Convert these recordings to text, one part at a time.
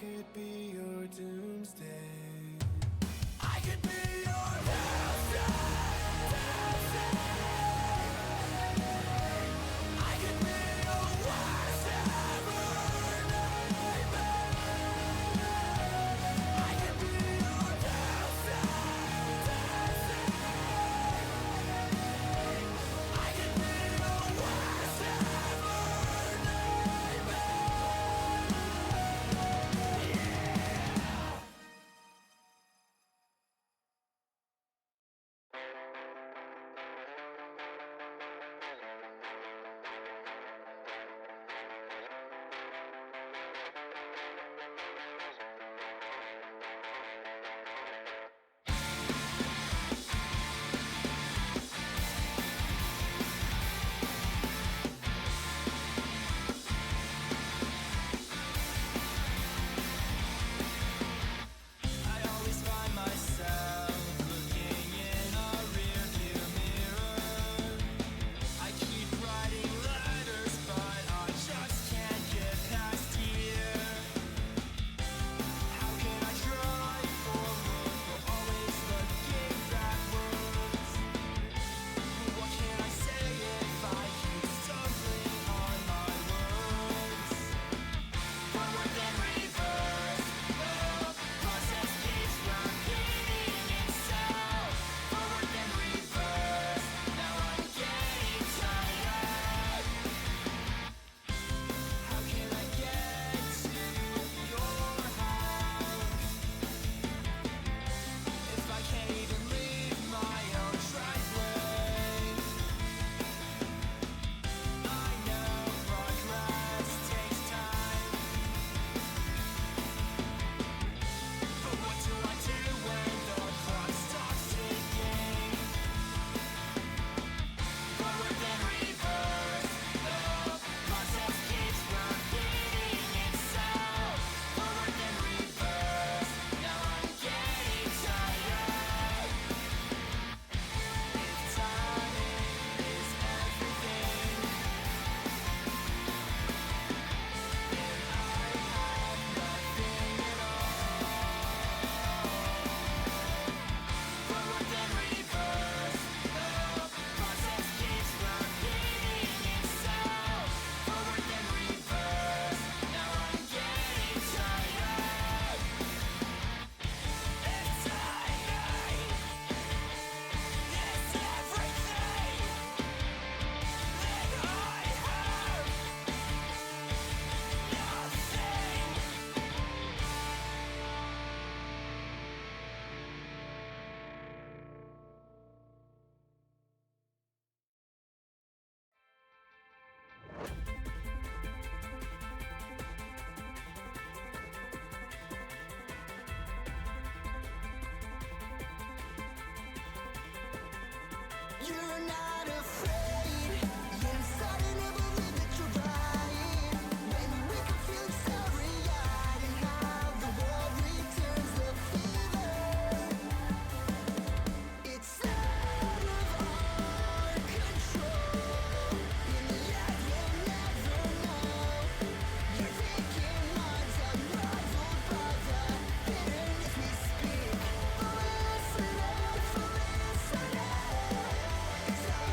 could be your doomsday. I could be your doomsday, I could be your worst ever nightmare. I could be your doomsday, I could be your worst ever nightmare. I always find myself looking in a rearview mirror. I keep writing letters, but I just can't get past here. How can I drive forward but always looking backwards? What can I say if I keep stumbling on my words? Forward then reverse, the process keeps repeating itself. Forward then reverse, now I'm getting tired. How can I get to your house if I can't even leave my own driveway? I know progress takes time, but what do I do when the clock stops ticking? Forward then reverse, the process keeps repeating itself. Forward then reverse, now I'm getting tired. If timing is everything, then I have nothing at all. Forward then reverse, the process keeps repeating itself. Forward then reverse, now I'm getting tired. If timing is everything, then I have You're not afraid. You're starting to believe that you're right. When you wake up feeling starry-eyed and how the world returns the fever. It's out of our control, and yet we'll never know. You're taking minds unrivaled by the bitterness we speak. For listening, it's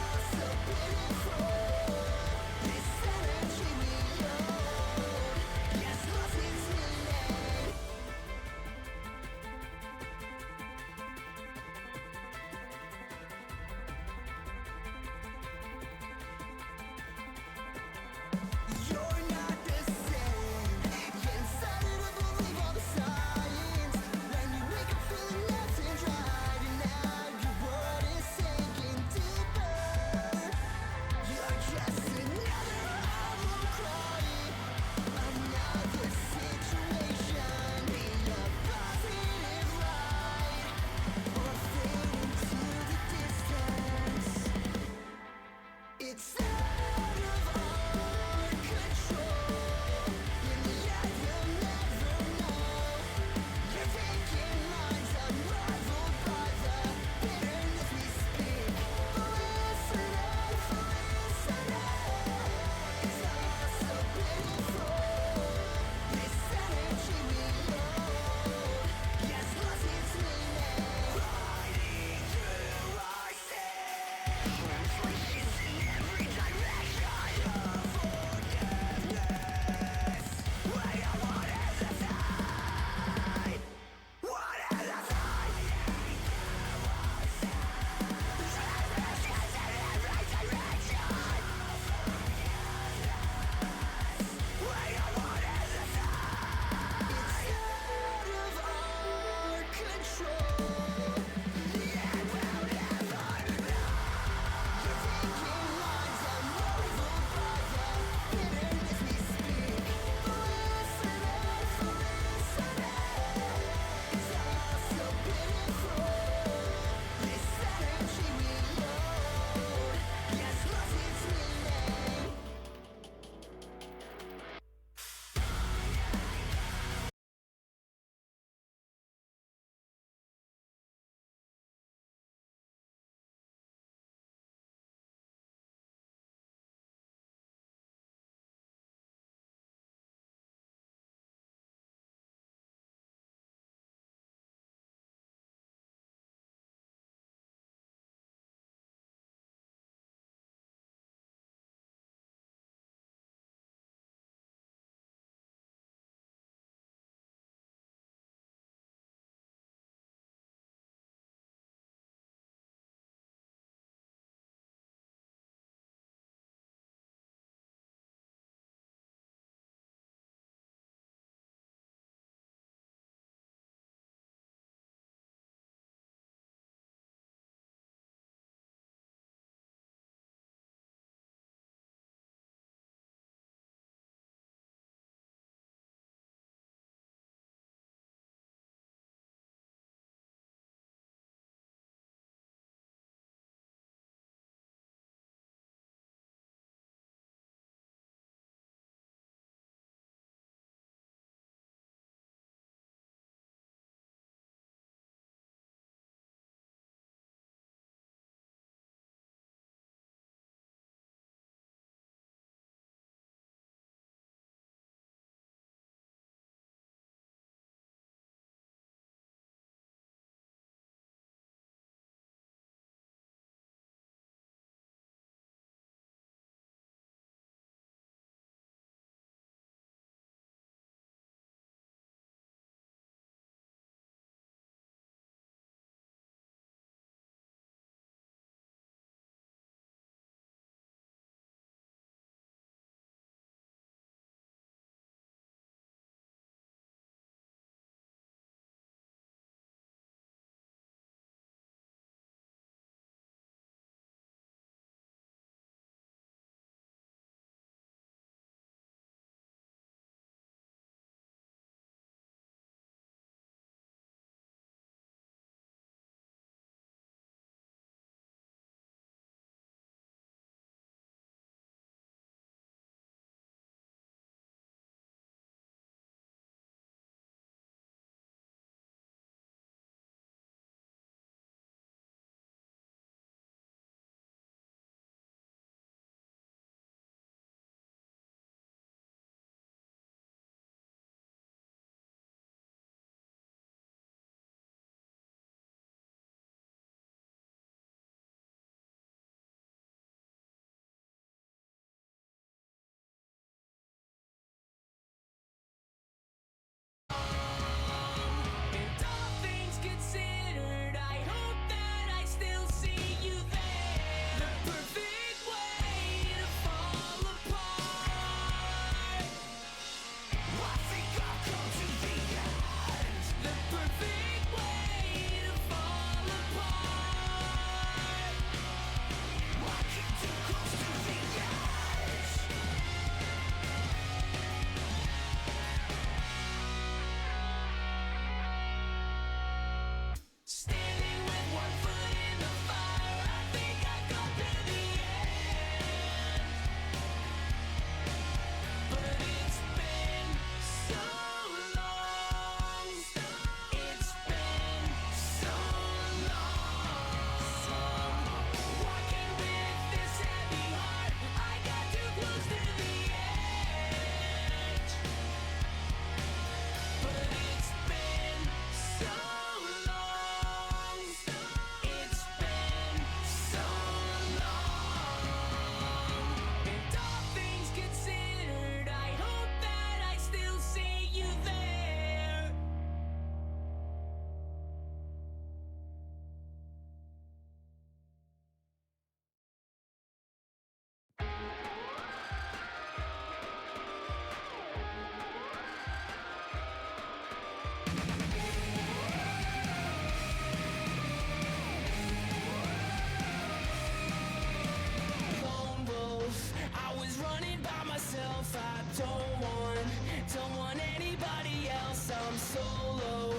solo.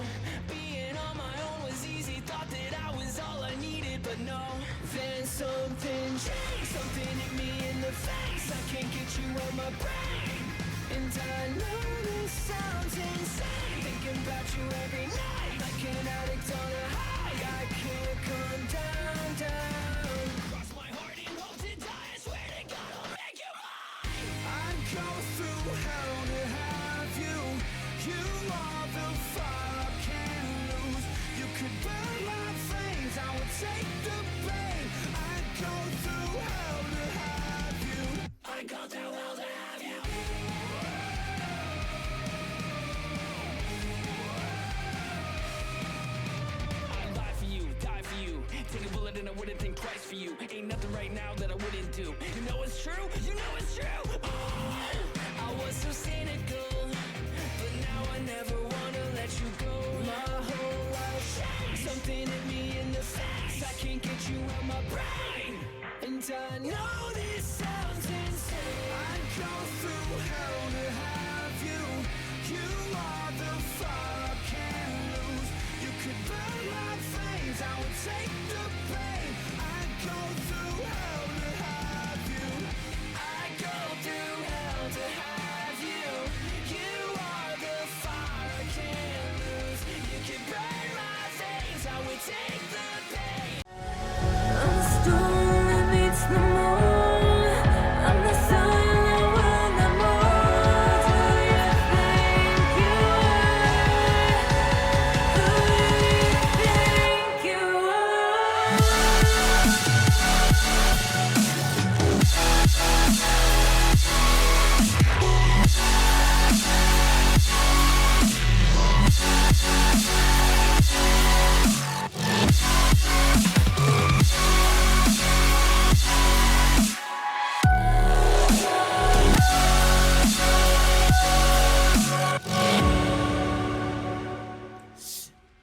Being on my own was easy, thought that I was all I needed, but no. Then something changed, something hit me in the face. I can't get you out my brain, and I know this sounds insane. Thinking about you every night, like an addict on a high. I can't come down. Cross my heart and hope to die. I swear to God I'll make you mine. I'd go through hell to have you. You are the fire I can't lose. You could burn my flames, I would take the pain. I'd go through hell to have you. I'd go through hell to have you. I'd lie for you, die for you. Take a bullet and I wouldn't think twice for you. Ain't nothing right now that I wouldn't do. You know it's true, you know it's true. Oh, I was so cynical, but now I never wanna let you go. My whole life changed, something hit me in the face. I can't get you out my brain, and I know this sounds insane. I'd go through hell to have you. You are the fire I can't lose. You could burn my flames, I would take the pain. I'd go through hell to have you. I'd go through hell to have you. You are the fire I can't lose. You could burn my veins, I would take the pain. I'm the storm that meets the moon. I'm the sun that will not move. Do you think you are? Who do you think you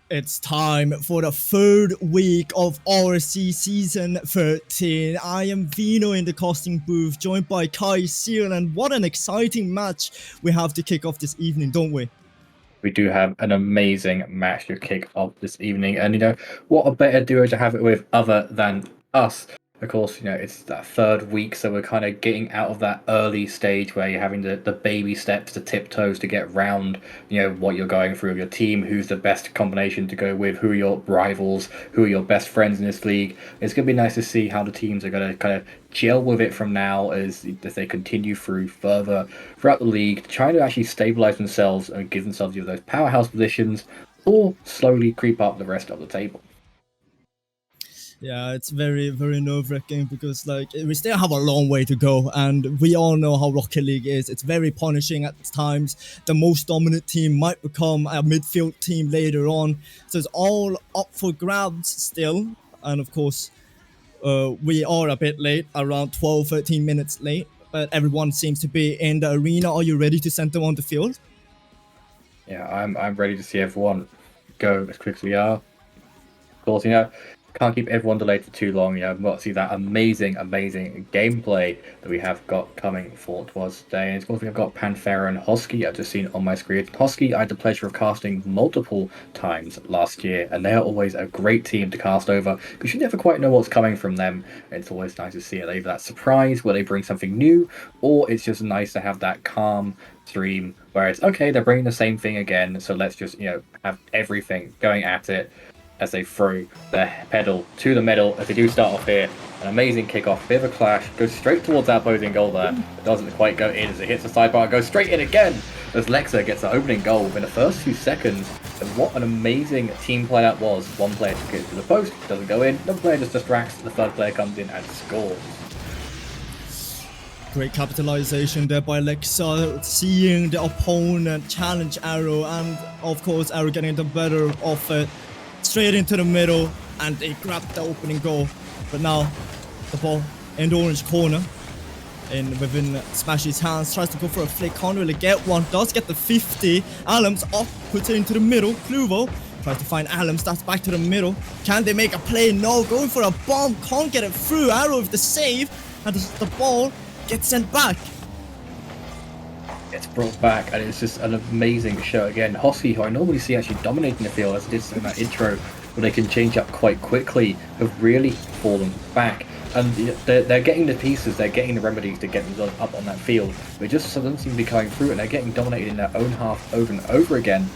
It's time for the third week of RSC season 13. I am Vino in the casting booth, joined by Kai, Serene, and what an exciting match we have to kick off this evening, don't we? We do have an amazing match to kick off this evening, and what a better duo to have it with other than us. Of course, it's that third week, so we're kind of getting out of that early stage where you're having the baby steps, the tiptoes to get round, what you're going through with your team, who's the best combination to go with, who are your rivals, who are your best friends in this league. It's going to be nice to see how the teams are going to kind of gel with it from now as they continue throughout the league, trying to actually stabilize themselves and give themselves either those powerhouse positions or slowly creep up the rest of the table. Yeah, it's very, very nerve-wracking because we still have a long way to go, and we all know how Rocket League is. It's very punishing at times. The most dominant team might become a midfield team later on, so it's all up for grabs still. And of course, we are a bit late, around 12-13 minutes late, but everyone seems to be in the arena. Are you ready to send them on the field? Yeah, I'm ready to see everyone go as quick as we are. Of course, can't keep everyone delayed for too long. We've got to see that amazing gameplay that we have got coming for us today. And of course, we've got Panthera and Hosky. I've just seen on my screen. Hosky, I had the pleasure of casting multiple times last year, and they are always a great team to cast over because you never quite know what's coming from them. It's always nice to see it. Either that surprise where they bring something new, or it's just nice to have that calm stream where it's okay, they're bringing the same thing again, so let's just have everything going at it as they throw the pedal to the metal as they do start off here. An amazing kickoff, bit of a clash, goes straight towards that opposing goal there. It doesn't quite go in as it hits the sidebar and goes straight in again as Lexa gets the opening goal within the first 2 seconds. And what an amazing team play that was. One player took it to the post, doesn't go in, another player just distracts, the third player comes in and scores. Great capitalization there by Lexa, seeing the opponent challenge Arrow, and of course Arrow getting the better of it. Straight into the middle, and they grabbed the opening goal. But now the ball in the orange corner, and within Smash's hands, tries to go for a flick, can't really get one, does get the 50. Alums up, puts it into the middle. Cluvo tries to find Alums, that's back to the middle. Can they make a play? No, going for a bomb, can't get it through. Arrow with the save, and the ball gets sent back. It's brought back, and it's just an amazing show again. Hosky, who I normally see actually dominating the field, as I did in that intro, where they can change up quite quickly, have really fallen back. And they're getting the pieces, they're getting the remedies to get themselves up on that field, but it just doesn't seem to be coming through, and they're getting dominated in their own half over and over again.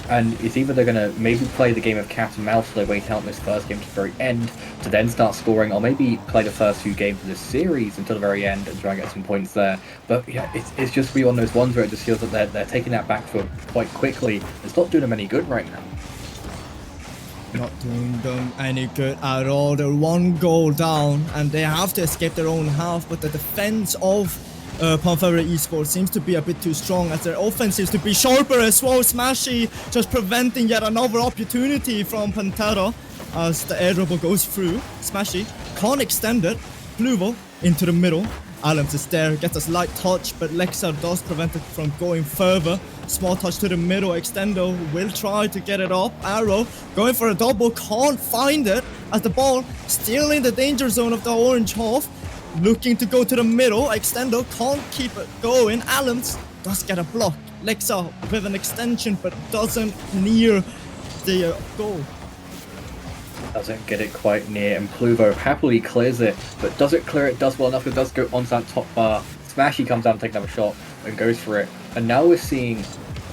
And it's either they're going to maybe play the game of cat and mouse, so they wait out this first game to the very end to then start scoring, or maybe play the first few games of this series until the very end and try and get some points there. But yeah, it's just really one of those ones where it just feels that they're taking that back foot quite quickly. It's not doing them any good right now. Not doing them any good at all. They're 1 goal down and they have to escape their own half, but the defense of Pantera Esports seems to be a bit too strong, as their offense seems to be sharper as well. Smashy just preventing yet another opportunity from Pantera as the airdrop goes through. Smashy can't extend it. Pluvo into the middle. Alems is there, gets a slight touch, but Lexa does prevent it from going further. Small touch to the middle. Extendo will try to get it up. Arrow going for a double, can't find it as the ball still in the danger zone of the orange half. Looking to go to the middle. Extendo can't keep it going. Alems does get a block. Lexa with an extension, but doesn't near the goal. Doesn't get it quite near, and Pluvo happily clears it, but does it clear it does well enough? It does go onto that top bar. Smashy comes down, takes another shot, and goes for it. And now we're seeing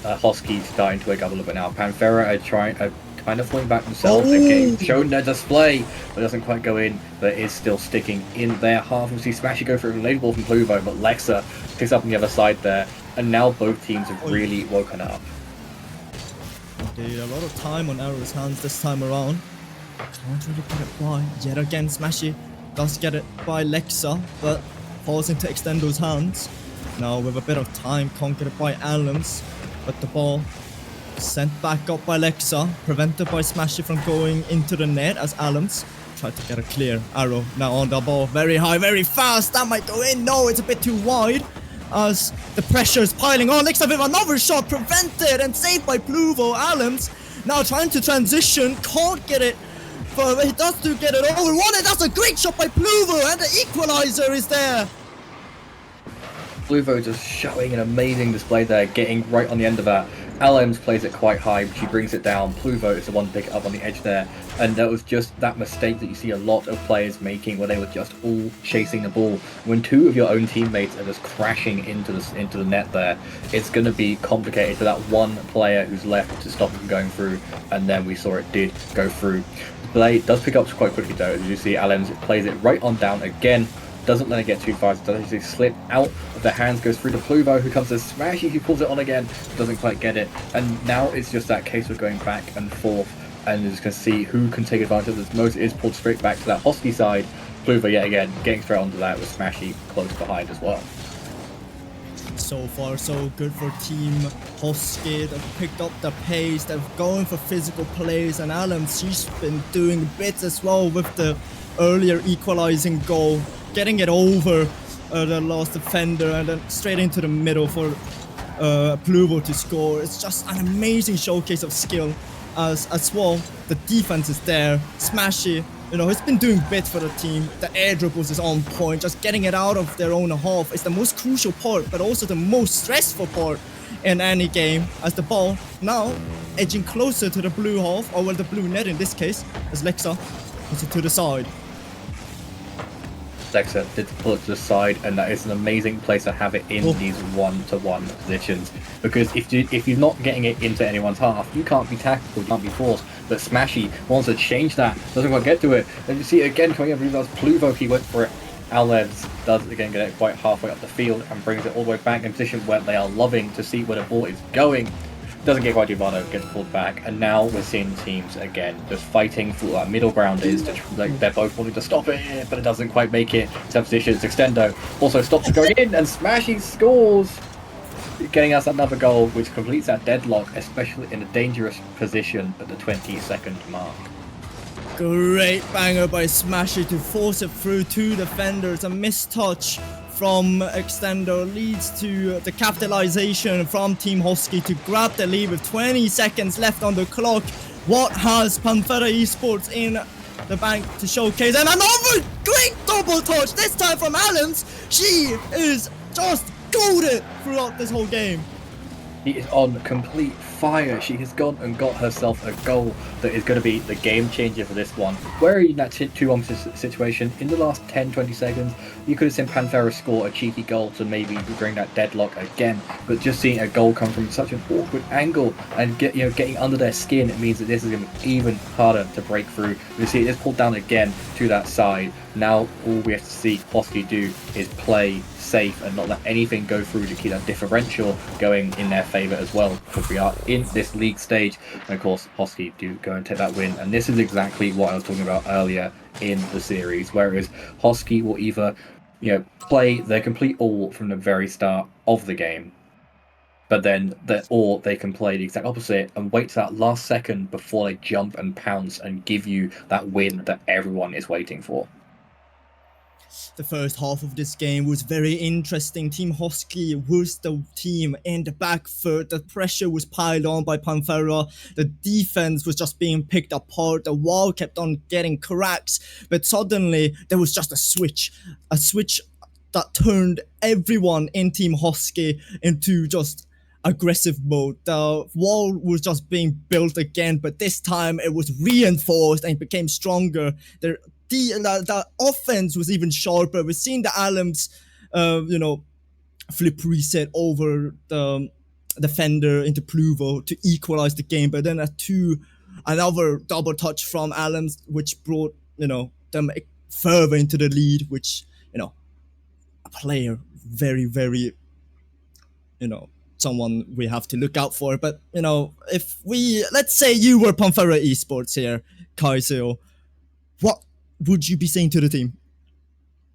Hosky starting to wake up a little bit now. Pantera are kind of falling back themselves. They're getting shown their display, but it doesn't quite go in, but it is still sticking in their half. We see Smashy go for a related ball from Pluvo, but Lexa picks up on the other side there, and now both teams have really woken up. Okay, a lot of time on Arrow's hands this time around. Can't really get it by. Yet again, Smashy does get it by Lexa, but falls into Extendo's hands. Now with a bit of time, can't get it by Alems, but the ball sent back up by Lexa, prevented by Smashy from going into the net as Alems tried to get a clear. Arrow now on the ball, very high, very fast. That might go in. No, it's a bit too wide as the pressure is piling on. Lexa with another shot, prevented and saved by Pluvo. Alems now trying to transition, can't get it. But he does to get it over. One, that's a great shot by Pluvo, and the equalizer is there. Pluvo just showing an amazing display there, getting right on the end of that. Alems plays it quite high, but she brings it down. Pluvo is the one to pick it up on the edge there. And that was just that mistake that you see a lot of players making, where they were just all chasing the ball. When two of your own teammates are just crashing into the net there, it's going to be complicated for that one player who's left to stop it from going through. And then we saw it did go through. The play does pick up quite quickly though. As you see, Alems plays it right on down again. Doesn't let it get too far, it does actually slip out of the hands, goes through to Pluvo, who comes to Smashy, who pulls it on again, doesn't quite get it. And now it's just that case of going back and forth, and you're just going to see who can take advantage of this most. It is pulled straight back to that Hosky side. Pluvo yet again getting straight onto that with Smashy close behind as well. So far so good for Team Hosky. They've picked up the pace, they're going for physical plays, and Alems, she's been doing bits as well with the earlier equalizing goal, getting it over the last defender and then straight into the middle for Pluvo to score. It's just an amazing showcase of skill as well. The defense is there. Smashy, he's been doing bits for the team. The air dribbles is on point. Just getting it out of their own half is the most crucial part, but also the most stressful part in any game, as the ball now edging closer to the blue half, or well, the blue net in this case, as Lexa puts it to the side. Lexa did pull it to the side, and that is an amazing place to have it in these one-to-one positions, because if you're not getting it into anyone's half, you can't be tackled, you can't be forced. But Smashy wants to change that, doesn't quite get to it. And you see it again coming up, that's Pluvo, he went for it. Alems does again get it quite halfway up the field and brings it all the way back in a position where they are loving to see where the ball is going. Doesn't get quite Ivano, gets pulled back, and now we're seeing teams again just fighting for that middle ground. Is they're both wanting to stop it, but it doesn't quite make it. Some positions. Extendo also stops it going in, and Smashy scores, getting us another goal, which completes that deadlock, especially in a dangerous position at the 20-second mark. Great banger by Smashy to force it through two defenders. A missed touch from Extendo leads to the capitalization from Team Hosky to grab the lead with 20 seconds left on the clock. What has Pantera Esports in the bank to showcase? And another great double touch, this time from Alems. She is just goated throughout this whole game. She is on complete fire. She has gone and got herself a goal that is going to be the game changer for this one. Where in that 2-1 situation, in the last 10-20 seconds, you could have seen Panthera score a cheeky goal to maybe bring that deadlock again. But just seeing a goal come from such an awkward angle and getting under their skin, it means that this is going to be even harder to break through. You see it is pulled down again to that side. Now all we have to see Hosky do is play safe and not let anything go through to keep that differential going in their favour as well, because we are in this league stage, and of course Hosky do go and take that win. And this is exactly what I was talking about earlier in the series, whereas Hosky will either play their complete all from the very start of the game, but then or they can play the exact opposite and wait to that last second before they jump and pounce and give you that win that everyone is waiting for. The first half of this game was very interesting. Team Hosky was the team in the back third. The pressure was piled on by Panthera. The defense was just being picked apart. The wall kept on getting cracks. But suddenly, there was just a switch that turned everyone in Team Hosky into just aggressive mode. The wall was just being built again, but this time it was reinforced and it became stronger. The offense was even sharper. We're seeing the Alums, flip reset over the defender into Pluvo to equalize the game. But then another double touch from Alums, which brought them further into the lead. Which a player very, very someone we have to look out for. But let's say you were Panthera Esports here, Kaiseo, what would you be saying to the team?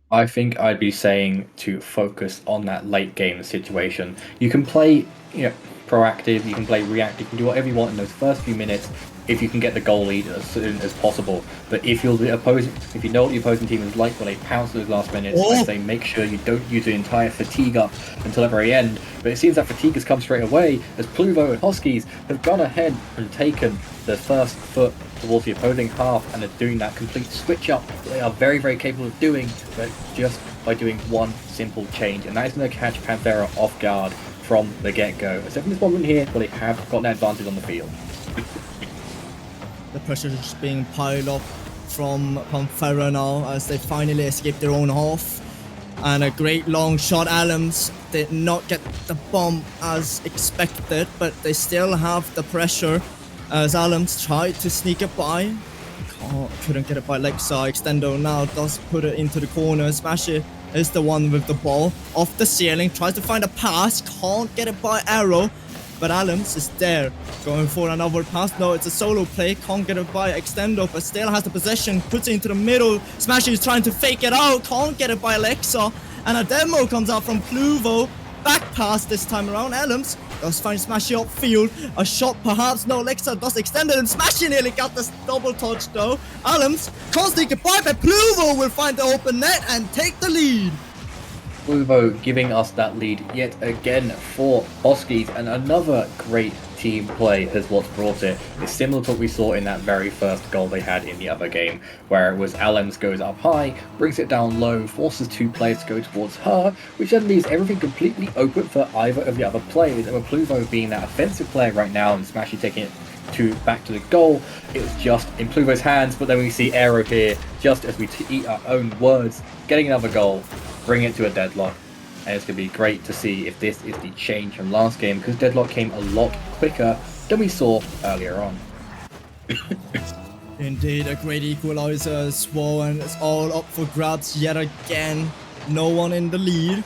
I think I'd be saying to focus on that late game situation. You can play proactive, you can play reactive, you can do whatever you want in those first few minutes if you can get the goal lead as soon as possible. But if you know what the opposing team is like when they pounce those last minutes, I say make sure you don't use the entire fatigue up until the very end. But it seems that fatigue has come straight away as Pluvo and Hoskies have gone ahead and taken the first foot towards the opposing half and are doing that complete switch up that they are very, very capable of doing, but just by doing one simple change. And that is going to catch Panthera off guard from the get-go. Except in this moment here where they have got an advantage on the field. The pressure is just being piled up from Panthera now as they finally escape their own half. And a great long shot. Alums did not get the bomb as expected, but they still have the pressure as Alums tried to sneak it by. Couldn't get it by Lexa. Extendo now does put it into the corner. Smashy is the one with the ball off the ceiling. Tries to find a pass. Can't get it by Arrow. But Alums is there, going for another pass. No, it's a solo play. Can't get it by Extendo, but still has the possession. Puts it into the middle. Smashy is trying to fake it out. Can't get it by Alexa. And a demo comes out from Pluvo. Back pass this time around. Alums does find Smashy upfield. A shot perhaps. No, Alexa does extend it. And Smashy nearly got this double touch though. Alums can't sneak it by, but Pluvo will find the open net and take the lead. Pluvo giving us that lead yet again for Hoskies, and another great team play is what's brought it. It's similar to what we saw in that very first goal they had in the other game, where it was Alums goes up high, brings it down low, forces two players to go towards her, which then leaves everything completely open for either of the other players. And with Pluvo being that offensive player right now and Smashy taking it back to the goal, it was just in Pluvo's hands. But then we see Aero here, just as we eat our own words, getting another goal, bring it to a deadlock. And it's going to be great to see if this is the change from last game, because deadlock came a lot quicker than we saw earlier on. Indeed, a great equalizer as well, and it's all up for grabs yet again. No one in the lead,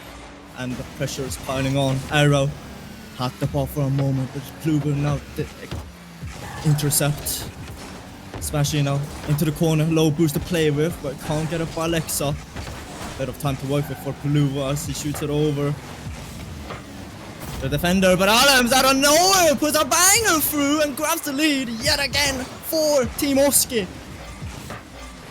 and the pressure is piling on. Arrow had the ball for a moment, but Pluvo now did intercept. Smashing now into the corner, low boost to play with, but can't get it by Alexa. Bit of time to work with for Pluvo as he shoots it over the defender, but Alums out of nowhere puts a banger through and grabs the lead yet again for Team Hosky.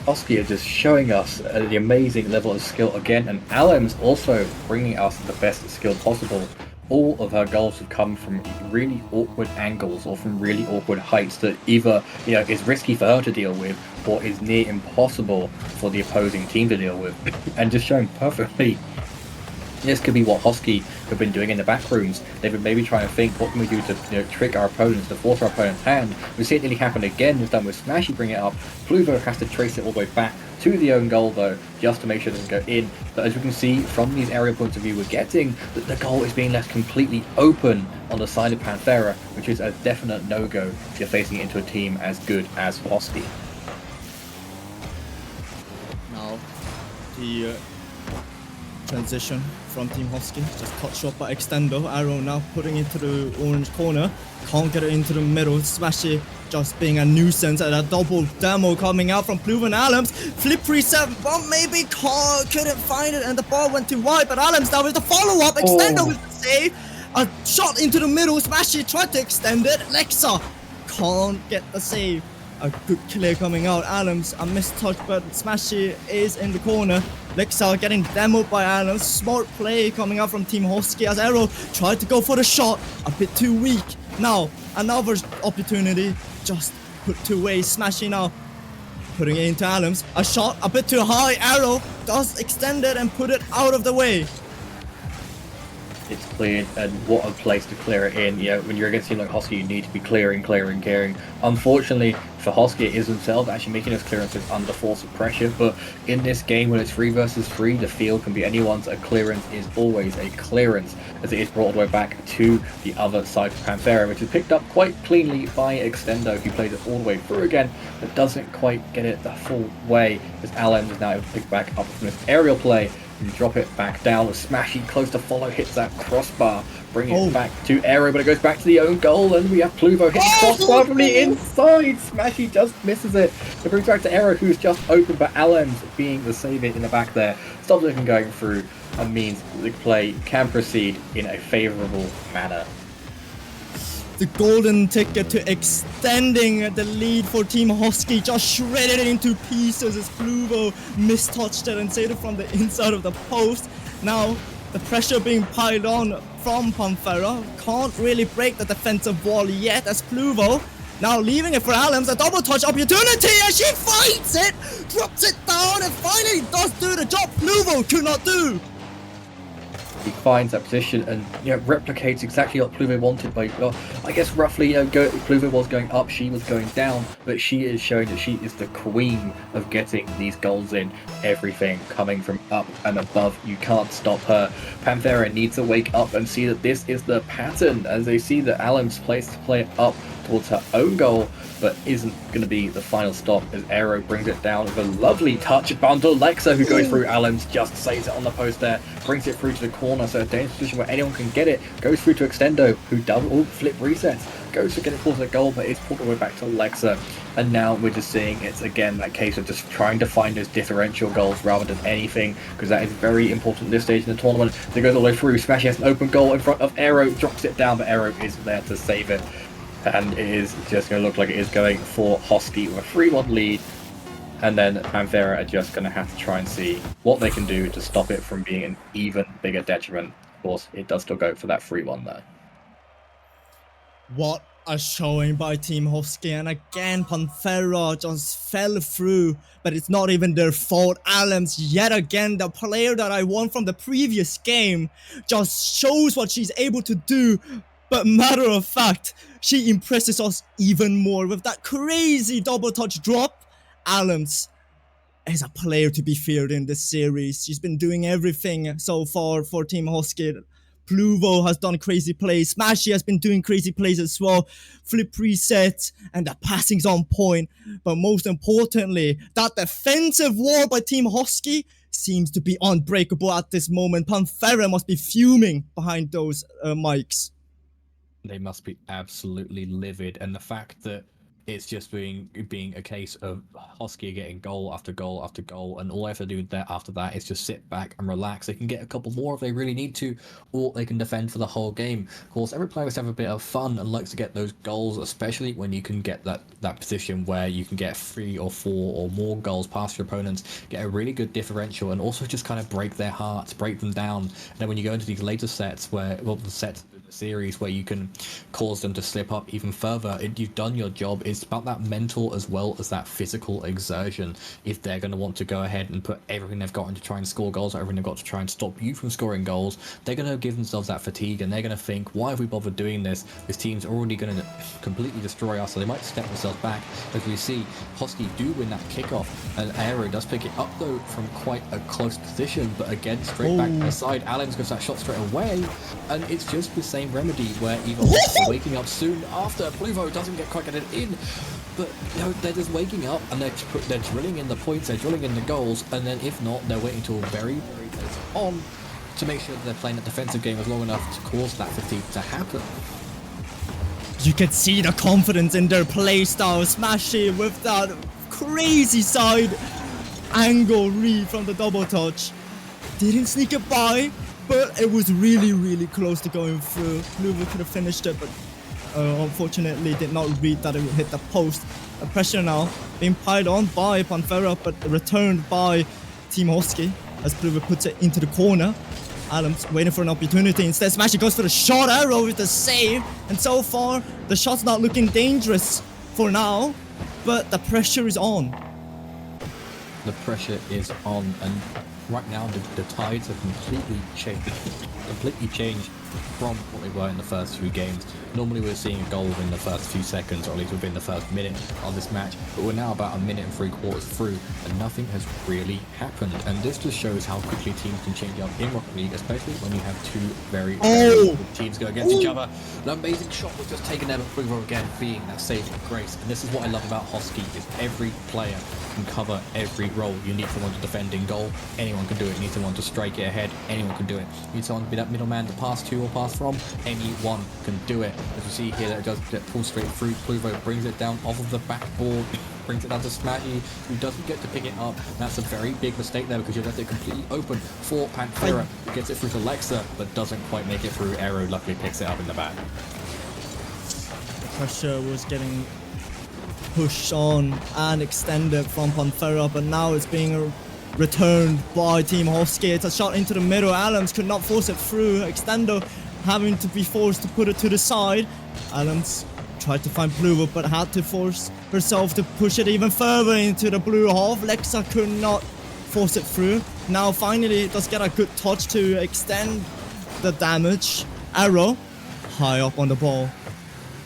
Hosky are just showing us the amazing level of skill again, and Alums also bringing us the best skill possible. All of her goals have come from really awkward angles or from really awkward heights that either is risky for her to deal with or is near impossible for the opposing team to deal with, and just showing perfectly This could be what Hosky have been doing in the back rooms. They've been maybe trying to think, what can we do to trick our opponents, to force our opponent's hand. We see it nearly happen again. It's done with Smashy bring it up. Pluvo has to trace it all the way back to the own goal though, just to make sure it doesn't go in. But as we can see from these aerial points of view we're getting, that the goal is being left completely open on the side of Panthera, which is a definite no-go if you're facing into a team as good as Hosky. Now, the transition from Team Hosky, just cut short by Extendo. Arrow now putting it to the orange corner, can't get it into the middle. Smashy just being a nuisance, and a double demo coming out from Pluvo and Alums. Flip reset, but maybe couldn't find it, and the ball went too wide, but Alums now with the follow-up. Extendo with the save, a shot into the middle. Smashy tried to extend it, Lexa can't get the save. A good clear coming out. Alums a missed touch, but Smashy is in the corner. Lexa getting demoed by Alums. Smart play coming out from Team Hosky as Arrow tried to go for the shot. A bit too weak. Now, another opportunity. Just put two ways. Smashy now putting it into Alums. A shot a bit too high. Arrow does extend it and put it out of the way. It's cleared, and what a place to clear it in. When you're against a team like Hosky, you need to be clearing. Unfortunately for Hosky, it is themselves actually making those clearances under force of pressure, but in this game when it's 3 versus 3, the field can be anyone's. A clearance is always a clearance, as it is brought all the way back to the other side of Panthera, which is picked up quite cleanly by Extendo, who plays it all the way through again, but doesn't quite get it the full way, as Allen is now able to pick back up from this aerial play and drop it back down. Smashy close to follow, hits that crossbar, bring it back to Arrow, but it goes back to the own goal, and we have Pluvo hitting crossbar from the inside. Smashy just misses it. It brings back to Arrow, who's just open, but Allen being the savior in the back there stops it from going through and means the play can proceed in a favourable manner. The golden ticket to extending the lead for Team Hosky, just shredded it into pieces as Pluvo mistouched it and saved it from the inside of the post. Now the pressure being piled on from Panthera, can't really break the defensive wall yet as Pluvo now leaving it for Alums. A double touch opportunity and she fights it, drops it down, and finally does do the job Pluvo could not do. He finds that position and replicates exactly what Pluvo wanted. By I guess roughly, Pluvo was going up, she was going down, but she is showing that she is the queen of getting these goals in. Everything coming from up and above, you can't stop her. Panthera needs to wake up and see that this is the pattern, as they see that Allen's place to play it up towards her own goal, but isn't going to be the final stop, as Arrow brings it down with a lovely touch bundle. Lexa, who goes through Allen's, just saves it on the post there, brings it through to the corner, so a dangerous position where anyone can get it, goes through to Extendo, who double flip resets, goes to get it towards the goal, but it's pulled all the way back to Lexa. And now we're just seeing it's again that case of just trying to find those differential goals rather than anything, because that is very important at this stage in the tournament. They go all the way through, Smashy has an open goal in front of Arrow, drops it down, but Arrow is there to save it. And it is just going to look like it is going for Hosky with a 3-1 lead. And then Panthera are just going to have to try and see what they can do to stop it from being an even bigger detriment. Of course, it does still go for that 3-1 though. What a showing by Team Hosky, and again Panthera just fell through, but it's not even their fault. Alums, yet again, the player that I won from the previous game, just shows what she's able to do. But matter of fact, she impresses us even more with that crazy double touch drop. Alums is a player to be feared in this series. She's been doing everything so far for Team Hosky. Pluvo has done crazy plays. Smashy has been doing crazy plays as well. Flip reset, and the passing's on point. But most importantly, that defensive wall by Team Hosky seems to be unbreakable at this moment. Panthera must be fuming behind those mics. They must be absolutely livid, and the fact that it's just being a case of Hosky getting goal after goal after goal, and all they have to do there after that is just sit back and relax. They can get a couple more if they really need to, or they can defend for the whole game. Of course, every player likes to have a bit of fun and likes to get those goals, especially when you can get that position where you can get 3 or 4 or more goals past your opponents, get a really good differential, and also just kind of break their hearts, break them down. And then when you go into these later sets where, well, the sets the series where you can cause them to slip up even further. You've done your job. It's about that mental as well as that physical exertion. If they're going to want to go ahead and put everything they've got into try and score goals, or everything they've got to try and stop you from scoring goals, they're going to give themselves that fatigue, and they're going to think, why have we bothered doing this? This team's already going to completely destroy us, so they might step themselves back. As we see, Hosky do win that kickoff, and Aero does pick it up though from quite a close position, but again straight back to the side. Allen's goes that shot straight away, and it's just the same remedy where even waking up soon after. Pluvo doesn't quite get it in, but you know, they're just waking up and they're drilling in the points, they're drilling in the goals, and then if not, they're waiting till very later on to make sure that they're playing that defensive game as long enough to cause that fatigue to happen. You can see the confidence in their play style. Smashy with that crazy side angle read from the double touch. Didn't sneak it by, but it was really close to going through. Pluvo could have finished it, but unfortunately did not read that it would hit the post. The pressure now being piled on by Panthera, but returned by Team Hosky as Pluvo puts it into the corner. Adams waiting for an opportunity. Instead, Smashy goes for the shot. Arrow with the save. And so far, the shot's not looking dangerous for now, but the pressure is on. The pressure is on, and right now the tides have completely changed from what they were in the first few games. Normally we're seeing a goal within the first few seconds, or at least within the first minute of this match, but we're now about a minute and 3/4 through, and nothing has really happened. And this just shows how quickly teams can change up in Rocket League, especially when you have two very good teams go against each other. An amazing shot was just taken there, but Pluvo again being that saving grace. And this is what I love about Hosky, is every player can cover every role. You need someone to defend in goal, anyone can do it. You need someone to strike it ahead, anyone can do it. You need someone to be that middleman to pass to or pass from, anyone can do it. As you see here, that it does get pulled straight through. Pluvo brings it down off of the backboard, brings it down to Smashy, who doesn't get to pick it up. That's a very big mistake there, because you've left it completely open for Panthera, who gets it through to Lexa, but doesn't quite make it through. Aero luckily picks it up in the back. The pressure was getting pushed on and extended from Panthera, but now it's being returned by Team Hosky. It's a shot into the middle. Adams could not force it through. Extendo having to be forced to put it to the side. Adams tried to find Pluvo, but had to force herself to push it even further into the blue half. Lexa could not force it through. Now finally it does get a good touch to extend the damage. Arrow high up on the ball,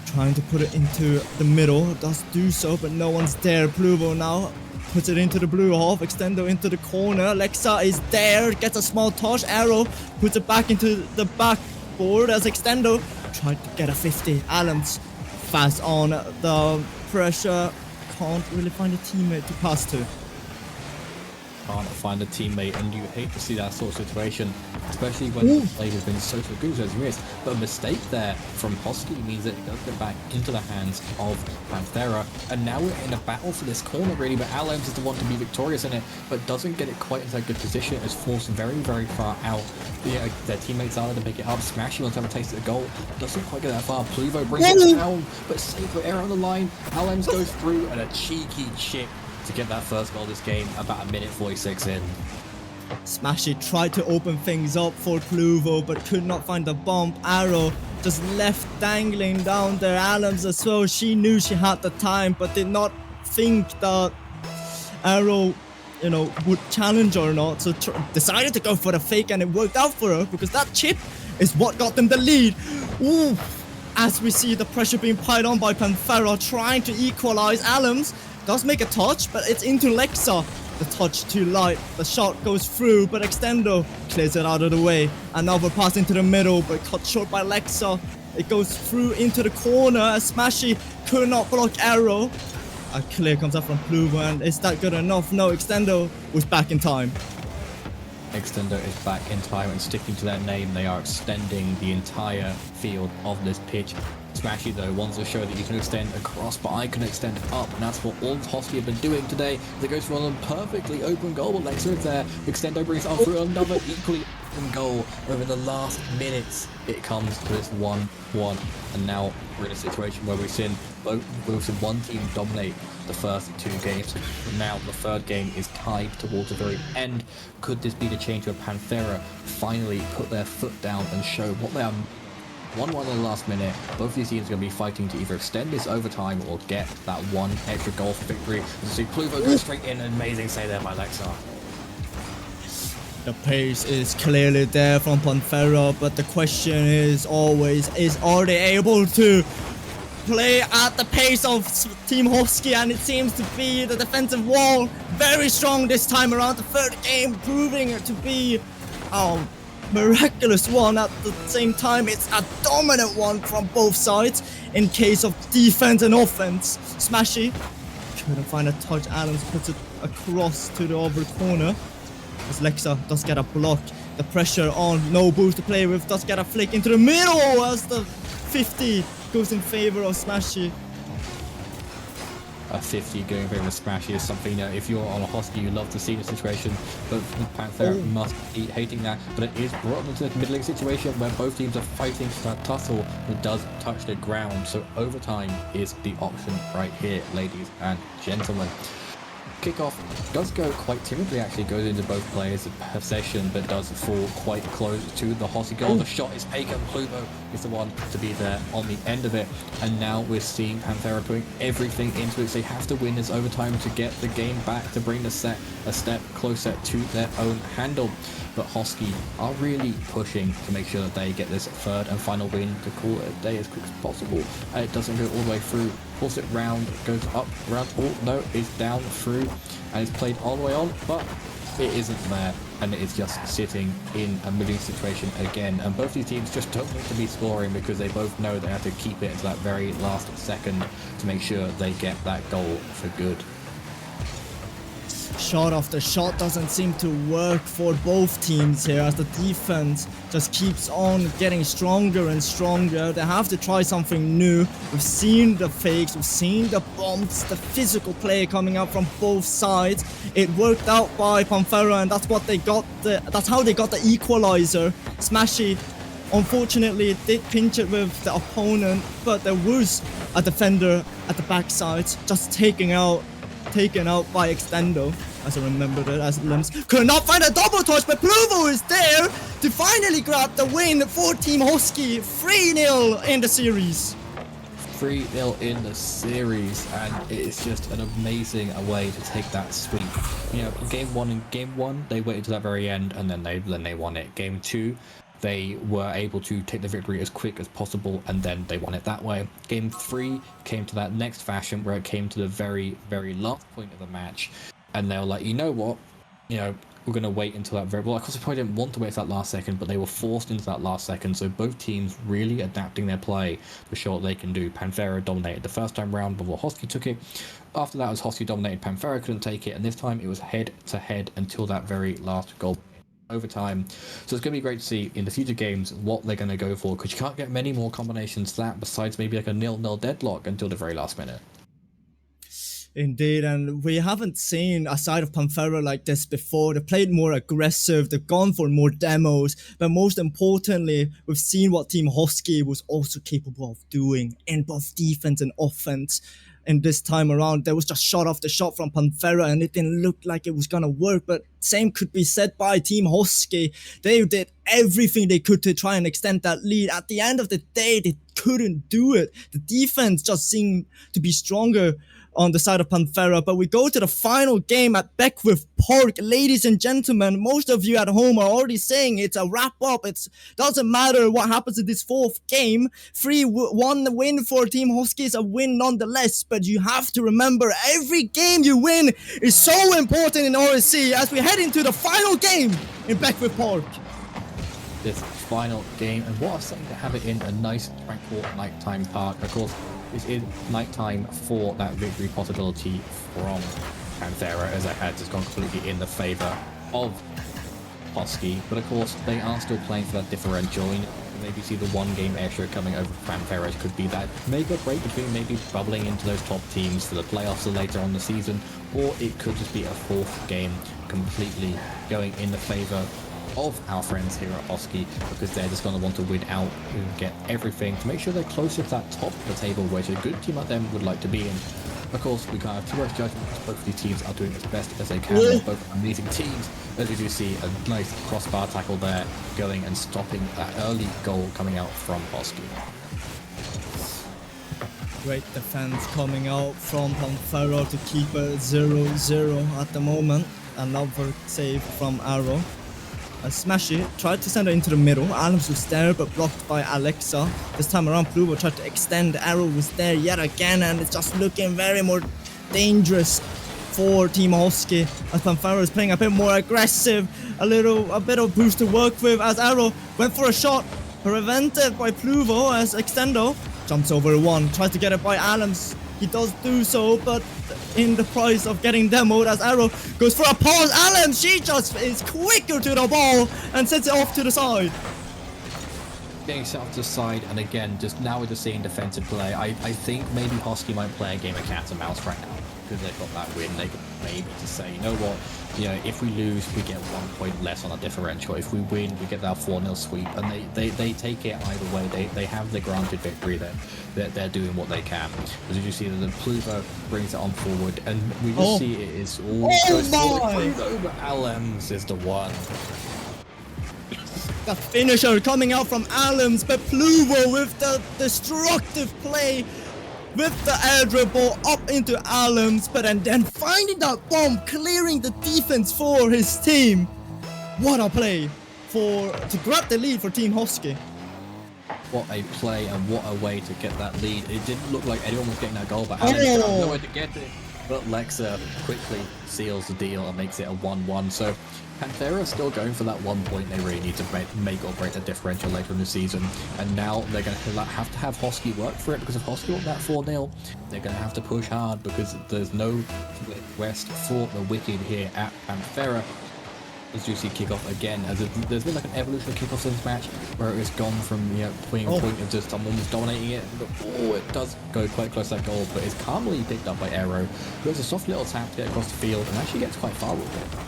trying to put it into the middle. Does do so, but no one's there. Pluvo now puts it into the blue half. Extendo into the corner. Lexa is there, gets a small touch. Arrow puts it back into the backboard as Extendo tried to get a 50. Adams fast on the pressure. Can't really find a teammate to pass to. Can't find a teammate, and you hate to see that sort of situation, especially when the play has been so good as it is. But a mistake there from Hosky means that it does get back into the hands of Panthera, and now we're in a battle for this corner really, but Alems is the one to be victorious in it, but doesn't get it quite into that good position. It's forced very far out. Yeah, their teammates are to pick it up. Smashy wants to have a taste of the goal, doesn't quite get that far. Pluvo brings it down, but safe for error on the line. Alems goes through, and a cheeky chip to get that first goal this game, about a minute 46 in. Smashy tried to open things up for Pluvo, but could not find the bump. Arrow just left dangling down there. Adams as well, she knew she had the time, but did not think that Arrow, would challenge or not. So decided to go for the fake, and it worked out for her, because that chip is what got them the lead. Ooh. As we see the pressure being piled on by Panthera, trying to equalize. Adams does make a touch, but it's into Lexa. The touch too light. The shot goes through, but Extendo clears it out of the way. Another pass into the middle, but cut short by Lexa. It goes through into the corner as Smashy could not block Arrow. A clear comes up from Pluvo, and is that good enough? No, Extendo was back in time. Extendo is back in time, and sticking to their name, they are extending the entire field of this pitch. Smashy though wants to show that you can extend across, but I can extend up, and that's what all Hosky have been doing today. They goes for a perfectly open goal, but Lexa is there. Extendo brings it up through another equally open goal. Over the last minutes, it comes to this 1-1, and now we're in a situation where we've seen one team dominate the first two games. Now the third game is tied towards the very end. Could this be the change where Panthera finally put their foot down and show what they are 1-1 in the last minute. Both these teams are going to be fighting to either extend this overtime or get that one extra goal for victory. You see Pluvo go straight in, an amazing save there by Lexar. The pace is clearly there from Panthera, but the question is always, are they able to play at the pace of Team Hosky? And it seems to be the defensive wall very strong this time around. The third game proving it to be a miraculous one. At the same time, it's a dominant one from both sides in case of defense and offense. Smashy couldn't find a touch. Adams puts it across to the other corner as Lexa does get a block. The pressure on, no boost to play with, does get a flick into the middle as the 50 goes in favor of Smashy. A 50 going in favor of Smashy is something that if you're on a Hosky, you love to see the situation, but Panther must be hating that. But it is brought into the middling situation where both teams are fighting for that tussle that does touch the ground. So overtime is the option right here, ladies and gentlemen. Kickoff does go quite timidly, actually goes into both players' possession, but does fall quite close to the Hosky goal. The shot is taken. Pluvo is the one to be there on the end of it, and now we're seeing Panthera putting everything into it. They have to win this overtime to get the game back, to bring the set a step closer to their own handle. But Hosky are really pushing to make sure that they get this third and final win to call it a day as quick as possible. And it doesn't go all the way through. Pulls it round, goes up, round, oh no, it's down through, and it's played all the way on, but it isn't there, and it's just sitting in a middling situation again. And both these teams just don't need to be scoring because they both know they have to keep it to that very last second to make sure they get that goal for good. Shot after shot doesn't seem to work for both teams here as the defense just keeps on getting stronger and stronger. They have to try something new. We've seen the fakes, we've seen the bombs, the physical play coming out from both sides. It worked out by Panthera, and that's what they got. That's how they got the equalizer. Smashy unfortunately did pinch it with the opponent, but there was a defender at the backside just taken out by Extendo, as I remembered it, as Limbs could not find a double touch, but Pluvo is there to finally grab the win for Team Hosky. 3-0 in the series. 3-0 in the series, and it's just an amazing way to take that sweep. You know, game one, they waited to that very end, and then they won it. Game 2, they were able to take the victory as quick as possible, and then they won it that way. Game 3 came to that next fashion where it came to the very, very last point of the match, and they were like, you know what, you know, we're going to wait until that very... Well, of course, they probably didn't want to wait that last second, but they were forced into that last second, so both teams really adapting their play to show what they can do. Panthera dominated the first time round before Hosky took it. After that, as Hosky dominated, Panthera couldn't take it, and this time it was head-to-head until that very last goal. Overtime. So it's going to be great to see in the future games what they're going to go for, because you can't get many more combinations to that besides maybe like a 0-0 deadlock until the very last minute. Indeed, and we haven't seen a side of Panthera like this before. They played more aggressive, they've gone for more demos, but most importantly, we've seen what Team Hosky was also capable of doing in both defense and offense. And this time around, there was just shot after shot from Panthera, and it didn't look like it was gonna work, but same could be said by Team Hosky. They did everything they could to try and extend that lead. At the end of the day, they couldn't do it. The defense just seemed to be stronger on the side of Panthera. But we go to the final game at Beckwith Park. Ladies and gentlemen, most of you at home are already saying it's a wrap-up. It doesn't matter what happens in this fourth game. 3-1 win for Team Hosky is a win nonetheless, but you have to remember every game you win is so important in RSC as we head into the final game in Beckwith Park. This final game, and what a setting to have it in a nice tranquil nighttime park. Of course, this is nighttime for that victory possibility from Panthera, as it has just gone completely in the favor of Hosky. But of course, they are still playing for that differential. You maybe see the one game extra coming over Panthera could be that mega break between maybe bubbling into those top teams for the playoffs later on in the season, or it could just be a fourth game completely going in the favor of our friends here at Hosky, because they're just going to want to win out and get everything to make sure they're closer to that top of the table, which a good team like them would like to be in. Of course, we can't have too much judgment because both of these teams are doing as best as they can. They're both amazing teams. As you do see, a nice crossbar tackle there, going and stopping that early goal coming out from Hosky. Great defense coming out from Pamphero to keep it 0-0 at the moment. Another save from Arrow. Smashy tried to send it into the middle. Adams was there but blocked by Alexa. This time around, Pluvo tried to extend. Arrow was there yet again, and it's just looking very more dangerous for Team Hosky as Pamphero is playing a bit more aggressive. A bit of boost to work with as Arrow went for a shot, prevented by Pluvo as Extendo jumps over one, tries to get it by Adams. He does do so, but in the price of getting demoed as Arrow goes for a pause. Adams, she just is quicker to the ball and sets it off to the side. Getting set off to the side, and again, just now we're just seeing defensive play. I think maybe Hosky might play a game of cat and mouse right now because they've got that win. They could maybe just say, you know what, if we lose, we get 1 point less on a differential. If we win, we get that 4-0 sweep, and they take it either way. They have the granted victory there. They're doing what they can. As you see, the Pluvo brings it on forward, and we just see it is all goes forward, but Alams is the one. The finisher coming out from Alams, but Pluvo with the destructive play with the air dribble up into Alams, but and then finding that bomb, clearing the defense for his team. What a play to grab the lead for Team Hosky. What a play and what a way to get that lead. It didn't look like anyone was getting that goal, but Alams had nowhere to get it. But Lexa quickly seals the deal and makes it a 1-1. So Panthera still going for that 1 point they really need to make or break that differential later in the season. And now they're going to have to have Hosky work for it, because if Hosky want that 4-0, they're going to have to push hard because there's no rest for the wicked here at Panthera. As you see kickoff again, as there's been like an evolution of kickoffs in this match where it's gone from being a point of just someone was dominating it, but it does go quite close to that goal, but it's calmly picked up by Arrow, who has a soft little tap to get across the field and actually gets quite far with it.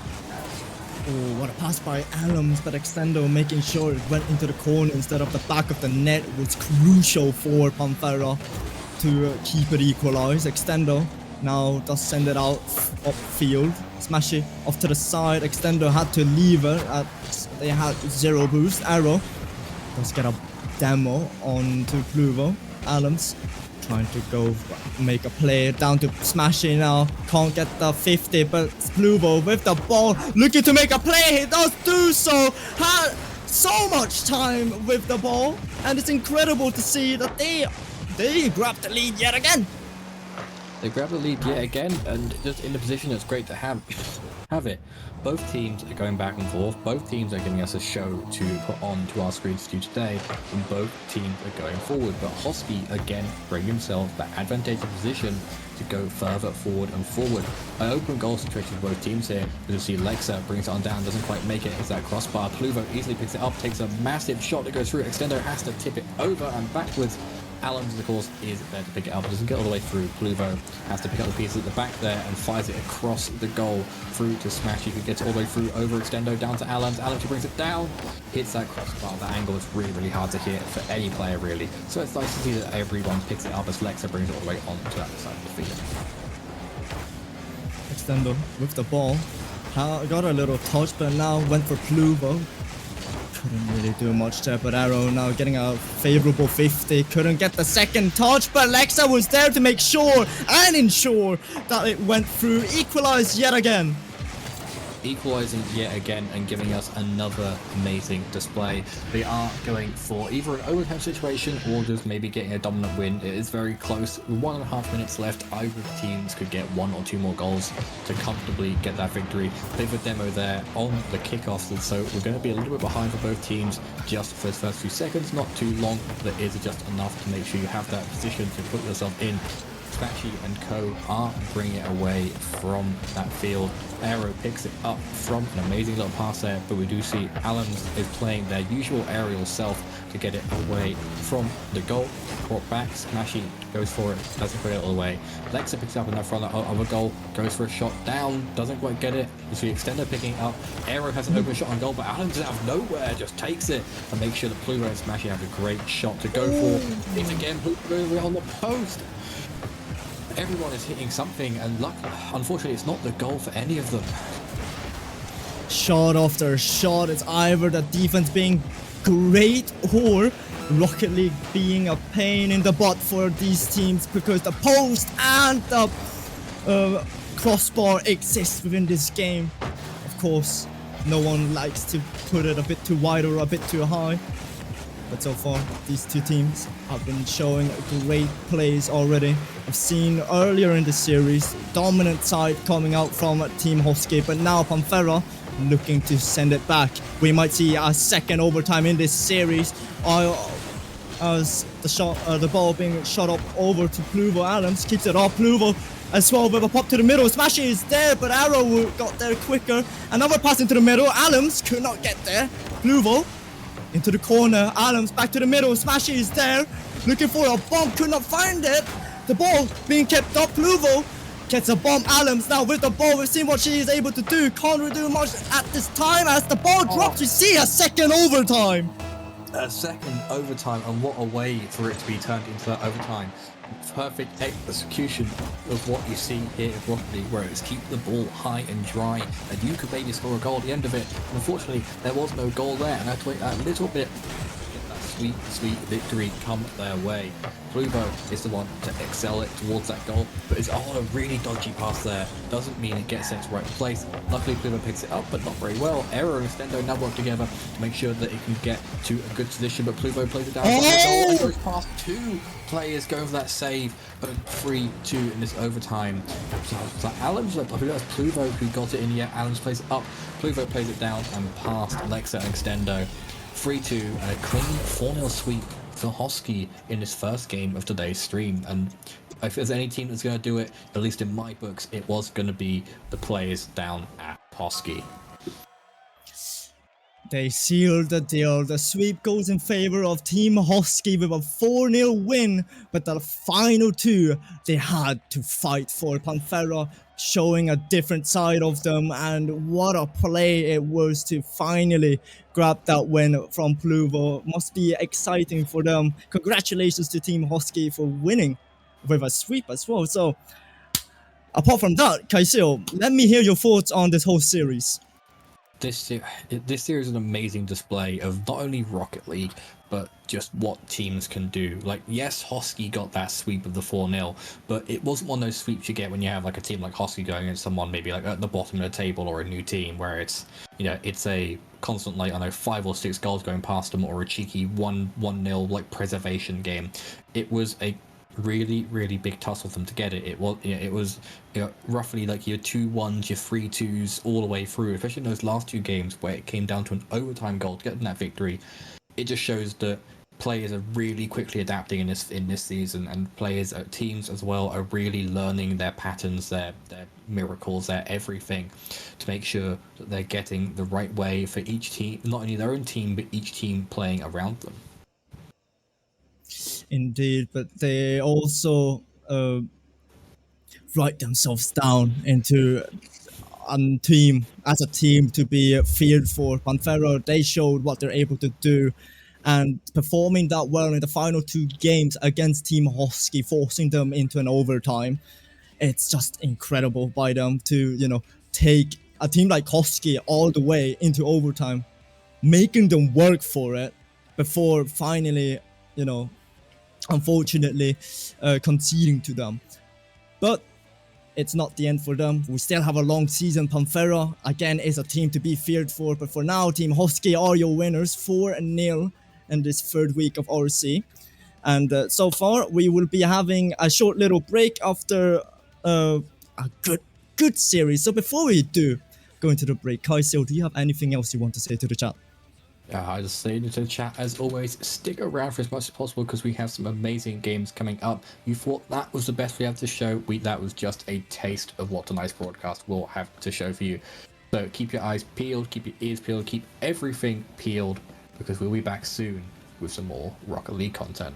Oh, what a pass by Alams, but Extendo making sure it went into the corner instead of the back of the net was crucial for Pamphero to keep it equalized. Extendo now does send it out upfield. Smash it off to the side. Extendo had to leave it. They had 0 boost. Arrow does get a demo onto Pluvo. Alams trying to go make a play down to Smashy now. Can't get the 50, but Pluvo with the ball looking to make a play. He does do so. Had so much time with the ball, and it's incredible to see that they grabbed the lead yet again. They grab the lead yet again, and just in the position that's great to have it. Both teams are going back and forth. Both teams are giving us a show to put on to our screens to today, and both teams are going forward. But Hosky again bring himself that advantageous position to go further forward and forward. An open goal situation for both teams here. As you see, Lexa brings it on down, doesn't quite make it. It's that crossbar. Pluvo easily picks it up, takes a massive shot that goes through. Extendo has to tip it over and backwards. Alams, of course, is there to pick it up. Doesn't get all the way through. Pluvo has to pick up the pieces at the back there and fires it across the goal through to Smashy, who gets all the way through over Extendo down to Alams. Alams, who brings it down, hits that crossbar. That angle is really, really hard to hit for any player, really. So it's nice to see that everyone picks it up as Lexa brings it all the way onto that side of the field. Extendo with the ball. Got a little touch, but now went for Pluvo. Couldn't really do much there, but Arrow now getting a favorable 50. Couldn't get the second touch, but Lexa was there to make sure and ensure that it went through. Equalized yet again. Equalizing yet again and giving us another amazing display. They are going for either an overtime situation or just maybe getting a dominant win. It is very close. With 1.5 minutes left, either teams could get 1 or 2 more goals to comfortably get that victory. Bit of a demo there on the kickoffs, and so we're going to be a little bit behind for both teams just for the first few seconds. Not too long, but it is just enough to make sure you have that position to put yourself in. Spatchy and co are bringing it away from that field. Arrow picks it up from an amazing little pass there, but we do see Alams is playing their usual aerial self to get it away from the goal. Brought back, Smashy goes for it, doesn't put it all the way. Lexa picks it up in the front of a goal, goes for a shot down, doesn't quite get it. You see Extender picking it up. Arrow has an open shot on goal, but Alams out of nowhere just takes it and makes sure that Pluvo and Smashy have a great shot to go for. It's again Pluvo on the post. Everyone is hitting something, and unfortunately, it's not the goal for any of them. Shot after shot, it's either the defense being great or Rocket League being a pain in the butt for these teams, because the post and the crossbar exists within this game. Of course, no one likes to put it a bit too wide or a bit too high. But so far, these two teams have been showing great plays already. I've seen earlier in the series, dominant side coming out from Team Hosky, but now Panthera looking to send it back. We might see a second overtime in this series, as the ball being shot up over to Pluvo. Adams keeps it off. Pluvo as well with a pop to the middle. Smash is there, but Arrow got there quicker. Another pass into the middle. Adams could not get there. Pluvo into the corner. Adams back to the middle. Smashy is there. Looking for a bomb. Could not find it. The ball being kept up. Pluvo gets a bomb. Adams now with the ball. We've seen what she is able to do. Can't really do much at this time. As the ball drops, we see a second overtime. A second overtime, and what a way for it to be turned into that overtime. Perfect execution of what you see here in Rocket League, where it's keep the ball high and dry, and you could maybe score a goal at the end of it. And unfortunately, there was no goal there, and I had to wait a little bit to get that sweet victory come their way. Pluvo is the one to excel it towards that goal, but it's a really dodgy pass there. Doesn't mean it gets sent to the right place. Luckily, Pluvo picks it up, but not very well. Error and Stendo now work together to make sure that it can get to a good position, but Pluvo plays it down. And goes past two players going for that save, but 3-2 in this overtime. So Adams, I believe that's Pluvo who got it in. Yeah, Adams plays it up. Pluvo plays it down and past Alexa and Stendo. 3-2 and a clean 4-0 sweep for Hosky in his first game of today's stream. And if there's any team that's going to do it, at least in my books, it was going to be the players down at Hosky. They sealed the deal. The sweep goes in favor of Team Hosky with a 4-0 win, but the final two, they had to fight for. Panthera showing a different side of them, and what a play it was to finally grab that win from Pluvo. Must be exciting for them. Congratulations to Team Hosky for winning with a sweep as well. So, apart from that, Kaiseo, let me hear your thoughts on this whole series. This series is an amazing display of not only Rocket League, but just what teams can do. Like, yes, Hosky got that sweep of the 4-0, but it wasn't one of those sweeps you get when you have like a team like Hosky going against someone maybe like at the bottom of the table, or a new team where it's, you know, it's a constant, like, I know, 5 or 6 goals going past them, or a cheeky 1-0 like preservation game. It was a really big tussle for them to get it. It was roughly like your 2-1s, your 3-2s all the way through, especially in those last 2 games where it came down to an overtime goal to get them that victory. It just shows that players are really quickly adapting in this season, and players, teams as well, are really learning their patterns, their miracles, their everything, to make sure that they're getting the right way for each team, not only their own team, but each team playing around them. Indeed, but they also write themselves down into a team to be feared for. Panthera, they showed what they're able to do, and performing that well in the final 2 games against Team Hosky, forcing them into an overtime. It's just incredible by them to, take a team like Hosky all the way into overtime, making them work for it before finally, unfortunately conceding to them. But it's not the end for them. We still have a long season. Panthera, again, is a team to be feared for, but for now, Team Hosky are your winners, 4-0 in this 3rd week of RSC. And so far, we will be having a short little break after a good series. So before we do go into the break, Kaiseo, do you have anything else you want to say to the chat? I just say to the chat, as always, stick around for as much as possible, because we have some amazing games coming up. You thought that was the best we have to show. That was just a taste of what tonight's broadcast will have to show for you. So keep your eyes peeled, keep your ears peeled, keep everything peeled, because we'll be back soon with some more Rocket League content.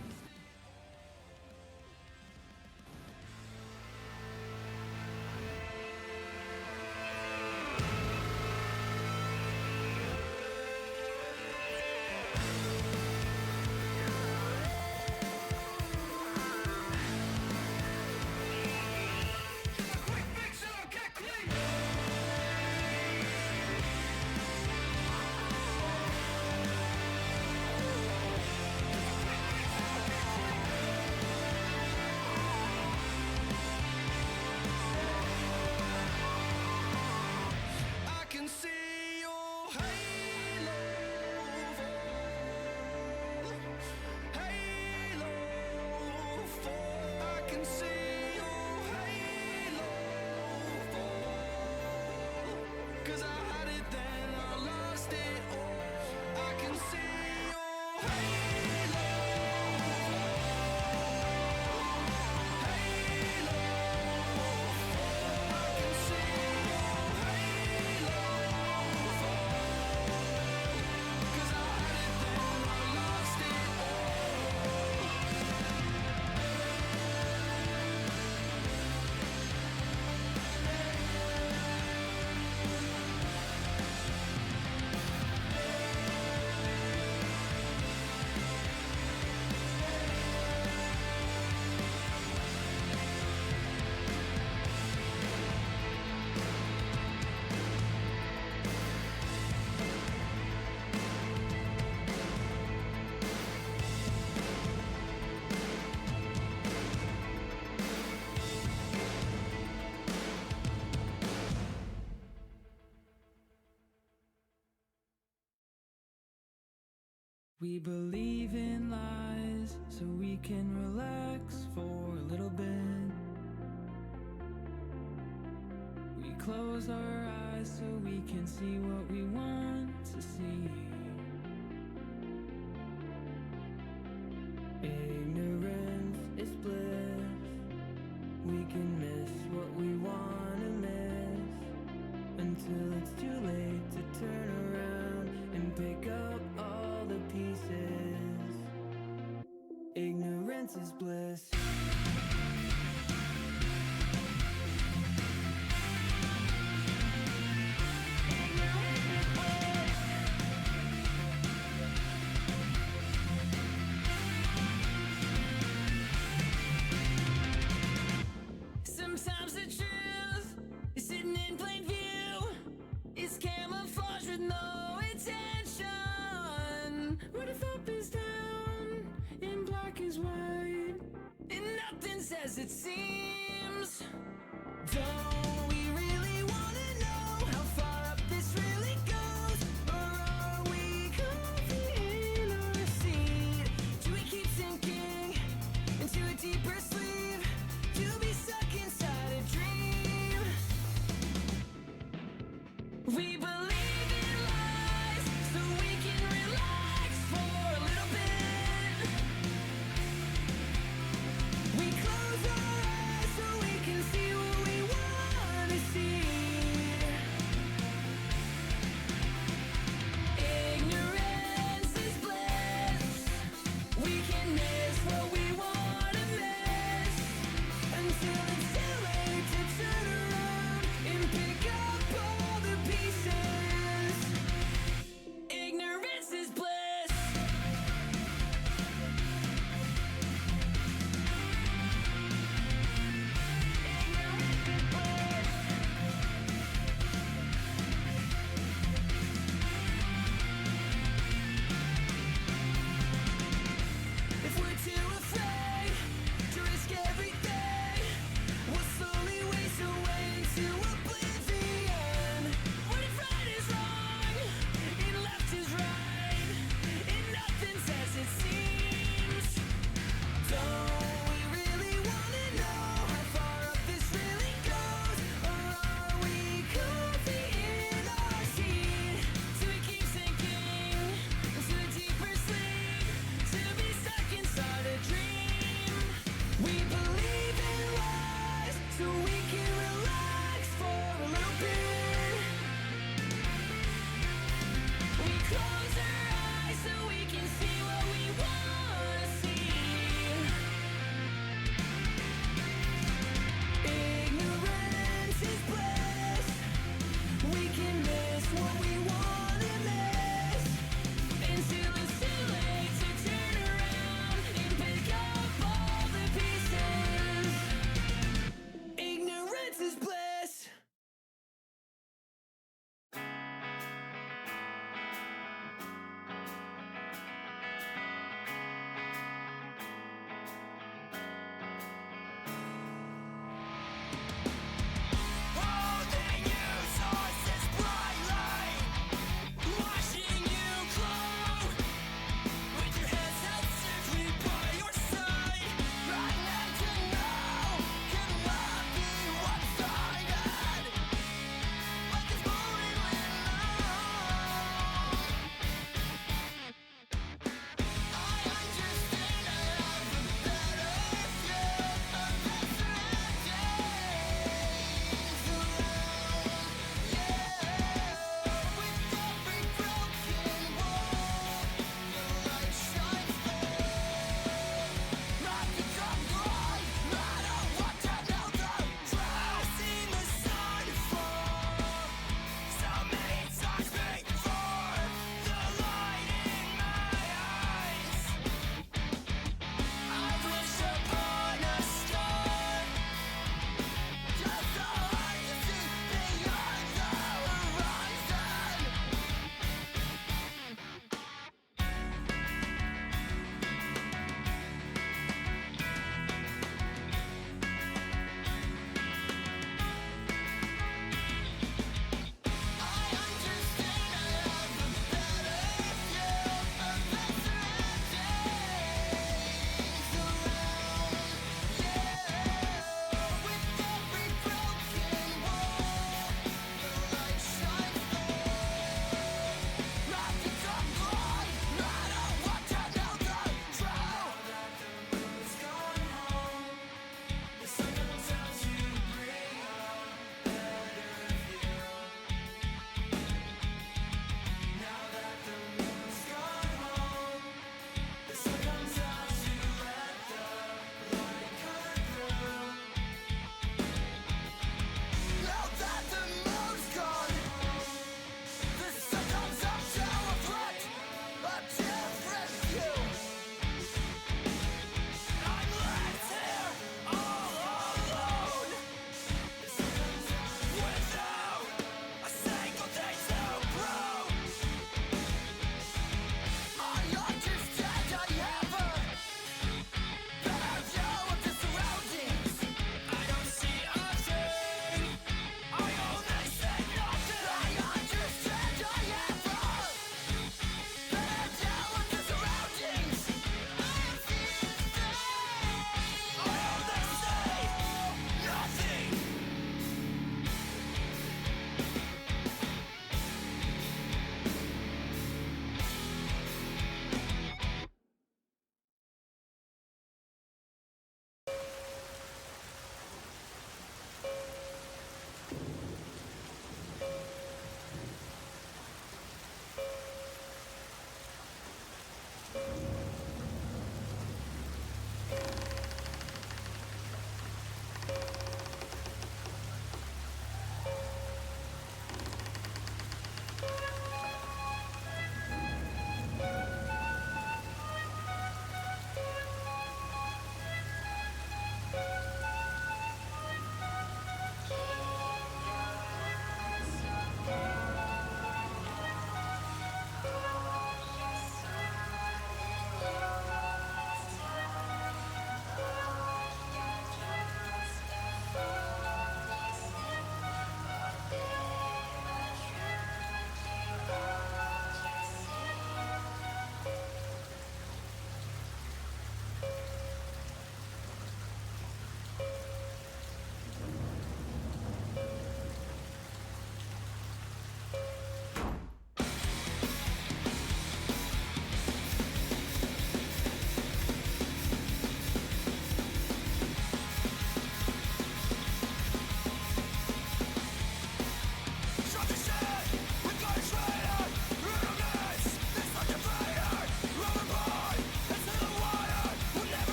We believe in lies so we can relax for a little bit. We close our eyes so we can see what we want to see. Ignorance is bliss. We can miss what we want to miss until it's too late to turn around and pick up all the pieces. Ignorance is bliss. Sometimes the truth is sitting in plain view. It's camouflage with no intention. What if up is down and black is white, and nothing's as it seems? Don't we really wanna know how far up this really goes? Or are we comfy in our seat? Do we keep sinking into a deeper sleep? To be stuck inside a dream. We believe in lies so we can relax for a little bit. We close our eyes so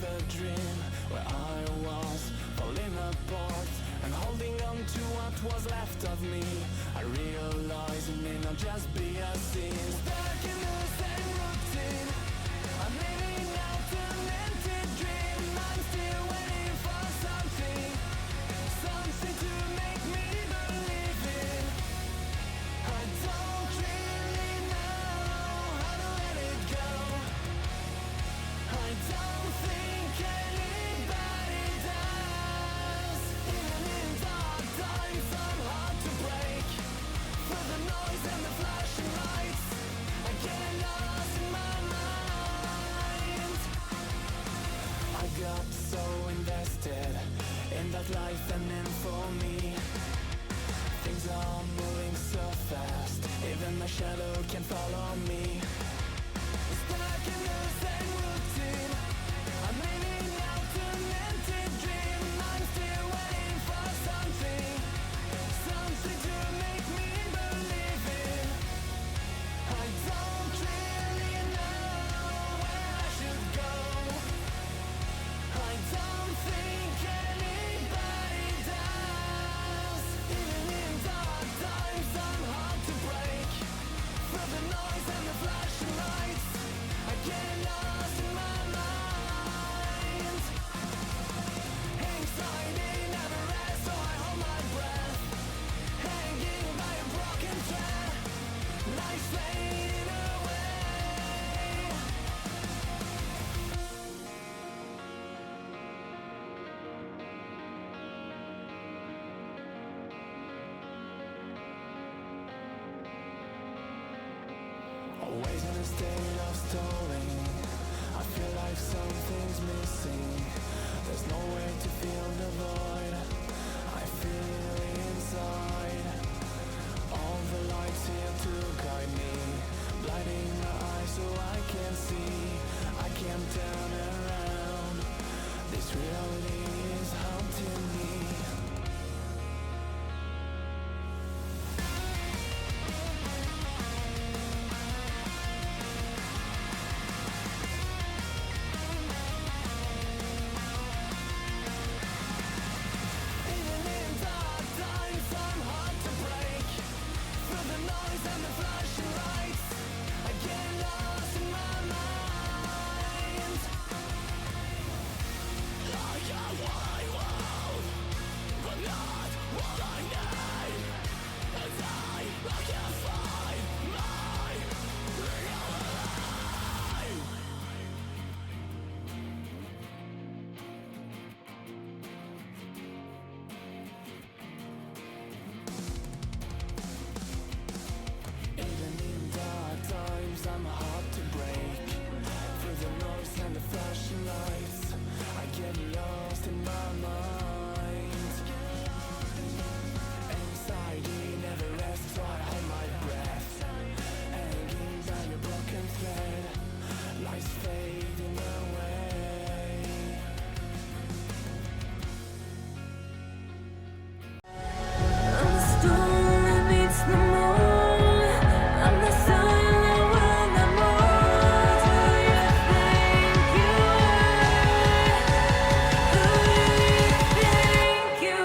fever dream where I was falling apart and holding on to what was left of me. I realize it may not just be a scene. Stuck in the same routine, I'm living out an empty dream. I'm still waiting for something, something to make me believe in. I don't really know how to let it go. I don't think anybody does. Even in dark times, I'm hard to break. Through the noise and the flashing lights, I get lost in my mind. I got so invested in that life and then for me, things are moving so fast, even my shadow can follow me. Stuck in the same routine, I'm living out an empty dream. I'm still waiting for something, something to make me believe in. I don't really know where I should go. I don't think anybody does. Even in dark times, I'm hard to break. Through the noise and the flashing lights, I get lost in my mind. Anxiety never rests, so I hold my breath, hanging by a broken thread. Life's fading away. Always in a state of stalling, I feel like something's missing. There's no way to fill the void I feel inside. All the lights here to guide me, blinding my eyes so I can't see. I can't turn around, this reality is haunting me. Even in dark times, I'm hard to break. Through the noise and the flashing lights, I get lost in my mind. I got what I want, but not what I need. And I can't find my reality. Even in dark times, I'm hard to break. Through the noise and the flashing lights, I get lost in my mind. Anxiety never rests, so I hold my breath, hanging by a broken thread. Life's fading away. I'm the storm that beats the moon. I'm the sun that will not move. Do you think you are? Who do you think you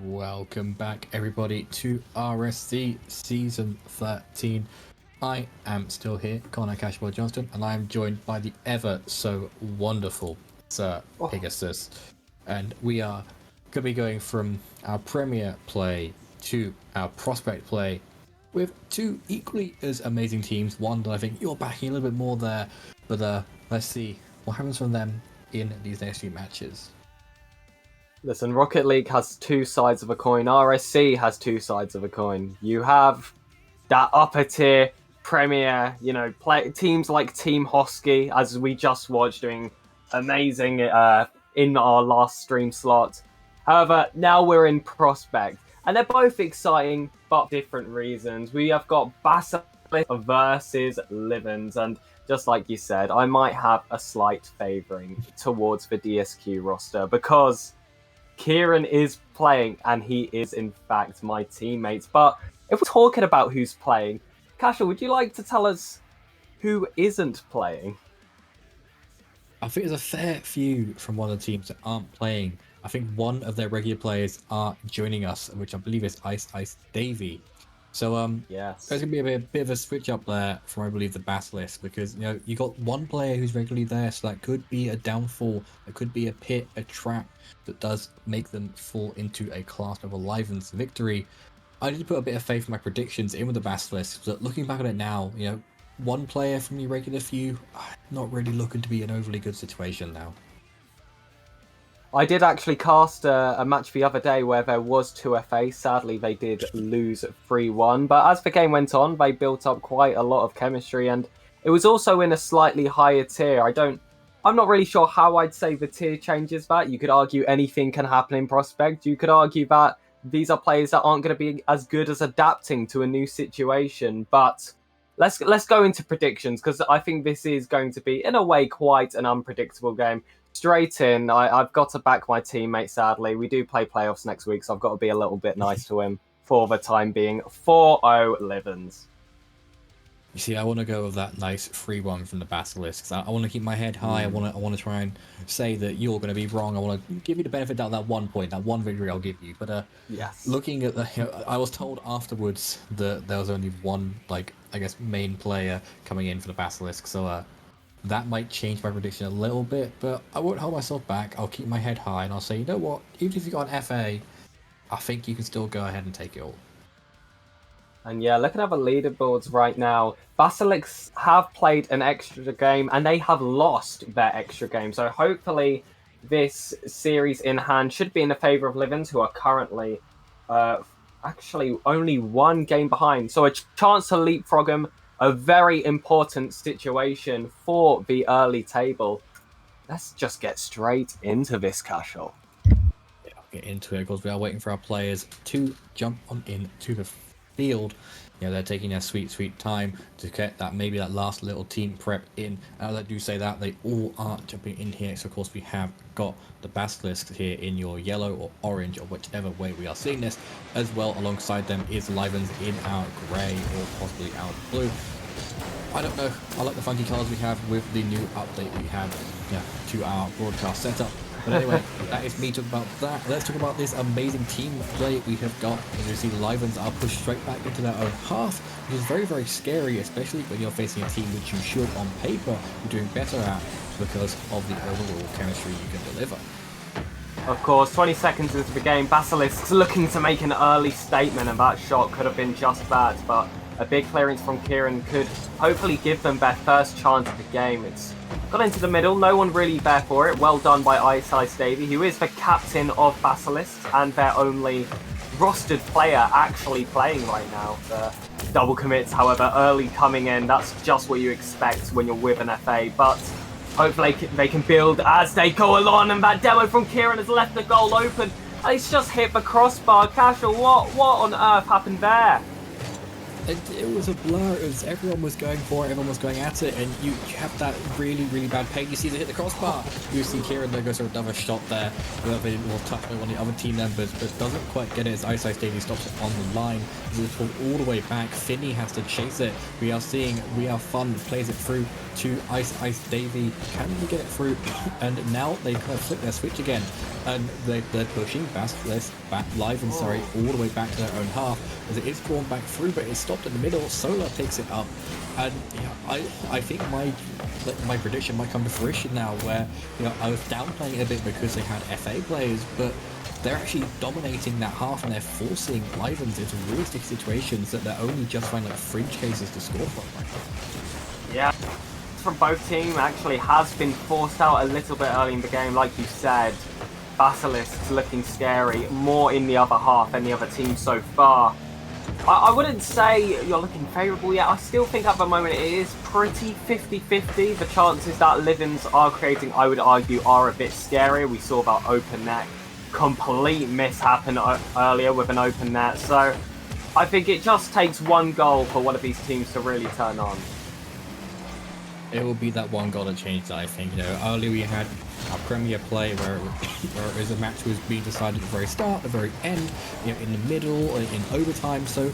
Welcome back, everybody, to RSC Season 13. I am still here, Connor Cashwell Johnston, and I am joined by the ever so wonderful Sir Pegasus. And we are going to be going from our Premier play to our Prospect play with two equally as amazing teams. One that I think you're backing a little bit more there, but let's see what happens from them in these next few matches. Listen, Rocket League has two sides of a coin. RSC has two sides of a coin. You have that upper tier Premier, teams like Team Hosky, as we just watched, doing amazing in our last stream slot. However, now we're in Prospect, and they're both exciting, but different reasons. We have got Basilisk versus Livens, and just like you said, I might have a slight favouring towards the DSQ roster because Kieran is playing, and he is in fact my teammate. But if we're talking about who's playing, Cashel, would you like to tell us who isn't playing? I think there's a fair few from one of the teams that aren't playing. I think one of their regular players are joining us, which I believe is Ice Davey. So Yes. there's gonna be a bit of a switch up there from, I believe, the Basilisk, because you got one player who's regularly there, so that could be a downfall, it could be a pit, a trap that does make them fall into a class of a Livens victory. I did put a bit of faith in my predictions in with the Basilisk, but looking back at it now, one player from the regular few, not really looking to be an overly good situation now. I did actually cast a match the other day where there was 2FA. Sadly, they did lose 3-1. But as the game went on, they built up quite a lot of chemistry, and it was also in a slightly higher tier. I'm not really sure how I'd say the tier changes that. You could argue anything can happen in Prospect. You could argue that these are players that aren't going to be as good as adapting to a new situation. But let's go into predictions, because I think this is going to be, in a way, quite an unpredictable game. Straight in, I've got to back my teammate, sadly. We do play playoffs next week, so I've got to be a little bit nice to him for the time being. 4-0 Livens. You see, I want to go with that nice 3-1 from the Basilisk. I want to keep my head high. I want to try and say that you're going to be wrong. I want to give you the benefit of that 1 point, that one victory I'll give you. But Yes. looking at I was told afterwards that there was only one, main player coming in for the Basilisk. So that might change my prediction a little bit, but I won't hold myself back. I'll keep my head high, and I'll say, you know what? Even if you got an FA, I think you can still go ahead and take it all. And yeah, looking at the leaderboards right now, Basilisks have played an extra game, and they have lost their extra game. So hopefully this series in hand should be in the favour of Livens, who are currently actually only one game behind. So a chance to leapfrog them. A very important situation for the early table. Let's just get straight into this, Cashel. Yeah, I'll get into it because we are waiting for our players to jump on into the field. They're taking their sweet time to get that last little team prep in. As I do say that, they all are jumping in here. So of course we have got the Basilisk here in your yellow or orange or whichever way we are seeing this. As well alongside them is Livens in our grey or possibly our blue. I don't know. I like the funky colours we have with the new update we have to our broadcast setup. But anyway, that is me talking about that. Let's talk about this amazing team play we have got. As you see, the Livens are pushed straight back into their own half, which is very, very scary, especially when you're facing a team which you should, on paper, be doing better at because of the overall chemistry you can deliver. Of course, 20 seconds into the game, Basilisk's looking to make an early statement, and that shot could have been just that, but a big clearance from Kieran could hopefully give them their first chance of the game. It's got into the middle, no one really there for it. Well done by Ice Davey, who is the captain of Basilisk and their only rostered player actually playing right now. The double commits, however, early coming in, that's just what you expect when you're with an FA, but hopefully they can build as they go along, and that demo from Kieran has left the goal open. And it's just hit the crossbar. Cashel, what on earth happened there? It was a blur. Everyone was going for it. Everyone was going at it, and you have that really, really bad pain. You see it hit the crossbar. You see Kieran there goes for another shot there. They will touch by one of the other team members, but doesn't quite get it as Ice Davey stops it on the line. It's pulled all the way back. Finney has to chase it. We are Fun plays it through to Ice Davey. Can he get it through? And now they kind of flip their switch again, and they're pushing Livens all the way back to their own half, as it is drawn back through, but it's stopped in the middle. Solar takes it up, and I think my prediction might come to fruition now, where I was downplaying it a bit because they had FA players, but they're actually dominating that half, and they're forcing Livens into really sticky situations that they're only just finding fringe cases to score from right now. Yeah, from both teams actually has been forced out a little bit early in the game, like you said. Basilisk's looking scary, more in the other half than the other team so far. I wouldn't say you're looking favourable yet. I still think at the moment it is pretty 50-50. The chances that Livens are creating, I would argue, are a bit scarier. We saw that open net complete mishap earlier with an open net. So I think it just takes one goal for one of these teams to really turn on. It will be that one goal that changed that, I think. Earlier we had our Premier play where it was a match was being decided at the very start, the very end, in the middle, or in overtime. So,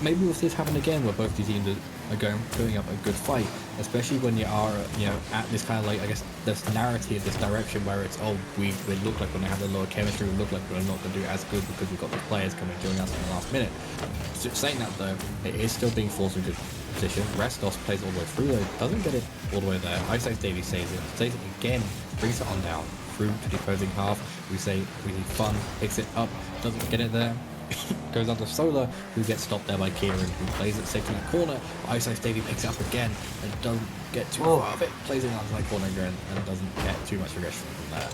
maybe we'll see this happen again where both these teams are going up a good fight, especially when you are, at this kind of like, I guess, this narrative, this direction where it's, we look like we're going to have a lower chemistry, we look like we're not going to do as good because we've got the players coming joining us in the last minute. So, saying that though, it is still being forced into position. Restos plays all the way through though, doesn't get it all the way there. Ice Davey saves it again, brings it on down through to the opposing half. We see Fun picks it up, doesn't get it there. Goes on to Solar, who gets stopped there by Kieran, who plays it safe in the corner. Ice Davey picks it up again and doesn't get too far of it. Plays it onto that corner again and doesn't get too much regression from there.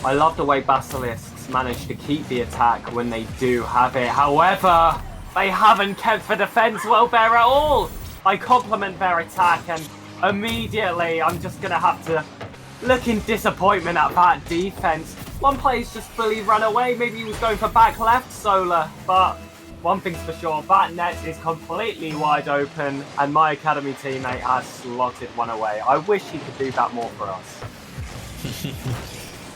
I love the way Basilisks manage to keep the attack when they do have it. However, they haven't kept the defense well there at all. I compliment their attack, and immediately I'm just going to have to look in disappointment at that defense. One player's just fully run away. Maybe he was going for back left Solar, but one thing's for sure, that net is completely wide open, and my academy teammate has slotted one away. I wish he could do that more for us.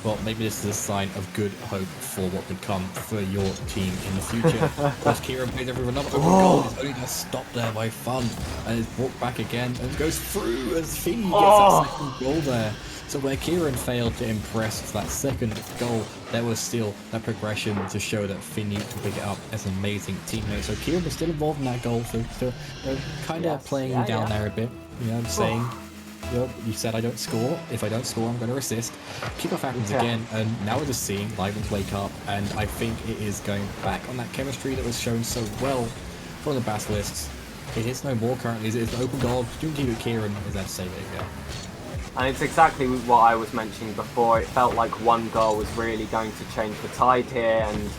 Well, maybe this is a sign of good hope for what could come for your team in the future. Plus, Kieran plays everyone up. Open goal is only just stopped there by Fun and is brought back again and goes through as Finney gets that second goal there. So where Kieran failed to impress for that second goal, there was still that progression to show that Finney can pick it up as an amazing teammate. So Kieran was still involved in that goal, so kind of playing him down there a bit, saying, you said I don't score. If I don't score, I'm going to assist. Kickoff happens again, and now we're just seeing Livens wake up, and I think it is going back on that chemistry that was shown so well from the Basilisks. It is no more currently. It's an open goal. Do keep it, Kieran is there to save it again. And it's exactly what I was mentioning before. It felt like one goal was really going to change the tide here, and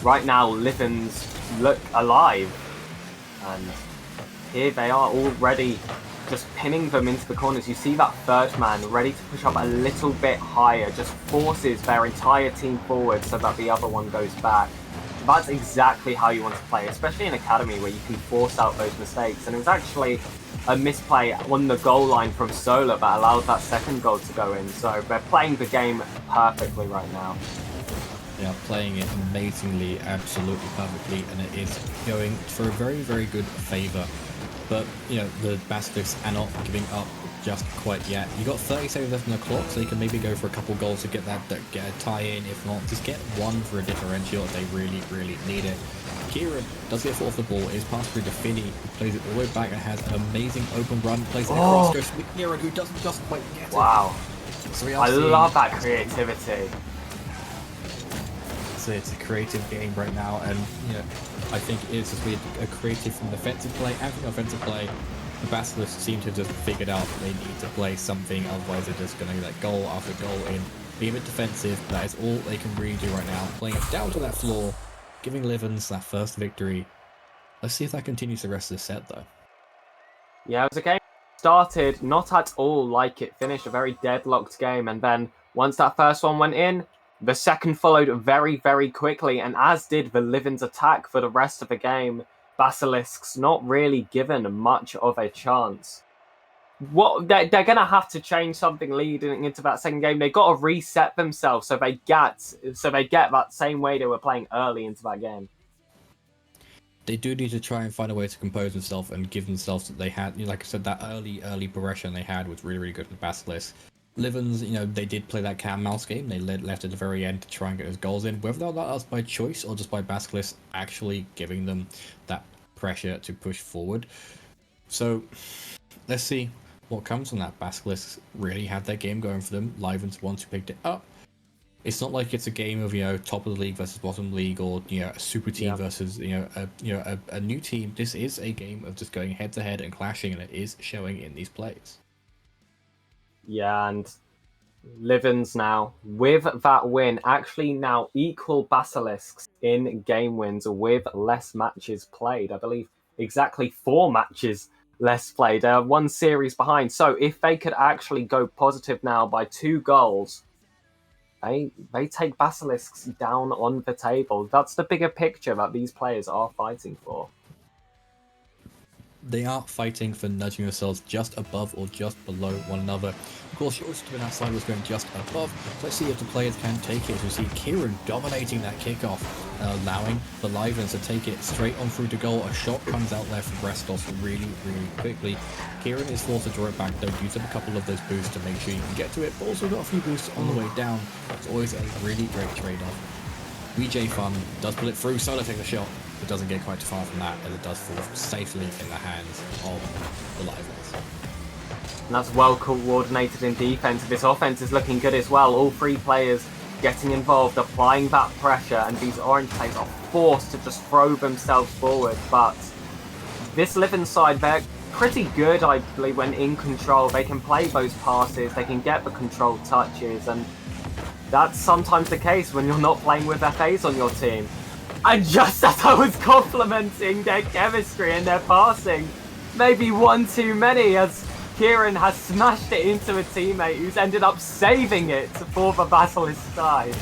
right now Livens look alive. And here they are already just pinning them into the corners. You see that third man ready to push up a little bit higher, just forces their entire team forward so that the other one goes back. That's exactly how you want to play, especially in Academy where you can force out those mistakes. And it was actually a misplay on the goal line from Solar that allowed that second goal to go in. So they're playing the game perfectly right now. Yeah, playing it amazingly, absolutely perfectly, and it is going for a very, very good favour. But, the Basilisks are not giving up just quite yet. You got 30 seconds left on the clock, so you can maybe go for a couple goals to get get a tie-in. If not, just get one for a differential if they really, really need it. Kieran does get fourth of the ball, is passed through to Finney, who plays it all the way back and has an amazing open run, plays it across, goes to Kieran, who doesn't just quite get it. Wow. So I love that creativity. It's a creative game right now, and I think it's just really a creative from defensive play and from offensive play. The Basilisks seem to have just figured out that they need to play something, otherwise they're just going to get goal after goal in. Be a bit defensive, that is all they can really do right now. Playing it down to that floor, giving Livens that first victory. Let's see if that continues the rest of the set though. Yeah, it was a game started not at all like it finished, a very deadlocked game, and then once that first one went in, the second followed very, very quickly, and as did the Livens attack for the rest of the game. Basilisks not really given much of a chance. They're going to have to change something leading into that second game. They got to reset themselves so they get that same way they were playing early into that game. They do need to try and find a way to compose themselves and give themselves that they had. Like I said, that early progression they had was really, really good for the Basilisks. Livens, they did play that cat and mouse game. They left at the very end to try and get those goals in. Whether that was by choice or just by Basilisks actually giving them that pressure to push forward. So, let's see what comes from that. Basilisks really had their game going for them. Livens once who picked it up. It's not like it's a game of top of the league versus bottom league, or a super team versus a new team. This is a game of just going head to head and clashing, and it is showing in these plays. Yeah, and Livens now, with that win, actually now equal Basilisks in game wins with less matches played. I believe exactly 4 matches less played. They're 1 series behind. So if they could actually go positive now by 2 goals, they take Basilisks down on the table. That's the bigger picture that these players are fighting for. They are fighting for nudging themselves just above or just below one another. Of course, yours to be outside was going just above. Let's see if the players can take it. As we see Kieran dominating that kickoff, allowing the Livens to take it straight on through to goal. A shot comes out there from Restos really, really quickly. Kieran is forced to draw it back, though, use up a couple of those boosts to make sure you can get to it, but also got a few boosts on the way down. It's always a really great trade-off. VJ Fun does pull it through, Solo takes a shot, but doesn't get quite too far from that, as it does fall safely in the hands of the Livens. And that's well coordinated in defense. This offense is looking good as well. All three players getting involved, applying that pressure, and these orange players are forced to just throw themselves forward. But this Livens side, they're pretty good, I believe, when in control. They can play those passes, they can get the controlled touches, and that's sometimes the case when you're not playing with FAs on your team. And just as I was complimenting their chemistry and their passing, maybe one too many, as Kieran has smashed it into a teammate who's ended up saving it for the Basilisk side.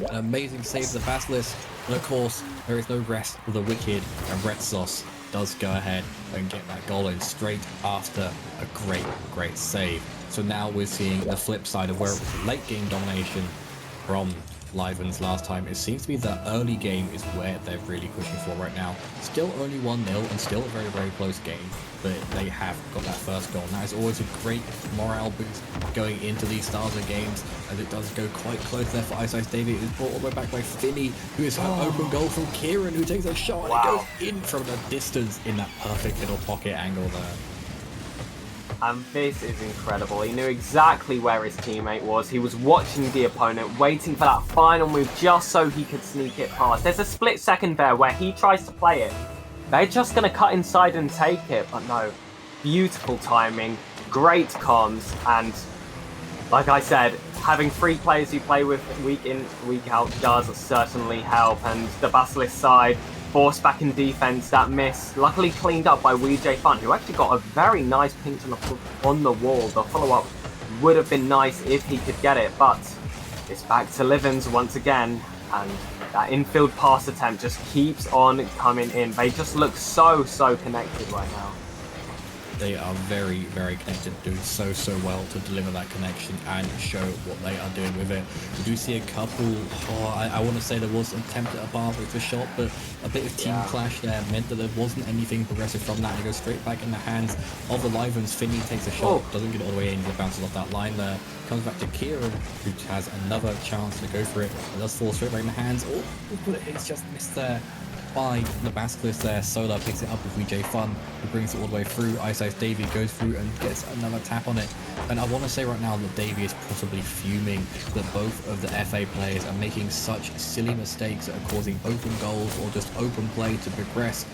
An amazing save of the Basilisk, and of course, there is no rest for the Wicked, and Retsos does go ahead and get that goal in straight after a great, great save. So now we're seeing the flip side of where it was late game domination from Livens last time. It seems to be the early game is where they're really pushing for right now. Still only 1-0 and still a very, very close game, but they have got that first goal. That is always a great morale boost going into these styles of games, as it does go quite close there for Ice Ice Davey. It is brought all the way back by Finney, who is an open goal from Kieran, who takes a shot and it goes in from the distance in that perfect little pocket angle there. And this is incredible. He knew exactly where his teammate was. He was watching the opponent, waiting for that final move just so he could sneak it past. There's a split second there where he tries to play it. They're just going to cut inside and take it, but no. Beautiful timing, great comms, and like I said, having three players you play with week in, week out does certainly help. And the Basilisk side forced back in defense, that miss luckily cleaned up by VJ Fun, who actually got a very nice pinch on the wall. The follow-up would have been nice if he could get it, but it's back to Livens once again, and that infield pass attempt just keeps on coming in. They just look so connected right now. They are very, very connected, doing so well to deliver that connection and show what they are doing with it. We do see a couple, I want to say there was an attempt at a bar with the shot, but a bit of team clash there meant that there wasn't anything progressive from that. It goes straight back in the hands of the Livens. Finney takes a shot, doesn't get it all the way in, it bounces off that line there. Comes back to Kieran, who has another chance to go for it. It does fall straight back in the hands. Oh, but it's just missed there by the Basilisk there. Solar picks it up with VJ Fun, who brings it all the way through. Ice Ice Davey goes through and gets another tap on it. And I want to say right now that Davey is possibly fuming that both of the FA players are making such silly mistakes that are causing open goals or just open play to progress.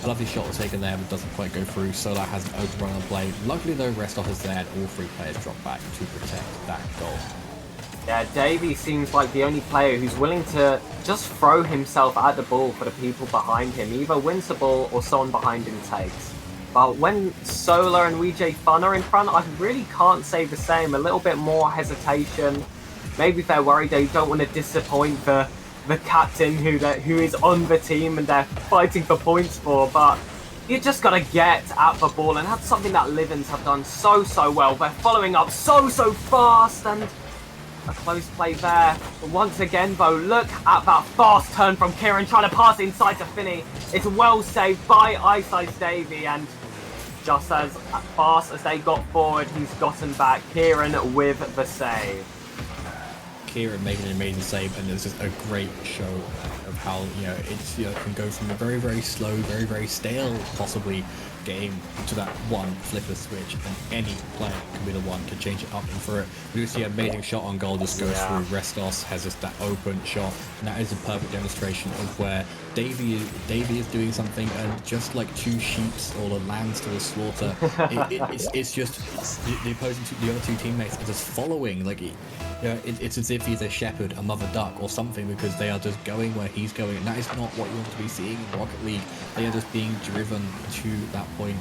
A lovely shot was taken there, but doesn't quite go through. Solar has an open run on play. Luckily though, Restov is there and all three players drop back to protect that goal. Yeah, Davey seems like the only player who's willing to just throw himself at the ball for the people behind him. Either wins the ball or someone behind him takes. But when Solar and VJ Fun are in front, I really can't say the same. A little bit more hesitation. Maybe they're worried they don't want to disappoint the captain who is on the team and they're fighting for points for. But you just got to get at the ball, and that's something that Livens have done so well. They're following up so fast, and a close play there. But once again, though, look at that fast turn from Kieran, trying to pass inside to Finney. It's well saved by Ice Ice Davey, and just as fast as they got forward, he's gotten back. Kieran with the save. Kieran making an amazing save, and it's just a great show of how, it's, can go from a very, very slow, very, very stale, possibly, game to that one flipper switch, and any player can be the one to change it up and through it. We do see an amazing shot on goal, just goes through. Restos has just that open shot, and that is a perfect demonstration of where Davey is doing something, and just like two sheeps or the lambs to the slaughter, it's just the other two teammates are just following. Like, it's as if he's a shepherd, a mother duck, or something, because they are just going where he's going, and that is not what you want to be seeing in Rocket League. They are just being driven to that point.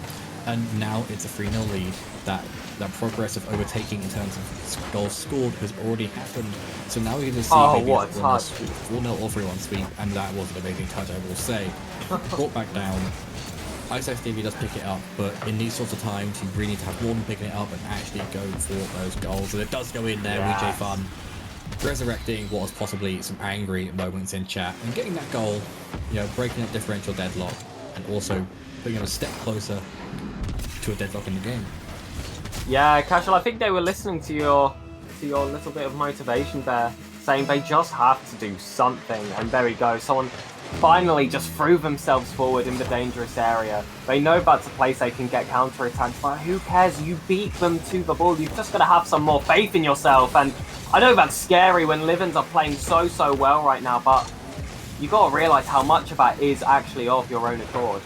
and now it's a 3-0 lead. That progressive overtaking in terms of goals scored has already happened. So now we can just see maybe what a touch. 4-0 or 3-1 sweep, and that was an amazing touch, I will say. Brought back down. Ice Stevie does pick it up, but in these sorts of times, you really need to have more than picking it up and actually go for those goals. And it does go in there, Yes. WJ Fun, resurrecting what was possibly some angry moments in chat, and getting that goal, breaking up differential deadlock, and also putting them a step closer to a deadlock in the game. Yeah, Casual, I think they were listening to your little bit of motivation there, saying they just have to do something, and there we go. Someone finally just threw themselves forward in the dangerous area. They know that's a place they can get counter-attacked, but who cares? You beat them to the ball. You've just got to have some more faith in yourself, and I know that's scary when Livens are playing so well right now, but you got to realise how much of that is actually of your own accord.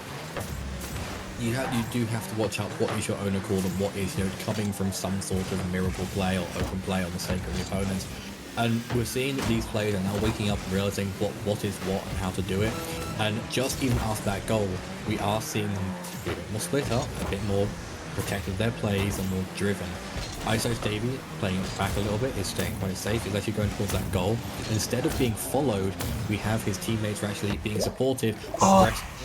You do have to watch out what is your own accord and what is coming from some sort of miracle play or open play on the sake of the opponents. And we're seeing that these players are now waking up and realizing what is what and how to do it. And just even after that goal, we are seeing them be a bit more split up, a bit more protective of their plays and more driven. ISO Davey playing it back a little bit, is staying quite safe, he's actually going towards that goal. And instead of being followed, we have his teammates are actually being supported.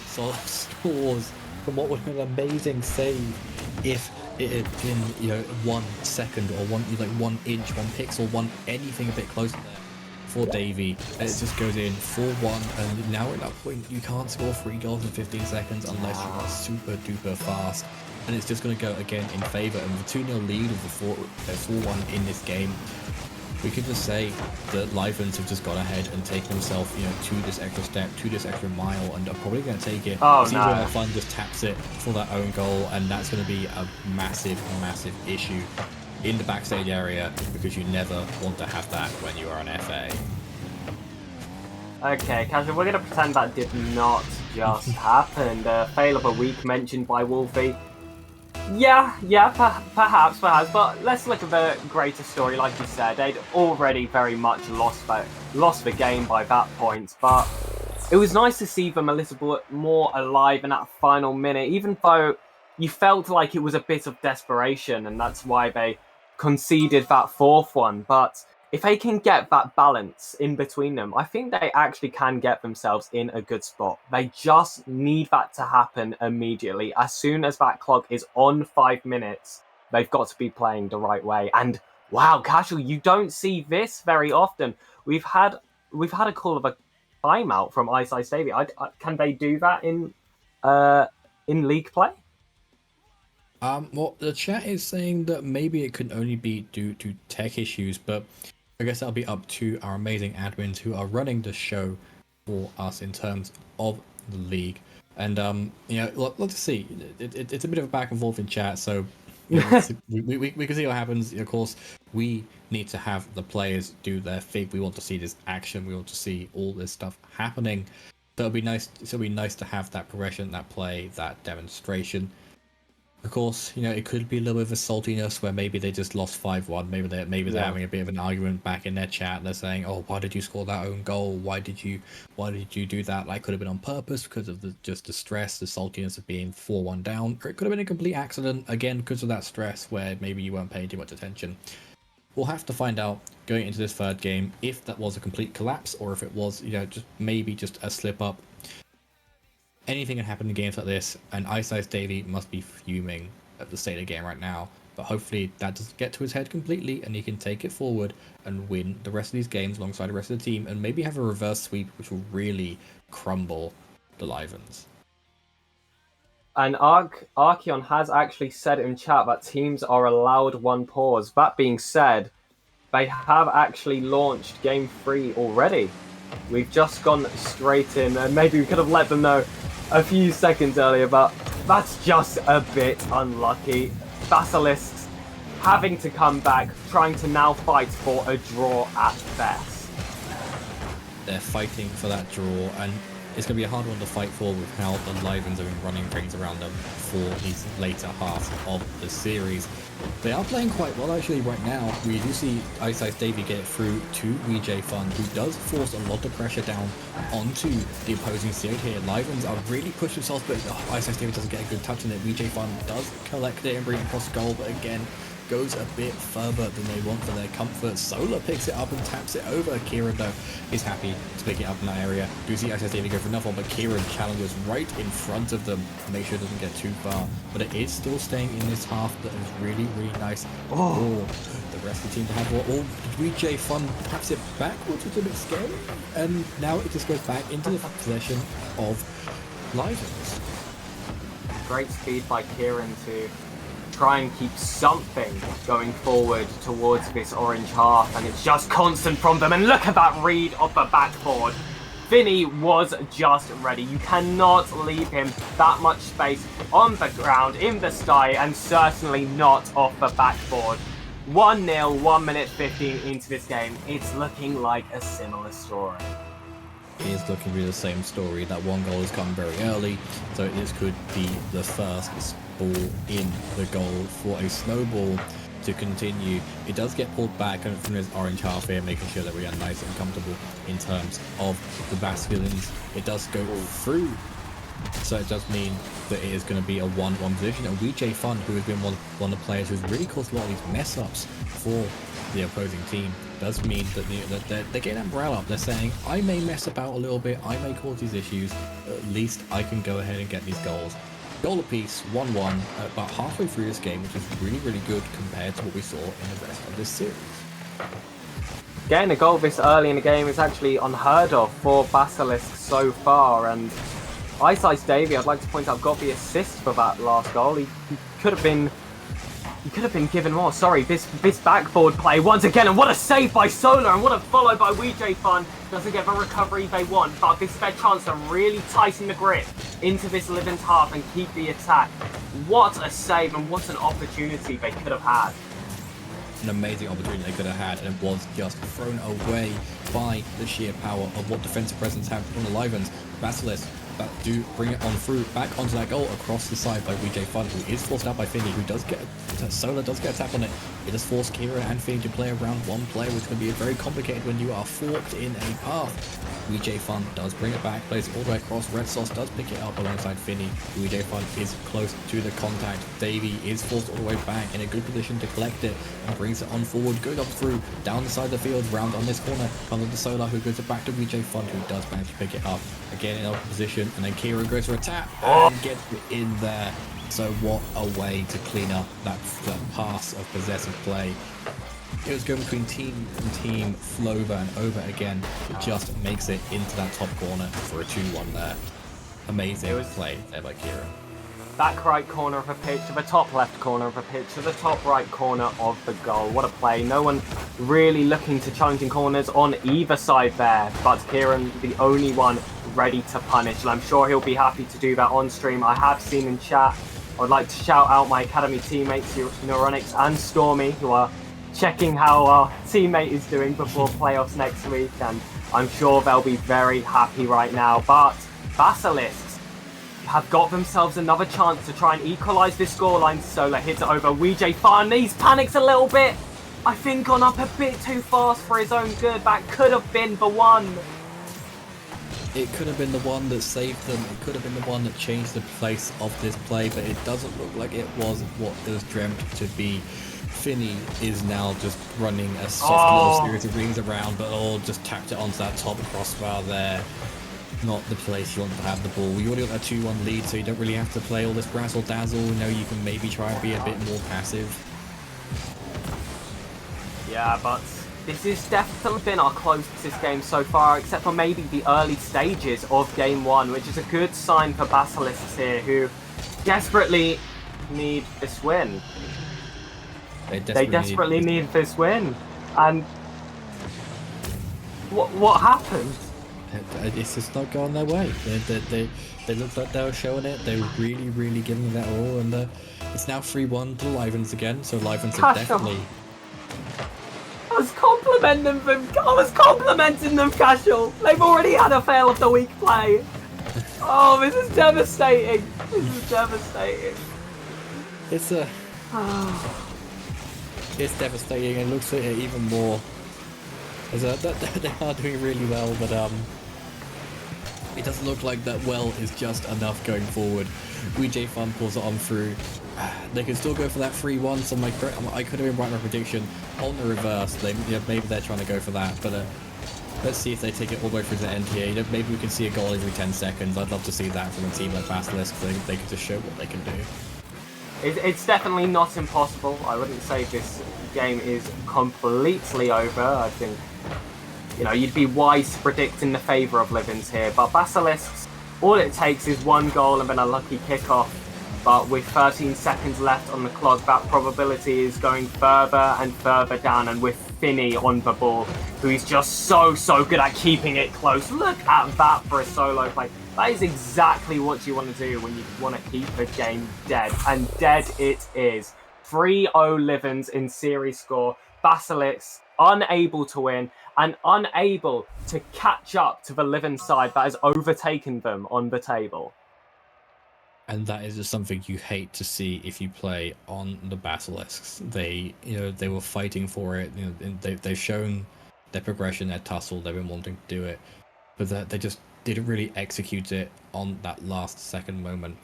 Scores from what would have been an amazing save if it had been 1 second or 1 inch, 1 pixel, anything a bit closer there for Davey, and it just goes in 4-1. And now at that point you can't score 3 goals in 15 seconds unless you are super duper fast, and it's just going to go again in favor. And the 2-0 lead of the 4-1 in this game, we could just say that Livens have just gone ahead and taken themselves, to this extra step, to this extra mile, and are probably going to take it. Fun just taps it for that own goal, and that's going to be a massive issue in the backstage area, because you never want to have that when you are an FA. Okay, Casual, we're going to pretend that did not just happen. The fail of a week mentioned by Wolfie. Perhaps, but let's look at the greater story. Like you said, they'd already very much lost the game by that point, but it was nice to see them a little bit more alive in that final minute, even though you felt like it was a bit of desperation, and that's why they conceded that 4th one. But if they can get that balance in between them, I think they actually can get themselves in a good spot. They just need that to happen immediately. As soon as that clock is on 5 minutes, they've got to be playing the right way. And wow, Casual, you don't see this very often. We've had a call of a timeout from Ice Davey. Can they do that in league play? Well, the chat is saying that maybe it could only be due to tech issues, but I guess that'll be up to our amazing admins who are running the show for us in terms of the league. And let's see. It's a bit of a back and forth in chat, so we can see what happens. Of course, we need to have the players do their thing. We want to see this action. We want to see all this stuff happening. So it'll be nice. It'll be nice to have that progression, that play, that demonstration. Of course, it could be a little bit of a saltiness where maybe they just lost 5-1. Maybe they're having a bit of an argument back in their chat. They're saying, "Oh, why did you score that own goal? Why did you do that? Like, could have been on purpose because of the stress, the saltiness of being 4-1 down, or it could have been a complete accident again because of that stress where maybe you weren't paying too much attention." We'll have to find out going into this 3rd game if that was a complete collapse or if it was, just a slip up. Anything can happen in games like this, and Ice Davey must be fuming at the state of the game right now. But hopefully that doesn't get to his head completely, and he can take it forward and win the rest of these games alongside the rest of the team, and maybe have a reverse sweep, which will really crumble the Livens. And Archeon has actually said in chat that teams are allowed 1 pause. That being said, they have actually launched Game 3 already. We've just gone straight in, and maybe we could have let them know a few seconds earlier, but that's just a bit unlucky. Basilisks having to come back, trying to now fight for a draw at best. They're fighting for that draw, and it's going to be a hard one to fight for with how the Livens have been running things around them for these later halves of the series. They are playing quite well actually right now. We do see Ice Davey get it through to VJ Fun, who does force a lot of pressure down onto the opposing side here. Livens are really pushing themselves, but Ice Davey doesn't get a good touch on it. VJ Fun does collect it and bring it across goal, but again, goes a bit further than they want for their comfort. Solar picks it up and taps it over. Kieran, though, is happy to pick it up in that area. Do see Access Daily go for another one, but Kieran challenges right in front of them to make sure it doesn't get too far. But it is still staying in this half that is really, really nice. Oh, the rest of the team to have all VJ Fun taps it backwards, which is a bit scary. And now it just goes back into the possession of Livens. Great speed by Kieran to try and keep something going forward towards this orange half, and it's just constant from them. And look at that read off the backboard. Vinny was just ready. You cannot leave him that much space on the ground, in the sky, and certainly not off the backboard. 1-0, 1 minute 15 into this game. It's looking like a similar story. It is looking to be the same story. That one goal has come very early, so this could be the first ball in the goal for a snowball to continue. It does get pulled back from this orange half here, making sure that we are nice and comfortable in terms of the Basculins. It does go through, so it does mean that it is going to be a 1-1 position. And VJ Fun, who has been one of the players who's really caused a lot of these mess ups for the opposing team, does mean that they're getting that morale up. They're saying, I may mess about a little bit, I may cause these issues, at least I can go ahead and get these goals. Goal apiece, 1-1, about halfway through this game, which is really, really good compared to what we saw in the rest of this series. Getting a goal this early in the game is actually unheard of for Basilisk so far, and Ice Davey, I'd like to point out, got the assist for that last goal. He could have been given more. Sorry, this backboard play once again, and what a save by Solar, and what a follow by VJ Fun. Doesn't get the recovery they want, but this is their chance to really tighten the grip into this Livens half and keep the attack. What a save, and what an opportunity they could have had. An amazing opportunity they could have had, and it was just thrown away by the sheer power of what defensive presence have from the Livens. Basilisk do bring it on through, back onto that goal across the side by VJ Fun, who is forced out by Finney, who does get Solar does get a tap on it. It does force Kira and Finney to play around one player, which can be very complicated when you are forked in a path. VJ Fun does bring it back, plays it all the way across. Red Sauce does pick it up alongside Finney. VJ Fun is close to the contact. Davey is forced all the way back in a good position to collect it and brings it on forward, goes up through, down the side of the field, round on this corner, comes to Solar, who goes it back to VJ Fun, who does manage to pick it up again in open position, and then Kira goes for a tap and gets it in there. So what a way to clean up that pass of possessive play. It was going between team and team, Flover and over again. It just makes it into that top corner for a 2-1 there. Amazing play there by Kira. Back right corner of the pitch to the top left corner of the pitch to the top right corner of the goal. What a play. No one really looking to challenging corners on either side there, but Kieran the only one ready to punish, and I'm sure he'll be happy to do that on stream. I have seen in chat. I would like to shout out my academy teammates, Neuronix and Stormy, who are checking how our teammate is doing before playoffs next week, and I'm sure they'll be very happy right now. But Basilisks have got themselves another chance to try and equalise this scoreline. Solar hits it over VJ Fun. He's panics a little bit. I think gone up a bit too fast for his own good. That could have been the one. It could have been the one that saved them. It could have been the one that changed the place of this play, but it doesn't look like it was what it was dreamt to be. Finney is now just running a soft little series of rings around, but just tapped it onto that top crossbar there. Not the place you want to have the ball. You already got a 2-1 lead, so you don't really have to play all this razzle dazzle. You know, you can maybe try and be a bit more passive. Yeah, but this has definitely been our closest game so far, except for maybe the early stages of game one, which is a good sign for Basilisks here, who desperately need this win. They desperately need this win. And what happened? It's just not going their way. They looked like they were showing it. They were really, really giving it that all, and it's now 3-1 to Livens again. So Livens are definitely. I was complimenting them, Casual. They've already had a fail of the week play. Oh, this is devastating. This is devastating. It's it's devastating. It looks like it even more. They are doing really well, but it doesn't look like that well is just enough going forward. VJ Fun pulls it on through. They could still go for that 3-1. So I could have been right in my prediction on the reverse. Maybe they're trying to go for that, but let's see if they take it all the way through to NTA. Maybe we can see a goal every 10 seconds. I'd love to see that from a team like Basilisk. They can just show what they can do. It's definitely not impossible. I wouldn't say this game is completely over. I think, you'd be wise to predict in the favour of Livens here. But Basilisks, all it takes is one goal and then a lucky kickoff. But with 13 seconds left on the clock, that probability is going further and further down. And with Finney on the ball, who is just so good at keeping it close. Look at that for a solo play. That is exactly what you want to do when you want to keep the game dead. And dead it is. 3-0 Livens in series score. Basilisk unable to win and unable to catch up to the Livens side that has overtaken them on the table. And that is just something you hate to see if you play on the Basilisks. They were fighting for it. They've shown their progression, their tussle. They've been wanting to do it, but they just didn't really execute it on that last second moment.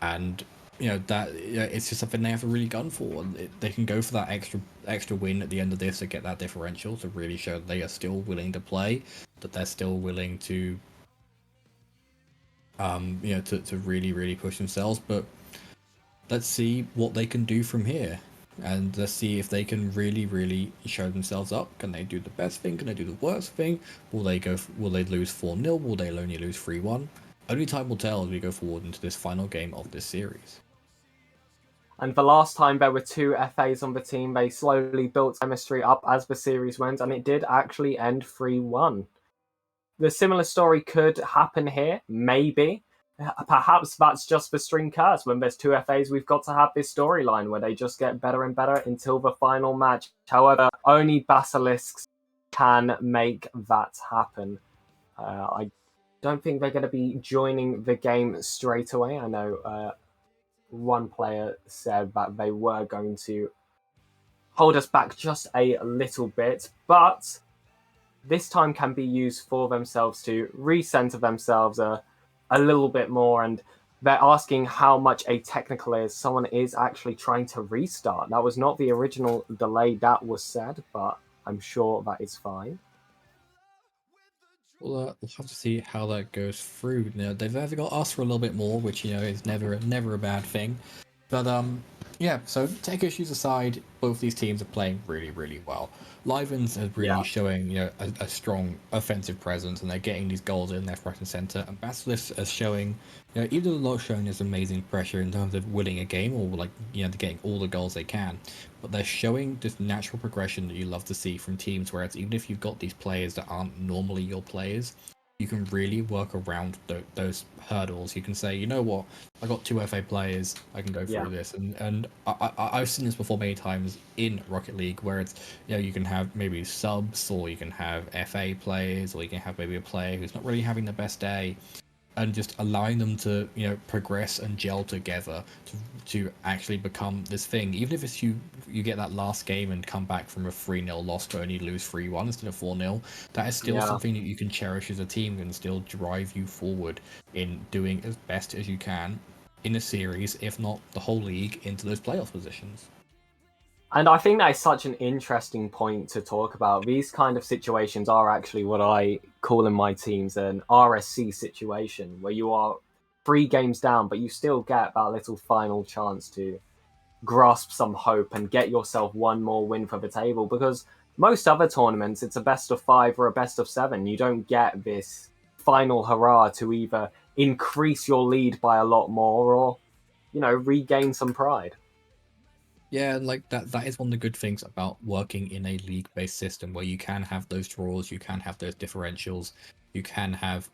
And it's just something they have to really gun for. And they can go for that extra win at the end of this to get that differential to really show that they are still willing to play, that they're still willing to to really push themselves. But let's see what they can do from here, and let's see if they can really show themselves up. Can they do the best thing? Can they do the worst thing? Will they lose 4-0? Will they only lose 3-1? Only time will tell as we go forward into this final game of this series. And the last time there were 2 FAs on the team, they slowly built chemistry up as the series went, and it did actually end 3-1. The similar story could happen here, maybe. Perhaps that's just the string curse. When there's 2 FAs, we've got to have this storyline where they just get better and better until the final match. However, only Basilisks can make that happen. I don't think they're going to be joining the game straight away. I know one player said that they were going to hold us back just a little bit, but this time can be used for themselves to recenter themselves a little bit more. And they're asking how much a technical is. Someone is actually trying to restart. That was not the original delay that was said, but I'm sure that is fine. We'll have to see how that goes through. They've either got us for a little bit more, which is never a bad thing. But yeah. So tech issues aside, both these teams are playing really well. Livens is really showing a strong offensive presence, and they're getting these goals in left, right, and center. And Basilisk is showing, even though they're not showing this amazing pressure in terms of winning a game or they're getting all the goals they can, but they're showing this natural progression that you love to see from teams. Whereas even if you've got these players that aren't normally your players, you can really work around those hurdles. You can say, you know what, I got 2 FA players, I can go through this. And I've seen this before many times in Rocket League, where it's, you can have maybe subs, or you can have FA players, or you can have maybe a player who's not really having the best day, and just allowing them to progress and gel together to actually become this thing. Even if it's you get that last game and come back from a 3-0 loss to only lose 3-1 instead of 4-0, that is still something that you can cherish as a team and still drive you forward in doing as best as you can in a series, if not the whole league, into those playoff positions. And I think that is such an interesting point to talk about. These kind of situations are actually what I call in my teams an RSC situation, where you are 3 games down, but you still get that little final chance to grasp some hope and get yourself one more win for the table. Because most other tournaments, it's a best of 5 or a best of 7. You don't get this final hurrah to either increase your lead by a lot more or, regain some pride. Yeah, like that is one of the good things about working in a league-based system, where you can have those draws, you can have those differentials, you can have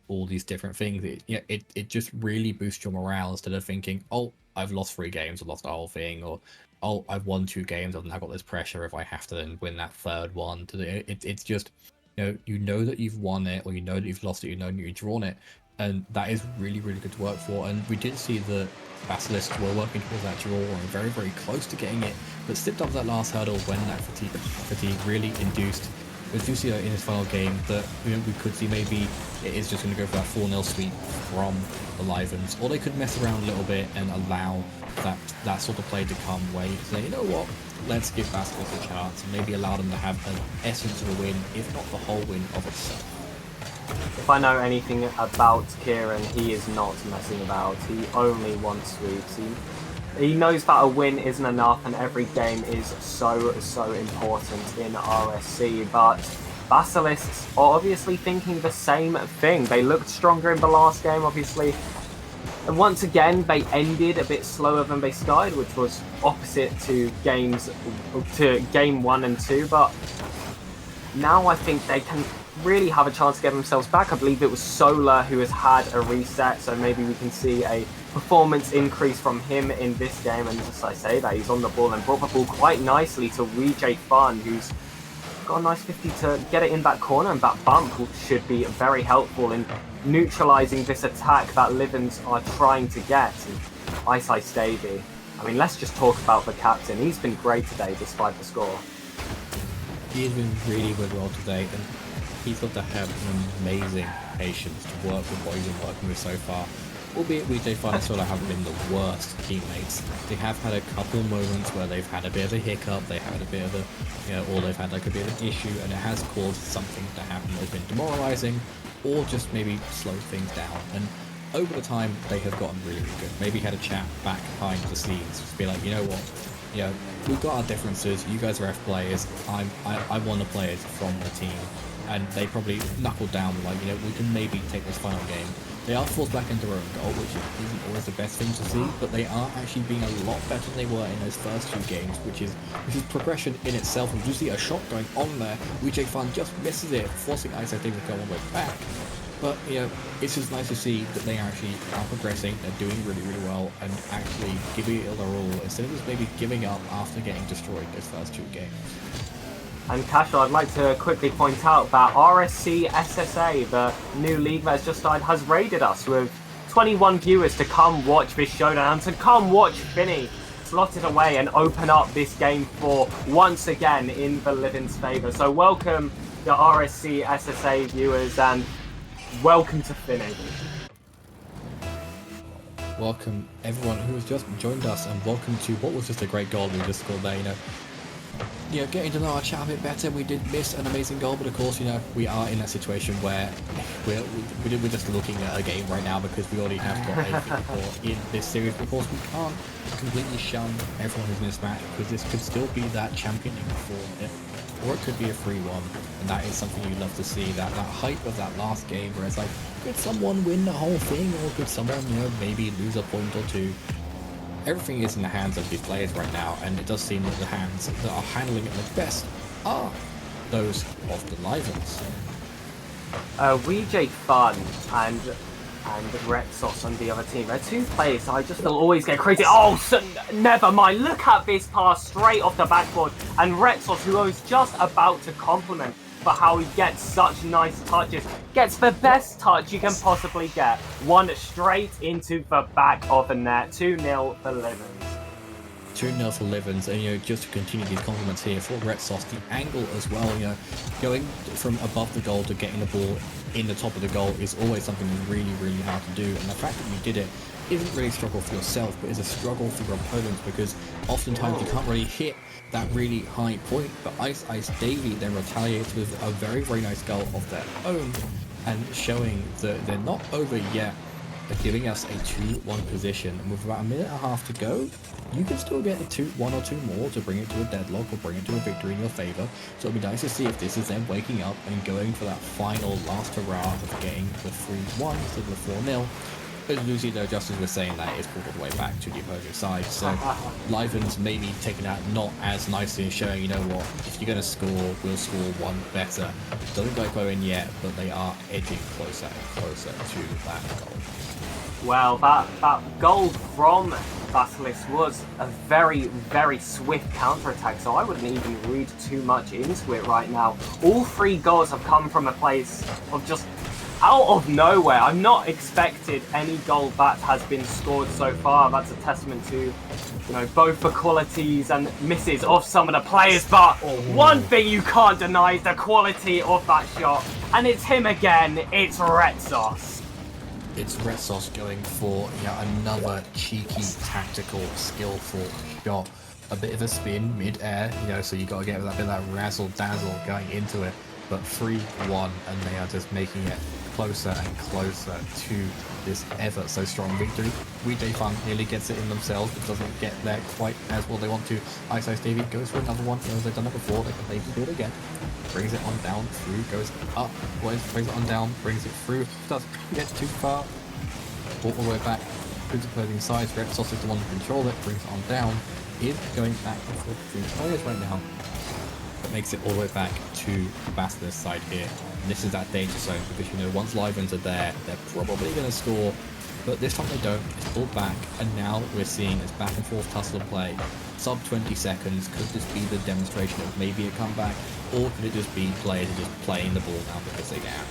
all these different things. It just really boosts your morale, instead of thinking, oh, I've lost 3 games, I've lost the whole thing, or oh, I've won 2 games, I've now got this pressure if I have to then win that 3rd one. It's just, you know that you've won it, or you know that you've lost it, you know that you've drawn it, and that is really, really good to work for. And we did see that Basilisks were working towards that draw and very, very close to getting it, but slipped up that last hurdle when that fatigue really induced. We do see in his final game that we could see maybe it is just going to go for that 4-0 sweep from the Livens, or they could mess around a little bit and allow that sort of play to come where you say, you know what, let's give Basilisks a chance and maybe allow them to have an essence of a win, if not the whole win of itself. If I know anything about Kieran, he is not messing about. He only wants sweeps. He knows that a win isn't enough, and every game is so important in RSC. But Basilisks are obviously thinking the same thing. They looked stronger in the last game, obviously. And once again, they ended a bit slower than they started, which was opposite to game 1 and 2. But now I think they can really have a chance to get themselves back. I believe it was Solar who has had a reset, so maybe we can see a performance increase from him in this game. And as I say that, he's on the ball and brought the ball quite nicely to WJ Fun, who's got a nice 50 to get it in that corner, and that bump should be very helpful in neutralizing this attack that Livens are trying to get. And Ice Davey, I mean, let's just talk about the captain. He's been great today despite the score. He has been really well today, and he's got to have an amazing patience to work with what he's been working with so far. Albeit WJ Fun and Solar haven't been the worst teammates. They have had a couple moments where they've had a bit of a hiccup, they've had a bit of a, or they've had like a bit of an issue, and it has caused something to happen that's been demoralizing, or just maybe slow things down. And over the time, they have gotten really good. Maybe had a chat back behind the scenes, just be like, you know what, we've got our differences, you guys are F players, I'm one of the players from the team. And they probably knuckled down, like, we can maybe take this final game. They are forced back into their own goal, which isn't always the best thing to see, but they are actually being a lot better than they were in those first 2 games, which is progression in itself. And you see a shot going on there, WJ Fun just misses it, forcing Ice to go all the way back. But, it's just nice to see that they actually are progressing, they're doing really, really well, and actually giving it their all, instead of just maybe giving up after getting destroyed those first 2 games. And Cashel, I'd like to quickly point out that RSC SSA, the new league that has just started, has raided us with 21 viewers to come watch this showdown, and to come watch Finney slot it away and open up this game 4 once again in the Livens' favour. So welcome the RSC SSA viewers, and welcome to Finney. Welcome everyone who has just joined us, and welcome to what was just a great goal we just scored there. Getting to know our chat a bit better. We did miss an amazing goal, but of course, we are in a situation where we're just looking at a game right now because we already have got a victor in this series. But of course, we can't completely shun everyone who's in this match, because this could still be that championing for it, or it could be a 3-1, and that is something you'd love to see. That hype of that last game, where it's like, could someone win the whole thing, or could someone maybe lose a point or two? Everything is in the hands of these players right now, and it does seem that the hands that are handling it the best are those of the Livens. WJ Fun and Rexos on the other team. They're 2 players I just always get crazy. Oh, so never mind. Look at this pass straight off the backboard. And Rexos, who I was just about to compliment for how he gets such nice touches, gets the best touch you can possibly get. One straight into the back of the net. 2-0 for Livens. 2-0 for Livens, and just to continue these compliments here for Retsos, the angle as well, going from above the goal to getting the ball in the top of the goal is always something that's really, really hard to do, and the fact that you did it isn't really a struggle for yourself, but is a struggle for your opponents, because oftentimes you can't really hit that really high point. But Ice Davey then retaliates with a very, very nice goal of their own, and showing that they're not over yet, but giving us a 2-1 position. And with about a minute and a half to go, you can still get a 1 or 2 more to bring it to a deadlock or bring it to a victory in your favour. So it'll be nice to see if this is them waking up and going for that final last hurrah of getting the 3-1 instead of the 4-0. As Lucy, though, just as we're saying that, it's pulled all the way back to the opposing side. So Livens maybe taking that not as nicely and showing, you know what, if you're going to score, we'll score one better. Doesn't quite go in yet, but they are edging closer and closer to that goal. Well, that goal from Basilisk was a very, very swift counter-attack, so I wouldn't even read too much into it right now. All 3 goals have come from a place of just out of nowhere. I'm not expected any goal that has been scored so far. That's a testament to, you know, both the qualities and misses of some of the players. But one thing you can't deny is the quality of that shot. And it's him again. It's Red Sauce. It's Red Sauce going for another cheeky, tactical, skillful shot. A bit of a spin mid-air, so you got to get that bit of that razzle-dazzle going into it. But 3-1, and they are just making it closer and closer to this ever so strong victory. Weekday Fun nearly gets it in themselves, but doesn't get there quite as well they want to. Ice Davey goes for another one. They've done it before, they can maybe do it again. Brings it on down, through, goes up, brings it on down, brings it through, doesn't get too far. Brought all the way back to the opposing sides. Red Sauce is the one to control it, brings it on down. Is going back and forth between players right now. That makes it all the way back to Basilisk's side here. And this is that danger zone because once Livens are there, they're probably going to score. But this time they don't. It's pulled back, and now we're seeing this back and forth tussle of play. Sub 20 seconds. Could this be the demonstration of maybe a comeback, or could it just be players just playing the ball now because they can?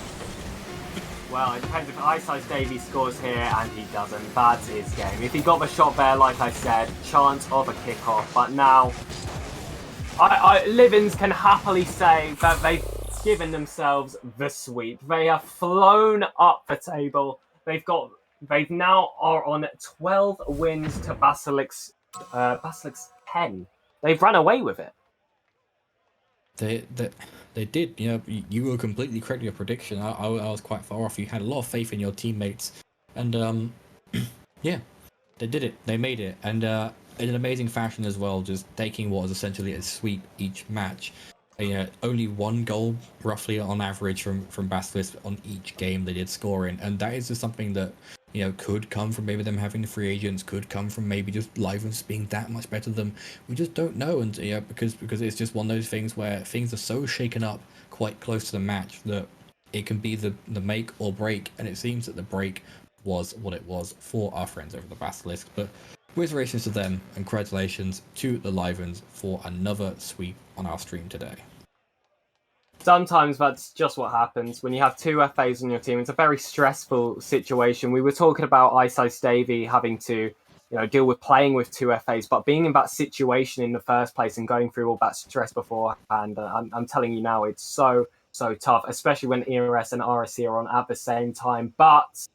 Well, it depends if Ice Davey scores here, and he doesn't. That's his game. If he got the shot there, like I said, chance of a kickoff. But now, Livens can happily say that they've given themselves the sweep. They have flown up the table. They now are on 12 wins to Basilisk's 10. They've run away with it. They did. You were completely correct in your prediction. I was quite far off. You had a lot of faith in your teammates, and yeah, they did it. They made it, and in an amazing fashion as well. Just taking what was essentially a sweep each match. Only one goal roughly on average from Basilisk on each game they did score in, and that is just something that could come from maybe them having the free agents, could come from maybe just Livens being that much better than them. We just don't know, and because it's just one of those things where things are so shaken up quite close to the match that it can be the make or break, and it seems that the break was what it was for our friends over the Basilisk. But congratulations to them, and congratulations to the Livens for another sweep on our stream today. Sometimes that's just what happens when you have two FAs on your team. It's a very stressful situation. We were talking about Ice Davey having to, deal with playing with two FAs, but being in that situation in the first place and going through all that stress beforehand, I'm telling you now, it's so tough, especially when ERS and RSC are on at the same time. But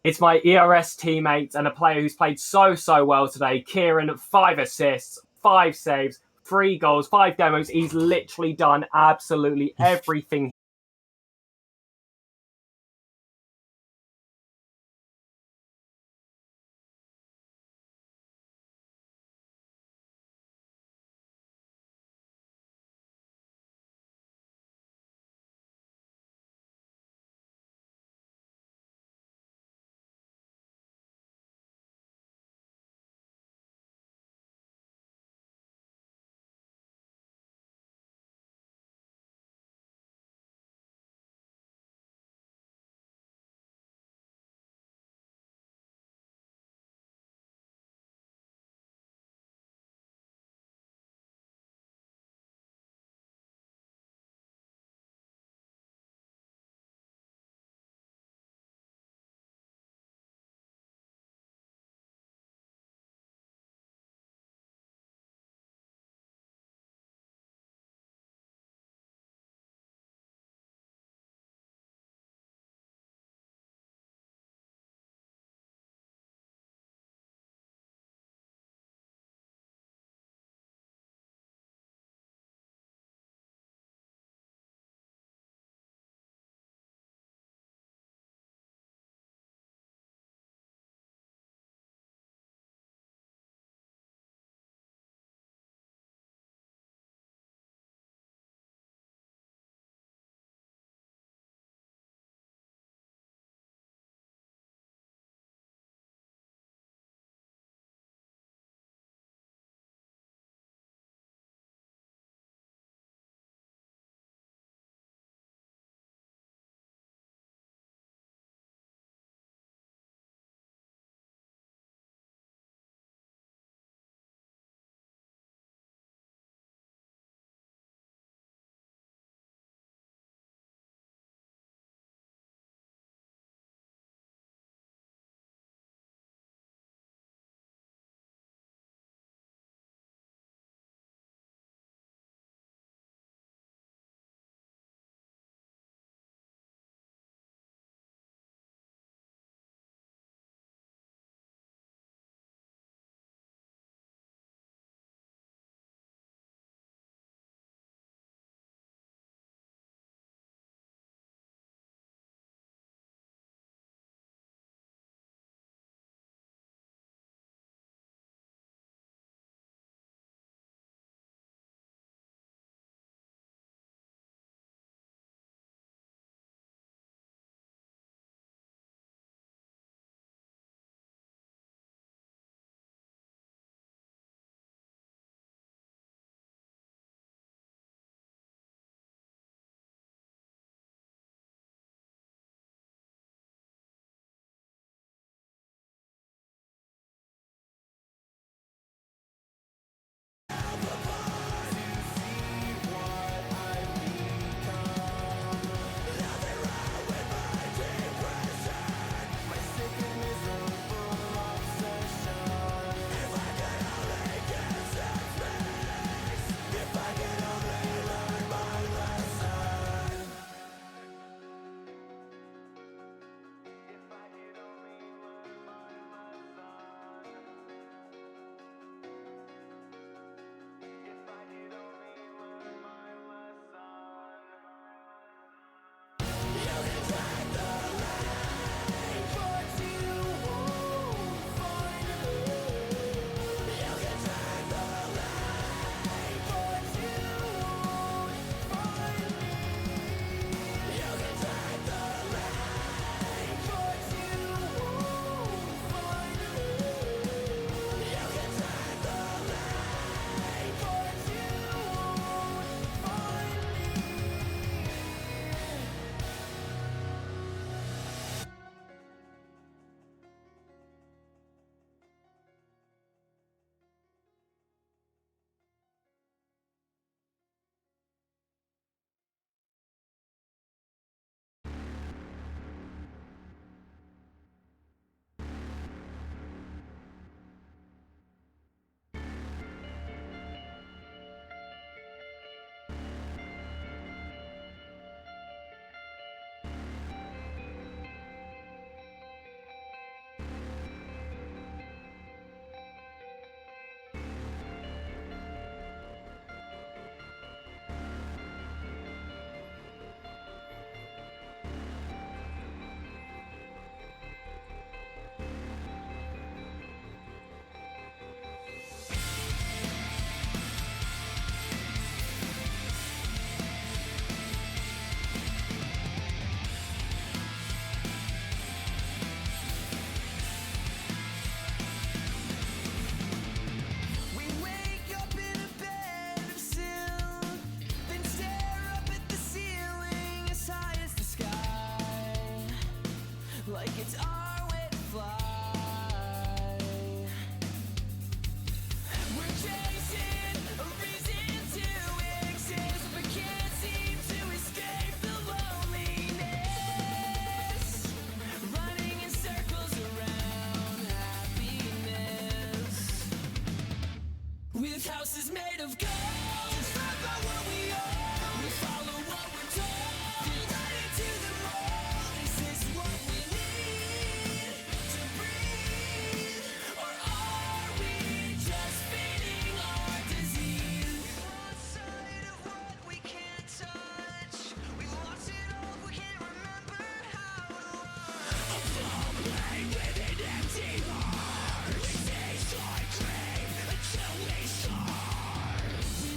it's my ERS teammate and a player who's played so well today, Kieran. 5 assists, 5 saves, 3 goals, 5 demos. He's literally done absolutely everything This house is made of gold. Just live by what we own. We follow what we're told. United to the mold. This is what we need to breathe. Or are we just feeding our disease? We lost sight of what we can't touch. We lost it all. We can't remember how to love. A full blade with an empty heart. We taste like grave until we starve. We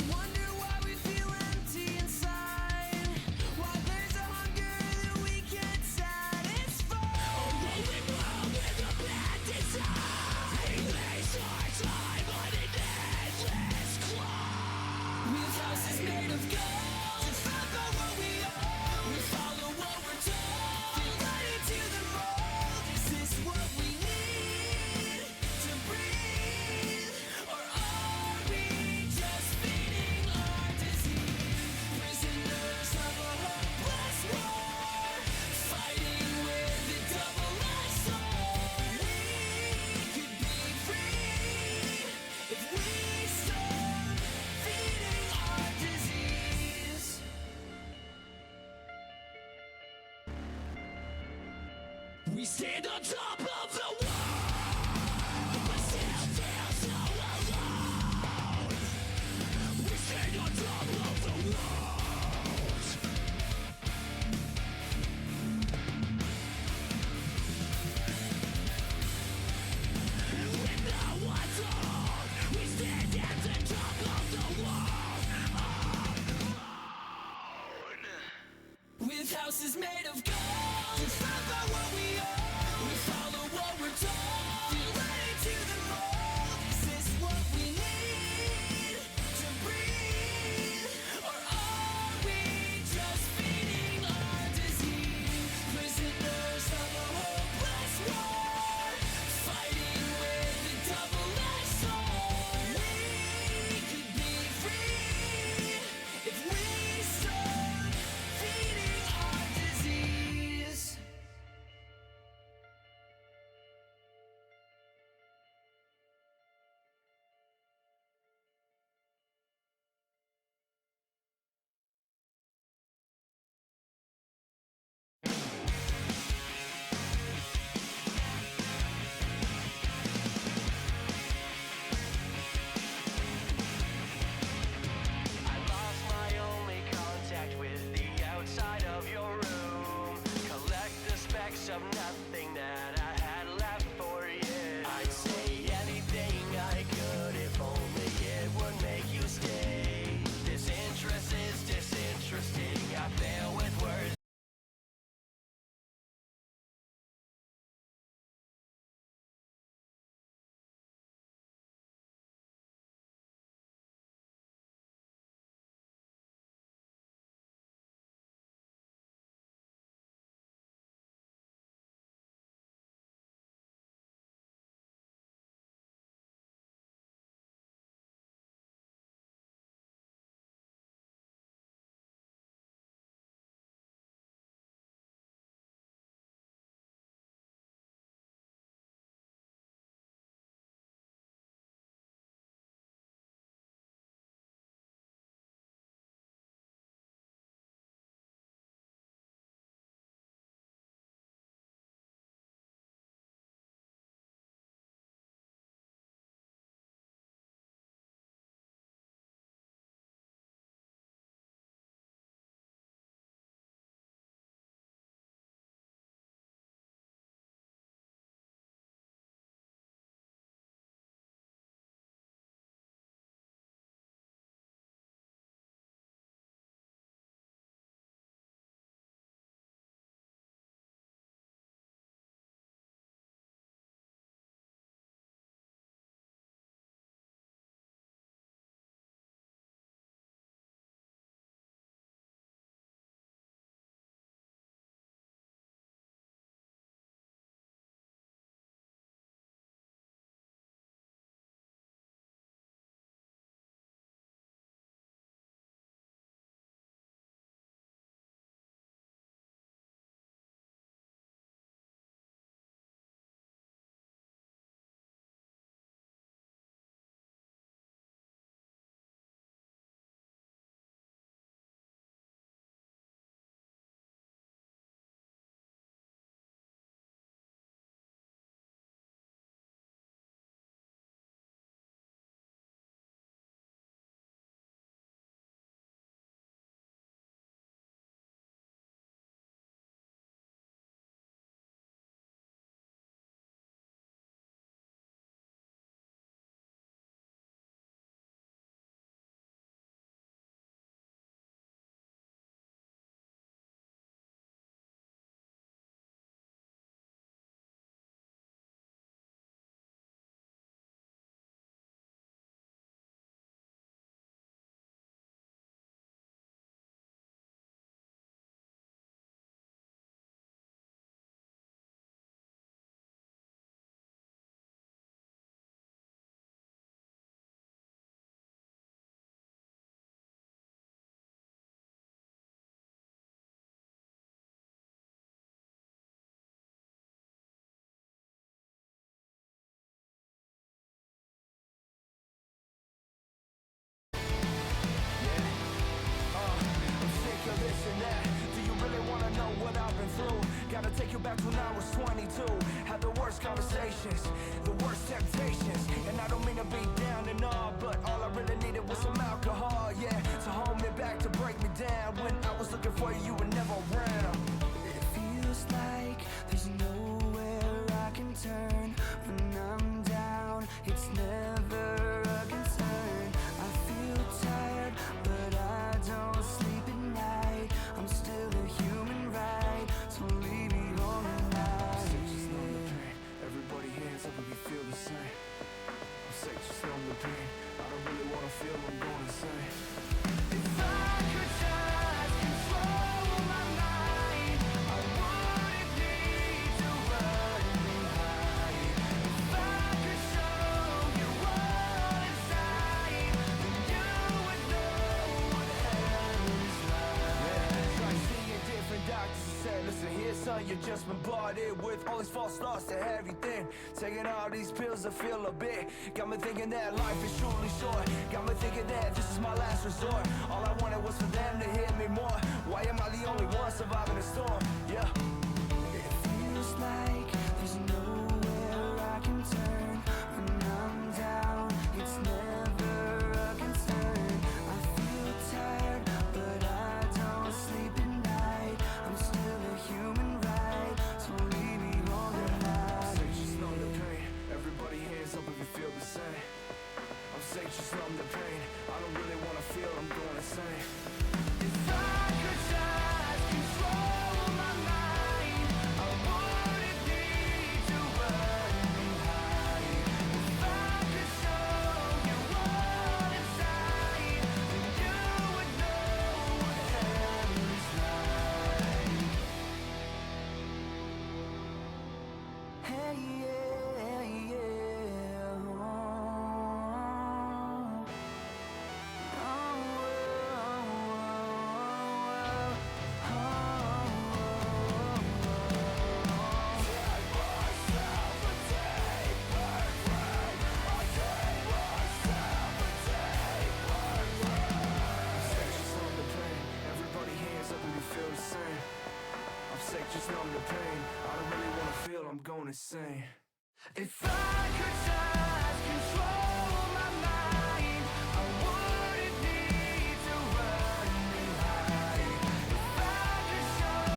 numb the pain. I don't really wanna feel, I'm going insane. If I could just control my mind, I wouldn't need to run and hide. If I could show you all inside, then you would know what hell is like. Try seeing different doctors and say, listen here son, you just bombarded with all these false thoughts to everything. Taking all these pills I feel a bit. Got me thinking that life is truly short. Got me thinking that this is my last resort. All I wanted was for them to hit me more. Why am I the only one surviving the storm? Yeah. It feels like there's nowhere I can turn. When I'm down, it's never a concern. I feel tired, but I don't sleep at night. I'm still a human, right? So leave me on the night. Say just numb the pain. Everybody hands up if you feel the same. I'm saying just numb the pain. I don't really wanna feel, I'm going insane. If I could just control my mind, I wouldn't need to run and hide. If I could show you all inside, then you would know what hell is like. Hey, yeah, yeah. Just numb the pain. I don't really wanna feel, I'm going insane. If I could just control my mind, I wouldn't need to run and hide. If I could show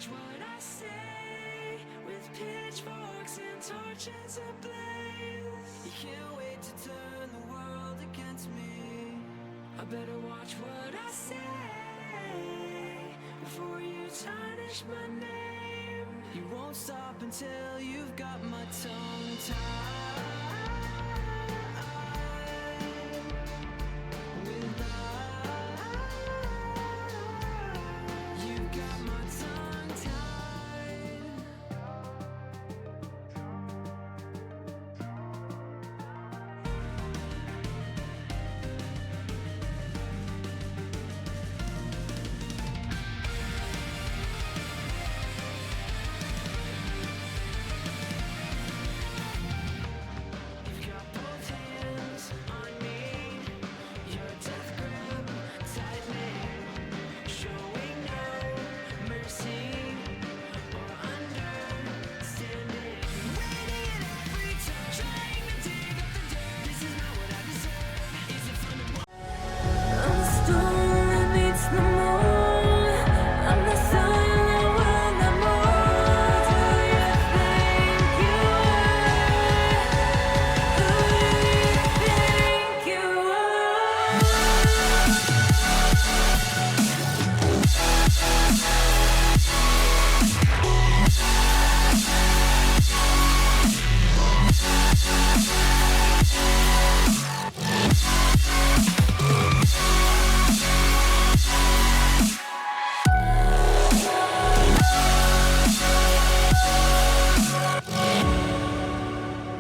watch what I say with pitchforks and torches ablaze. You can't wait to turn the world against me. I better watch what I say before you tarnish my name. You won't stop until you've got my tongue tied. With lies, you've got my tongue tied. You've got both hands on me, your death grip tightening, showing no mercy or understanding. Waiting at every turn, trying to dig up the dirt. This is not what I deserve. Is it fun to watch? I'm the storm that meets the moon. I'm the sun that will not move. Do you think you are? Who do you think you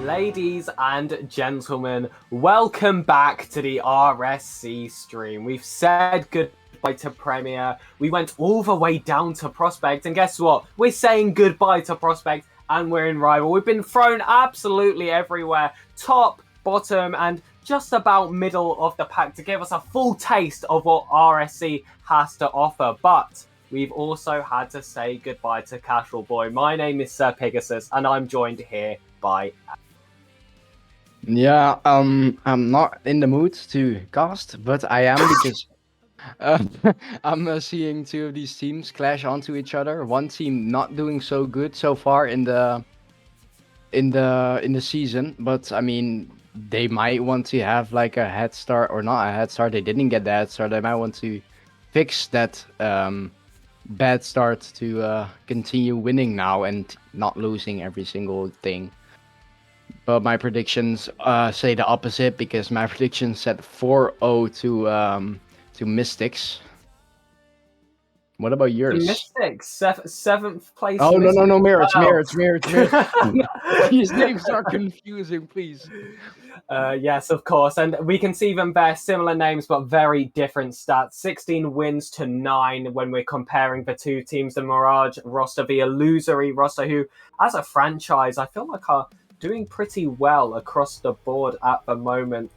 Ladies and gentlemen, welcome back to the RSC stream. We've said goodbye to Premier. We went all the way down to Prospect, and guess what? We're saying goodbye to Prospect, and we're in Rival. We've been thrown absolutely everywhere, top, bottom, and just about middle of the pack to give us a full taste of what RSC has to offer. But we've also had to say goodbye to Casual Boy. My name is Sir Pegasus, and I'm joined here by Yeah, I'm not in the mood to cast, but I am because uh, I'm seeing two of these teams clash onto each other. One team not doing so good so far in the season, but I mean they might want to have like a head start or not a head start. They didn't get the head start. They might want to fix that bad start to continue winning now and not losing every single thing. But my predictions say the opposite because my predictions said 4-0 to Mystics. What about the yours? Mystics, seventh place. Oh no Mystics. Mirrors, Wow. Mirrors. These names are confusing, please. Yes, of course, and we can see them bear similar names but very different stats. 16 wins to 9 when we're comparing the two teams. The Mirage roster, the illusory roster, who, as a franchise, I feel like are doing pretty well across the board at the moment.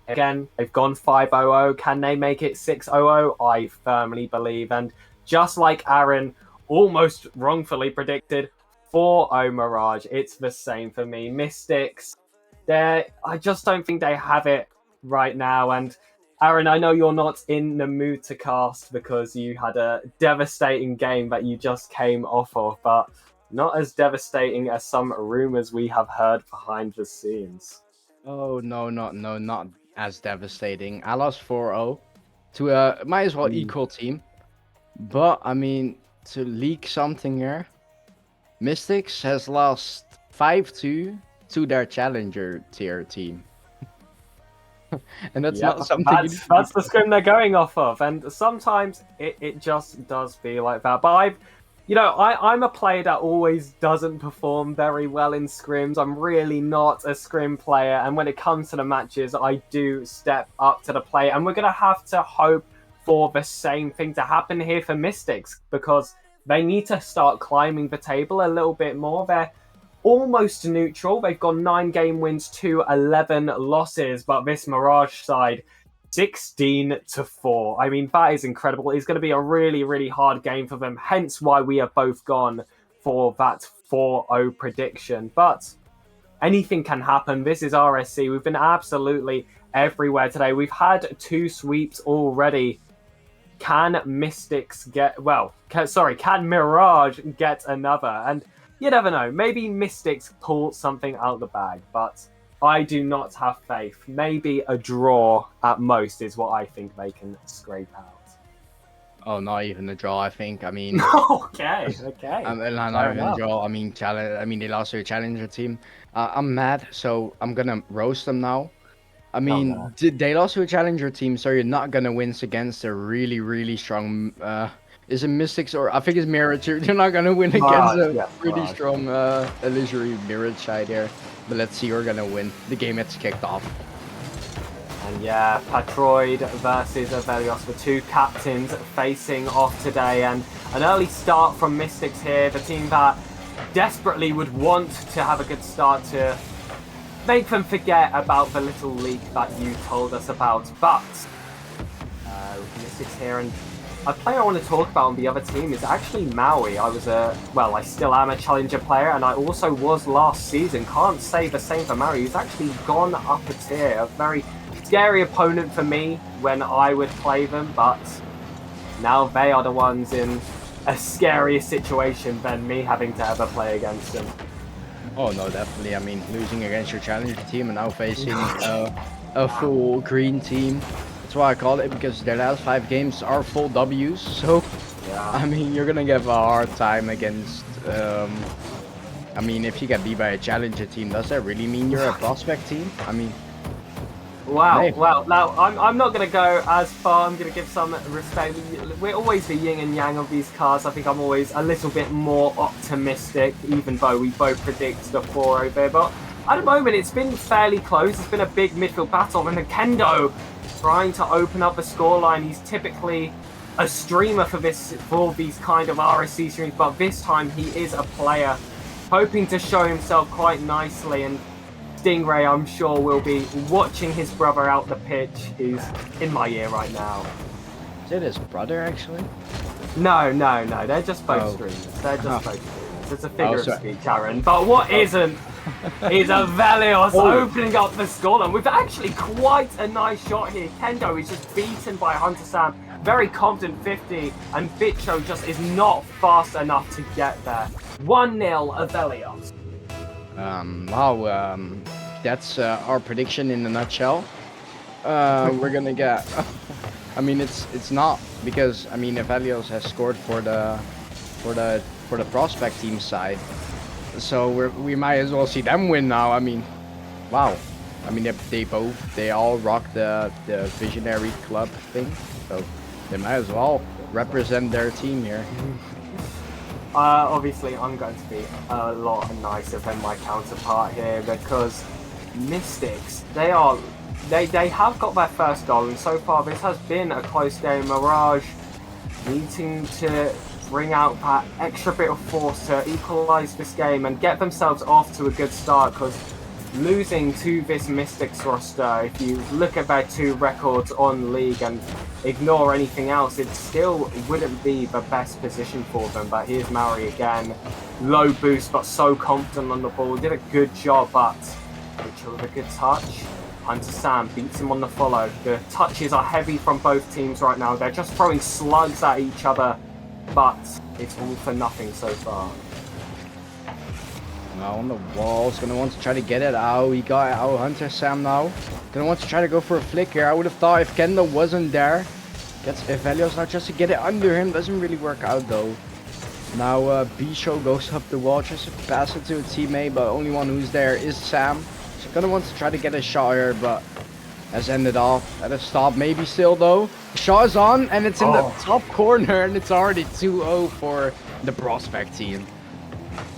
Again, they've gone 5-0. Can they make it 6-0? I firmly believe. And just like Aaron almost wrongfully predicted, 4-0 Mirage. It's the same for me. Mystics, I just don't think they have it right now. And Aaron, I know you're not in the mood to cast because you had a devastating game that you just came off of, but not as devastating as some rumors we have heard behind the scenes. Oh no, not as devastating. I lost 4-0 to a might as well equal team. But I mean, to leak something here, Mystics has lost 5-2 to their challenger tier team. And that's not something that's the scrim they're going off of, and sometimes it just does be like that. But I'm a player that always doesn't perform very well in scrims. I'm really not a scrim player, and when it comes to the matches, I do step up to the plate, and we're going to have to hope for the same thing to happen here for Mystics, because they need to start climbing the table a little bit more. They're almost neutral. They've got 9 game wins to 11 losses, but this Mirage side, 16-4. I mean, that is incredible. It's going to be a really, really hard game for them, hence why we have both gone for that 4-0 prediction. But anything can happen. This is RSC. We've been absolutely everywhere today. We've had 2 sweeps already. can Mystics get, well, can Mirage get another? And you never know, maybe Mystics pull something out of the bag, but I do not have faith. Maybe a draw at most is what I think they can scrape out. Oh, not even a draw, I think. I mean, Okay. not even a draw. I mean, they lost to a challenger team. I'm mad, so I'm gonna roast them now. I mean, no. they lost to a challenger team, so you're not gonna win against a really, really strong. Is it Mystics or I think it's Mirage? You're not gonna win against a really strong illusory Mirage side here. But let's see, you're gonna win. The game gets kicked off. And yeah, Patroid versus Avelios, the two captains facing off today, and an early start from Mystics here, the team that desperately would want to have a good start to make them forget about the little leak that you told us about. But Mystics here, and a player I want to talk about on the other team is actually Maui. I still am a challenger player, and I also was last season. Can't say the same for Maui. He's actually gone up a tier. A very scary opponent for me when I would play them, but now they are the ones in a scarier situation than me having to ever play against them. Oh no, definitely. I mean, losing against your challenger team and now facing a full green team. That's why I call it, because their last 5 games are full W's. So, Yeah. I mean, you're gonna have a hard time against. I mean, if you get beat by a challenger team, does that really mean you're a prospect team? I mean. Wow, Hey. well, now I'm not going to go as far. I'm going to give some respect. We're always the yin and yang of these cards. I think I'm always a little bit more optimistic, even though we both predict the 4 over there. But at the moment, it's been fairly close. It's been a big midfield battle. And Kendo trying to open up the scoreline. He's typically a streamer for these kind of RSC streams, but this time he is a player hoping to show himself quite nicely. And Stingray, I'm sure, will be watching his brother out the pitch, who's in my ear right now. Is it his brother, actually? No, they're just both streamers. They're just both streamers. It's a figure of speech, Aaron. But what isn't is Avelios opening up the scoreline with actually quite a nice shot here. Kendo is just beaten by Hunter Sam. Very confident 50, and Bicho just is not fast enough to get there. 1-0 Avelios. Wow, that's our prediction in a nutshell. We're gonna get. I mean, it's not because I mean, Avelios has scored for the prospect team side, so we might as well see them win now. I mean, wow. I mean, they all rock the visionary club thing, so they might as well represent their team here. Obviously, I'm going to be a lot nicer than my counterpart here because Mystics, they have got their first goal, and so far this has been a close game. Mirage needing to bring out that extra bit of force to equalise this game and get themselves off to a good start, because losing to this Mystics roster, if you look at their 2 records on League and ignore anything else, it still wouldn't be the best position for them. But here's Maori again, low boost but so confident on the ball, did a good job, but Mitchell with a good touch. Hunter Sam beats him on the follow. The touches are heavy from both teams right now. They're just throwing slugs at each other, but it's all for nothing so far. Now on the wall, he's gonna want to try to get it out. He got out. Hunter Sam now gonna want to try to go for a flick here. I would have thought if Kendo wasn't there, gets Avelios now just to get it under him. Doesn't really work out though. Now Bisho goes up the wall just to pass it to a teammate, but only one who's there is Sam. So gonna want to try to get a shot here, but has ended off at a stop. Maybe still though. Shot is on and it's in the top corner, and it's already 2-0 for the prospect team.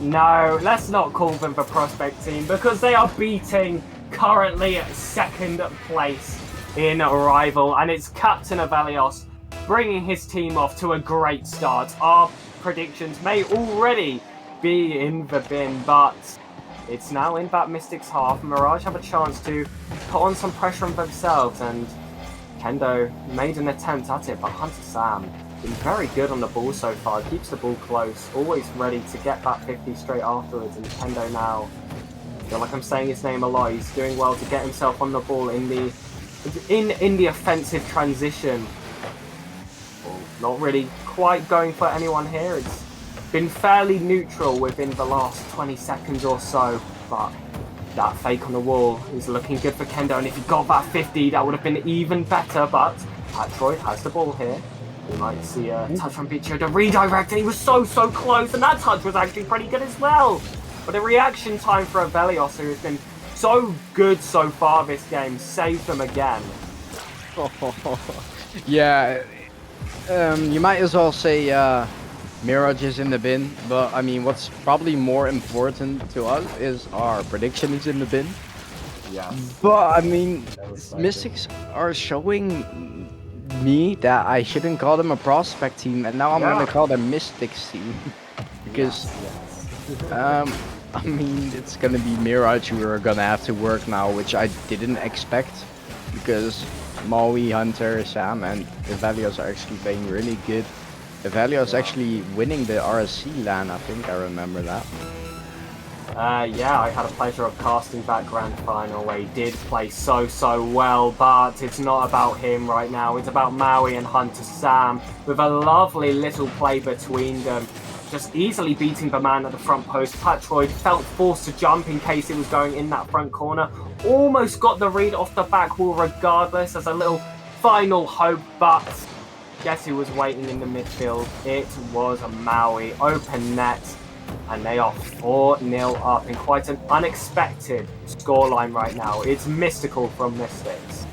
No, let's not call them the prospect team because they are beating currently 2nd place in Rival, and it's Captain Avelios bringing his team off to a great start. Our predictions may already be in the bin, but it's now in that Mystics half. Mirage have a chance to put on some pressure on themselves, and Kendo made an attempt at it, but Hunter Sam been very good on the ball so far, keeps the ball close, always ready to get that 50 straight afterwards. And Kendo now, I feel like I'm saying his name a lot, he's doing well to get himself on the ball in the offensive transition. Oh, not really quite going for anyone here. It's been fairly neutral within the last 20 seconds or so, but that fake on the wall is looking good for Kendo, and if he got that 50, that would have been even better, but Patroid has the ball here. We might see a touch from Bicho to redirect, and he was so close, and that touch was actually pretty good as well. But the reaction time for Avelios, who has been so good so far this game, saved them again. Yeah, you might as well say Mirage is in the bin, but I mean, what's probably more important to us is our prediction is in the bin. Yeah. But I mean, Mystics are showing me that I shouldn't call them a prospect team, and now I'm gonna call them Mystics team because I mean, it's gonna be Mirage who are gonna have to work now, which I didn't expect because Maui, Hunter, Sam, and Evelios are actually playing really good. Evelios actually winning the RSC LAN, I think I remember that. Yeah, I had a pleasure of casting that grand final where he did play so well, but it's not about him right now. It's about Maui and Hunter Sam with a lovely little play between them. Just easily beating the man at the front post. Patroid felt forced to jump in case it was going in that front corner. Almost got the read off the back wall regardless as a little final hope, but guess who was waiting in the midfield? It was a Maui. Open net. And they are 4-0 up in quite an unexpected scoreline right now. It's mystical from Mystics.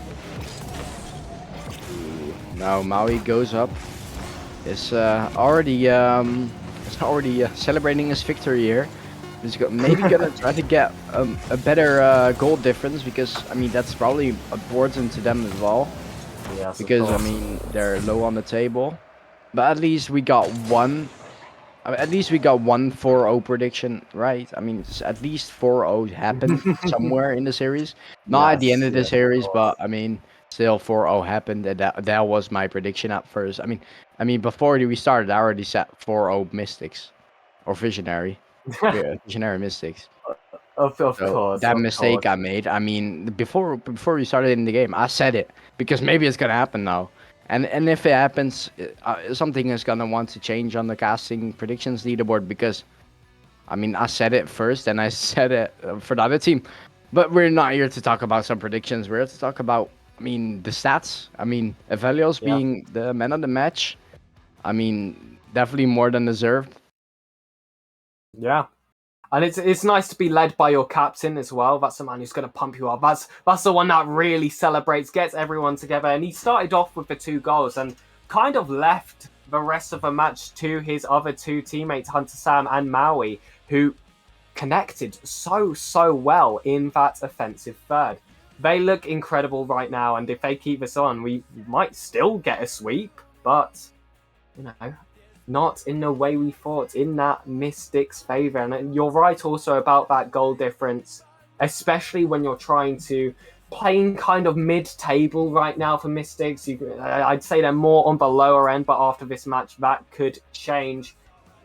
Now Maui goes up. Is already celebrating his victory here. He's maybe gonna try to get a better goal difference because I mean that's probably important to them as well. Yes, because I mean they're low on the table, but at least we got one. At least we got one 4-0 prediction right. I mean, at least 4-0 happened somewhere in the series. Not at the end of the series, but I mean, still 4-0 happened, and that was my prediction at first. I mean, before we started, I already set 4-0 Mystics, or Visionary, Visionary Mystics. Of course. That mistake I made. I mean, before we started in the game, I said it because maybe it's gonna happen now. And if it happens, something is gonna want to change on the casting predictions leaderboard because, I mean, I said it first and I said it for the other team, but we're not here to talk about some predictions. We're here to talk about, I mean, the stats. I mean, Evelios being the man of the match. I mean, definitely more than deserved. Yeah. And it's nice to be led by your captain as well. That's the man who's going to pump you up. That's the one that really celebrates, gets everyone together. And he started off with the 2 goals and kind of left the rest of the match to his other 2 teammates, Hunter Sam and Maui, who connected so well in that offensive third. They look incredible right now, and if they keep this on, we might still get a sweep, but, you know, not in the way we thought, in that Mystics' favour. And you're right also about that goal difference, especially when you're trying to play kind of mid-table right now for Mystics. I'd say they're more on the lower end, but after this match, that could change.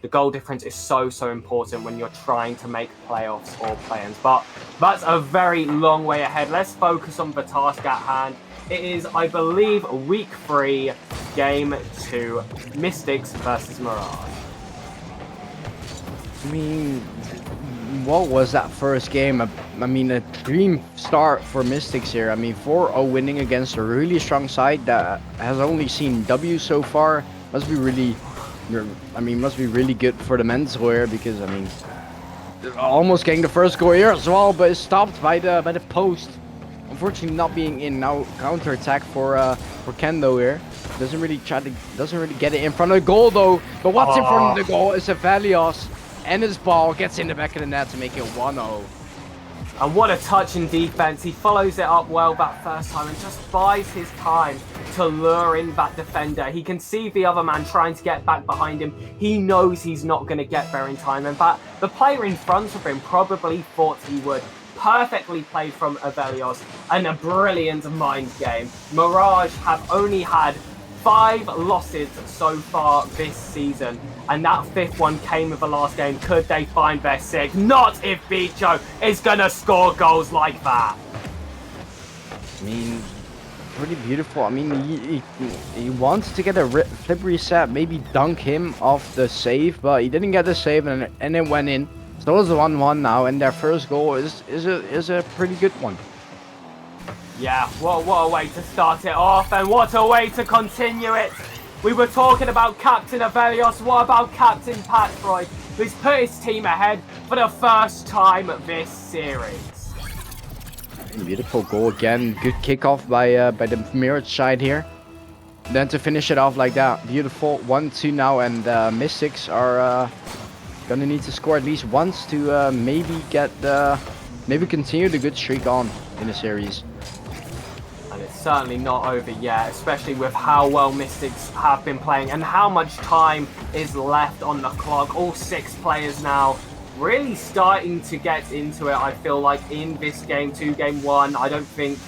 The goal difference is so important when you're trying to make playoffs or play-ins. But that's a very long way ahead. Let's focus on the task at hand. It is, I believe, week 3, game 2, Mystics versus Mirage. I mean, what was that first game? I mean, a dream start for Mystics here. I mean, 4-0 winning against a really strong side that has only seen W so far. Must be really good for the men's here because, I mean, almost getting the first goal here as well, but it's stopped by the post. Unfortunately, not being in now. Counter attack for Kendo here. Doesn't really get it in front of the goal though. But what's in front of the goal is Evelios, and his ball gets in the back of the net to make it 1-0. And what a touch in defense. He follows it up well that first time and just buys his time to lure in that defender. He can see the other man trying to get back behind him. He knows he's not going to get there in time. In fact, the player in front of him probably thought he would. Perfectly played from Evelios and a brilliant mind game. Mirage have only had 5 losses so far this season, and that 5th one came with the last game. Could they find their 6th? Not if Bicho is gonna score goals like that. I mean, pretty beautiful. I mean, he wants to get a flip reset, maybe dunk him off the save, but he didn't get the save, and it went in. So it's 1-1 now, and their first goal is a pretty good one. Yeah, what a way to start it off, and what a way to continue it. We were talking about Captain Avelios, what about Captain Patroid, who's put his team ahead for the first time this series. Beautiful goal again. Good kickoff by the Mirage side here. Then to finish it off like that, beautiful. 1-2 now, and Mystics are gonna need to score at least once to maybe continue the good streak on in the series. And it's certainly not over yet, especially with how well Mystics have been playing and how much time is left on the clock. All 6 players now really starting to get into it, I feel like, in this game 2, game 1. I don't think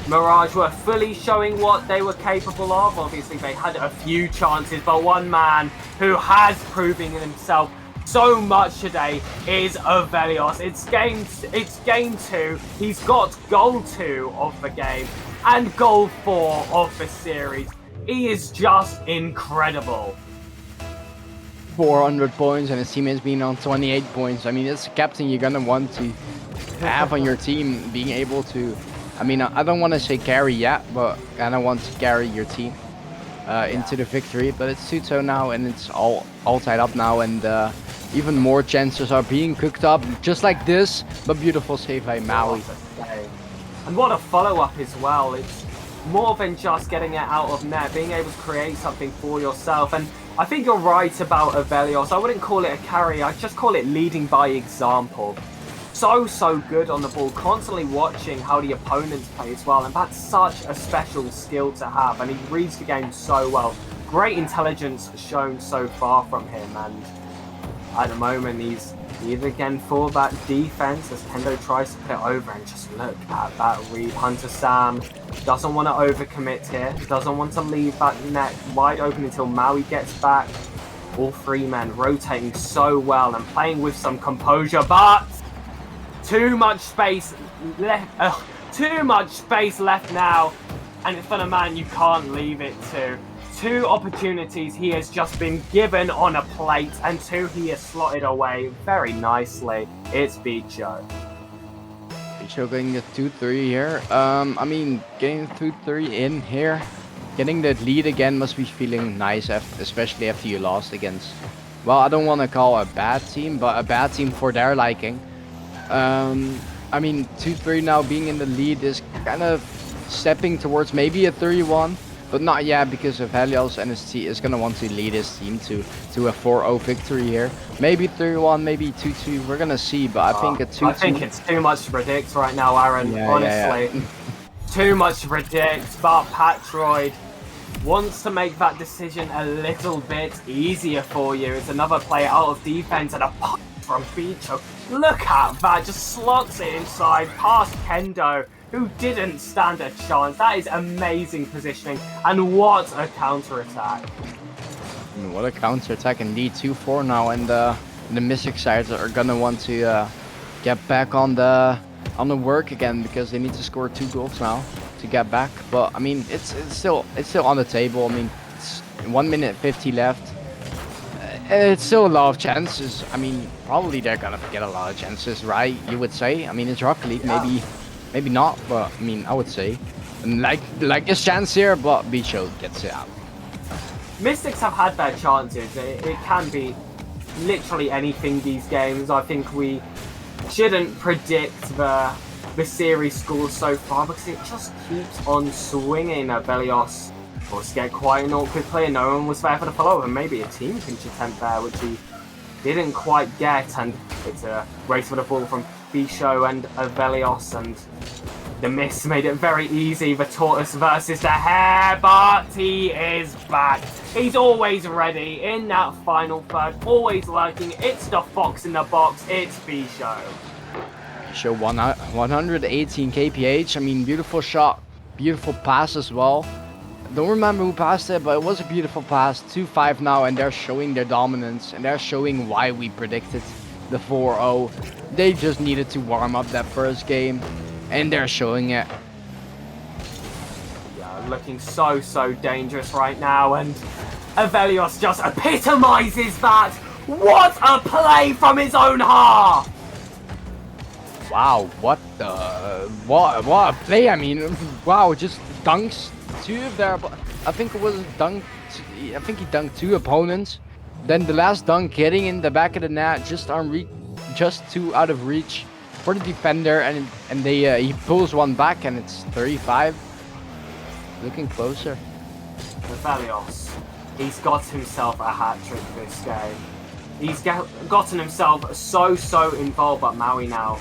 Mirage were fully showing what they were capable of. Obviously, they had a few chances, but one man who has proven himself so much today is Avelios. It's game 2. He's got goal 2 of the game and goal 4 of the series. He is just incredible. 400 points, and his teammates being on 28 points. I mean, as a captain, you're gonna want to have on your team being able to. I mean, I don't want to say carry yet, but kind of want to carry your team into the victory. But it's 2-2 now, and it's all tied up now, and even more chances are being cooked up, just like this. But beautiful save by Maui. And what a follow-up as well. It's more than just getting it out of net, being able to create something for yourself. And I think you're right about Avelios. I wouldn't call it a carry, I'd just call it leading by example. So good on the ball, constantly watching how the opponents play as well, and that's such a special skill to have, and he reads the game so well. Great intelligence shown so far from him, and at the moment he's either again for that defense as Kendo tries to put it over, and just look at that read. Hunter Sam doesn't want to overcommit here, doesn't want to leave that net wide open until Maui gets back. All 3 men rotating so well and playing with some composure, but too much space left. Too much space left now, and for the man you can't leave it to. 2 opportunities he has just been given on a plate, and 2 he has slotted away very nicely. It's Bicho. Bicho getting the 2-3 here. I mean, getting 2-3 in here, getting that lead again must be feeling nice, especially after you lost against, well, I don't want to call a bad team, but a bad team for their liking. I mean, 2-3 now being in the lead is kind of stepping towards maybe a 3-1, but not yet, because of Helios and his team is gonna want to lead his team to a 4-0 victory here. Maybe 3-1, maybe 2-2. We're gonna see, but I think a 2-2. I think it's too much to predict right now, Aaron. Yeah, honestly, too much to predict. But Patroid wants to make that decision a little bit easier for you. It's another play out of defense and a punt from Bicho. Look at that, just slots it inside past Kendo, who didn't stand a chance. That is amazing positioning, and what a counter-attack. What a counter-attack indeed. 2-4 now, and the Mystic sides are gonna want to get back on the work again, because they need to score 2 goals now to get back. But I mean, it's still on the table. I mean, it's 1 minute 50 left. It's still a lot of chances. I mean, probably they're gonna get a lot of chances, right? You would say. I mean, it's Rocket League, maybe not, but I mean, I would say. And like this chance here, but Bicho gets it out. Mystics have had their chances. It can be literally anything these games. I think we shouldn't predict the series scores so far, because it just keeps on swinging. Avelios was to get quite an awkward play, and no one was there for the follow-up, and maybe a team pinch attempt there, which he didn't quite get, and it's a race for the ball from Bicho and Avelios, and the miss made it very easy, the tortoise versus the hare, but he is back. He's always ready in that final third, always lurking. It's the fox in the box, it's Bicho. Bicho 118 kph, I mean, beautiful shot, beautiful pass as well. Don't remember who passed it, but it was a beautiful pass. 2-5 now, and they're showing their dominance, and they're showing why we predicted the 4-0. They just needed to warm up that first game, and they're showing it. Yeah, looking so dangerous right now, and Avelios just epitomizes that. What a play from his own half! Wow, what a play! I mean, wow, just dunks two of their. I think it was dunk. I think he dunked two opponents. Then the last dunk getting in the back of the net, just too out of reach for the defender, and he pulls one back, and it's 35. Looking closer. Avelios, he's got himself a hat trick this game. He's gotten himself so involved, but Maui now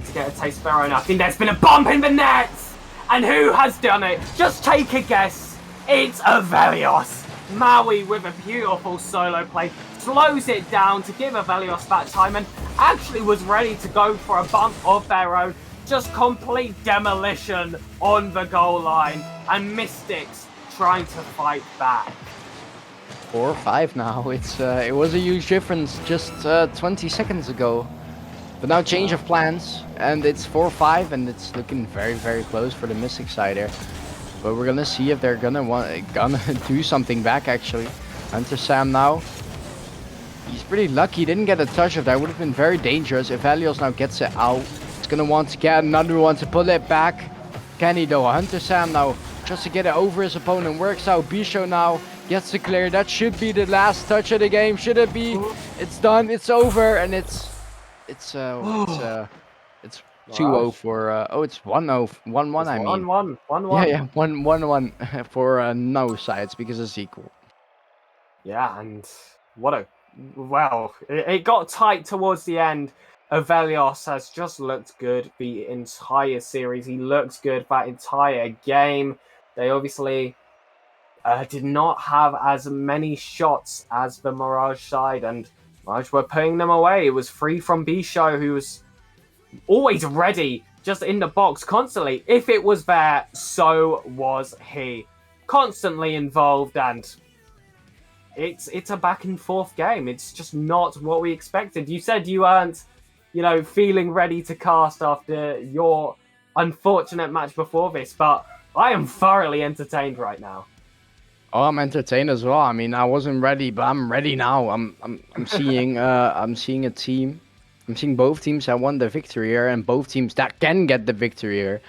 to get a taste of their own. I think there's been a bump in the nets, and who has done it? Just take a guess. It's Avelios. Maui with a beautiful solo play slows it down to give Avelios that time, and actually was ready to go for a bump of their own. Just complete demolition on the goal line, and Mystics trying to fight back. 4-5 now. It was a huge difference just 20 seconds ago, but now change of plans, and it's 4-5, and it's looking very close for the Mystic side here. But we're gonna see if they're gonna do something back. Actually, Hunter Sam now. He's pretty lucky. He didn't get a touch of that. Would have been very dangerous if Helios now gets it out. He's gonna want to get another one to pull it back. Can he though? Hunter Sam now just to get it over his opponent. Works out. Bisho now gets to clear. That should be the last touch of the game. Should it be? It's done. It's over, and it's 2-0 for it's 1-0, 1-1. I mean 1-1. Yeah, 1-1 for no sides because it's equal. Yeah, and it got tight towards the end. Avelios has just looked good the entire series. He looks good that entire game. They obviously did not have as many shots as the Mirage side, and Mirage were putting them away. It was free from Bisho, who was always ready, just in the box constantly. If it was there, so was he. Constantly involved, and it's a back and forth game. It's just not what we expected. You said you weren't, feeling ready to cast after your unfortunate match before this, but I am thoroughly entertained right now. Oh, I'm entertained as well. I mean, I wasn't ready, but I'm ready now. I'm seeing a team. I'm seeing both teams that won the victory here, and both teams that can get the victory here.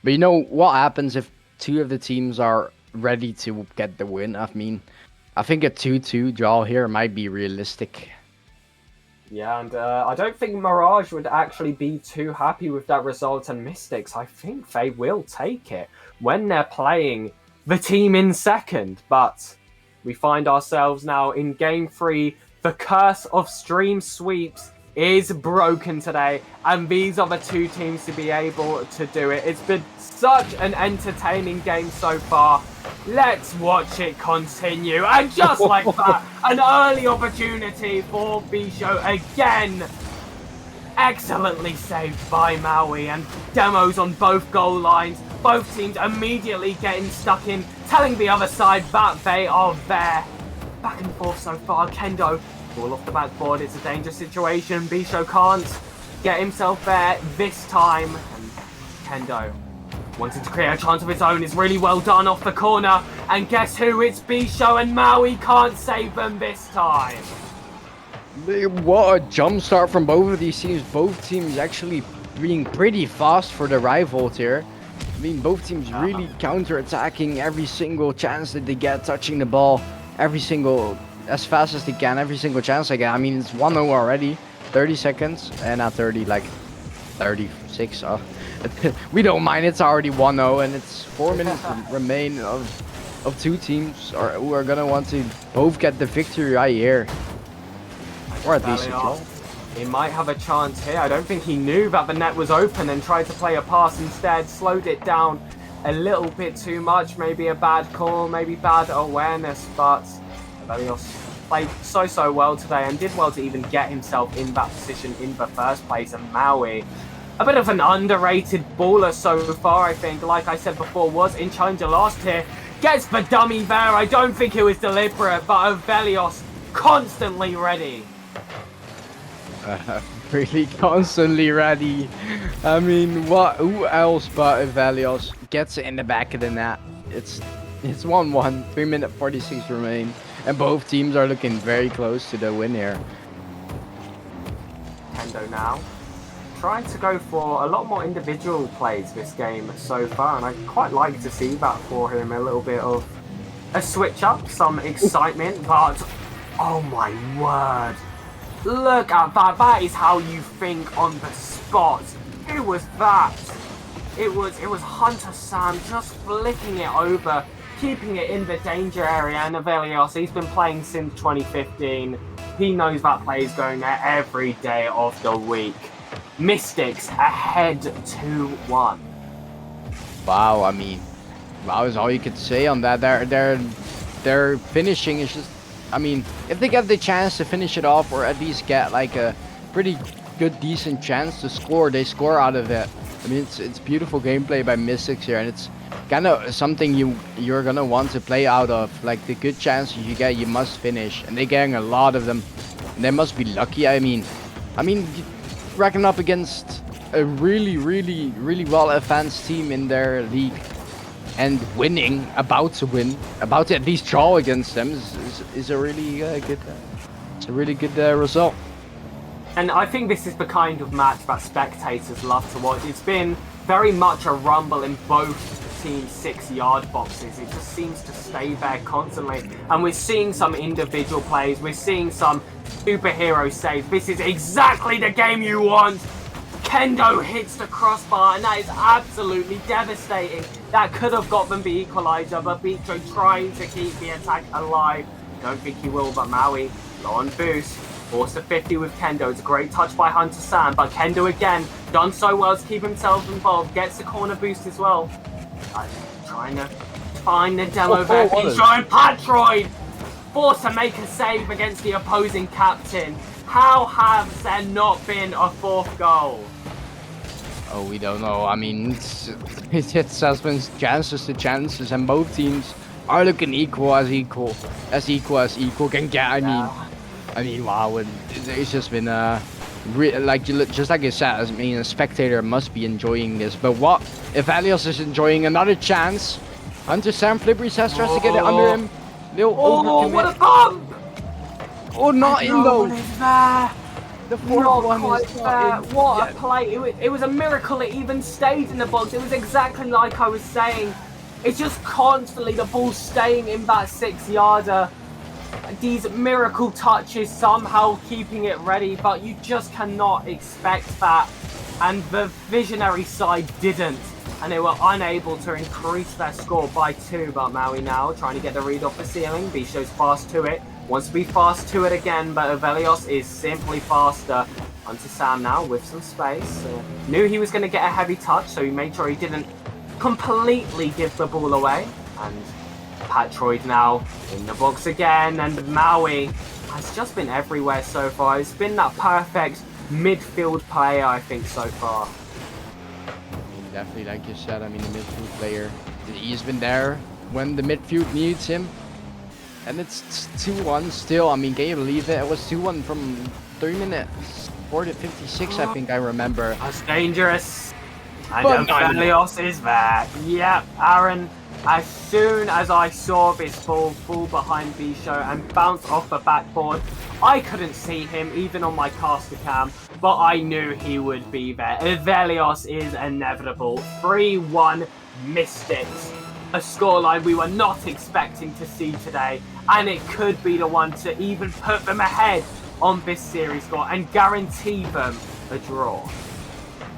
But you know what happens if two of the teams are ready to get the win? I mean, I think a 2-2 draw here might be realistic. Yeah, and I don't think Mirage would actually be too happy with that result, and Mystics, I think they will take it when they're playing the team in second. But we find ourselves now in Game 3. The curse of stream sweeps is broken today, and these are the two teams to be able to do it. It's been such an entertaining game so far. Let's watch it continue. And just like that, an early opportunity for Bisho again. Excellently saved by Maui, and demos on both goal lines. Both teams immediately getting stuck in, telling the other side that they are there. Back and forth so far. Kendo, ball off the backboard. It's a dangerous situation. Bisho can't get himself there this time. And Kendo, wanting to create a chance of his own, is really well done off the corner. And guess who? It's Bisho, and Maui can't save them this time. What a jump start from both of these teams. Both teams actually being pretty fast for the rivals here. I mean, both teams really counter-attacking every single chance that they get, touching the ball as fast as they can, every single chance they get. I mean, it's 1-0 already, 30 seconds, and not 30, like 36. We don't mind, it's already 1-0, and it's 4 minutes remain of two teams who are gonna want to both get the victory right here. Or at least a draw. He might have a chance here. I don't think he knew that the net was open and tried to play a pass instead. Slowed it down a little bit too much. Maybe a bad call, maybe bad awareness. But Avelios played so well today and did well to even get himself in that position in the first place. And Maui, a bit of an underrated baller so far, I think. Like I said before, was in challenger last here. Gets the dummy there. I don't think it was deliberate, but Avelios constantly ready. Really constantly ready. I mean, who else but Avelios gets it in the back of the net? it's 1-1. 3-minute 46 remain, and both teams are looking very close to the win here. Kendo now trying to go for a lot more individual plays this game so far, and I quite like to see that for him. A little bit of a switch up, some excitement, but oh my word. Look at that. That is how you think on the spot. Who was that? It was Hunter Sam just flicking it over, keeping it in the danger area, and Avelios, he's been playing since 2015. He knows that play is going there every day of the week. Mystics ahead 2-1. Wow, I mean, wow is all you could say on that. Their finishing is just, I mean, if they get the chance to finish it off, or at least get like a pretty good, decent chance to score, they score out of it. I mean, it's beautiful gameplay by Mystics here, and it's kind of something you're gonna want to play out of. Like, the good chances you get, you must finish, and they're getting a lot of them. And they must be lucky. I mean, racking up against a really well advanced team in their league, and winning, about to at least draw against them is a really good, it's a really good result. And I think this is the kind of match that spectators love to watch. It's been very much a rumble in both teams' 6-yard boxes. It just seems to stay there constantly. And we're seeing some individual plays. We're seeing some superhero saves. This is exactly the game you want. Kendo hits the crossbar, and that is absolutely devastating. That could have got them the equalizer, but Bicho trying to keep the attack alive. Don't think he will, but Maui, low on boost. Forced to 50 with Kendo. It's a great touch by Hunter Sam, but Kendo again, done so well to keep himself involved. Gets the corner boost as well. Trying to find the demo there. Bicho and Patroid forced to make a save against the opposing captain. How has there not been a fourth goal? Oh, we don't know. I mean, it has been chances to chances, and both teams are looking equal as equal can get. I mean, wow, it's just been just like you said. I mean, a spectator must be enjoying this. But what if Alios is enjoying another chance? Hunter Sam Flippery says tries to get it under him. They'll overcommit. What a bump! Oh, not in though. There. The fourth Not one quite is fair. not in. What a play. It was a miracle it even stayed in the box. It was exactly like I was saying. It's just constantly the ball staying in that 6-yarder. These miracle touches somehow keeping it ready, but you just cannot expect that. And the visionary side didn't. And they were unable to increase their score by 2. But Maui now trying to get the read off the ceiling. Bisho's fast to it. Wants to be fast to it again, but Avelios is simply faster. Onto Sam now with some space. Knew he was going to get a heavy touch, so he made sure he didn't completely give the ball away. And Patroid now in the box again, and Maui has just been everywhere so far. It's been that perfect midfield player, I think, so far. Definitely, like you said, I mean, the midfield player, he's been there when the midfield needs him. And it's 2-1 still. I mean, can you believe it? It was 2-1 from 3 minutes, 4:56, I think I remember. That's dangerous. And Avelios is there. Yep, Aaron, as soon as I saw this ball fall behind Bisho and bounce off the backboard, I couldn't see him even on my caster cam, but I knew he would be there. Avelios is inevitable. 3-1 Mystics. A scoreline we were not expecting to see today, and it could be the one to even put them ahead on this series score and guarantee them a draw.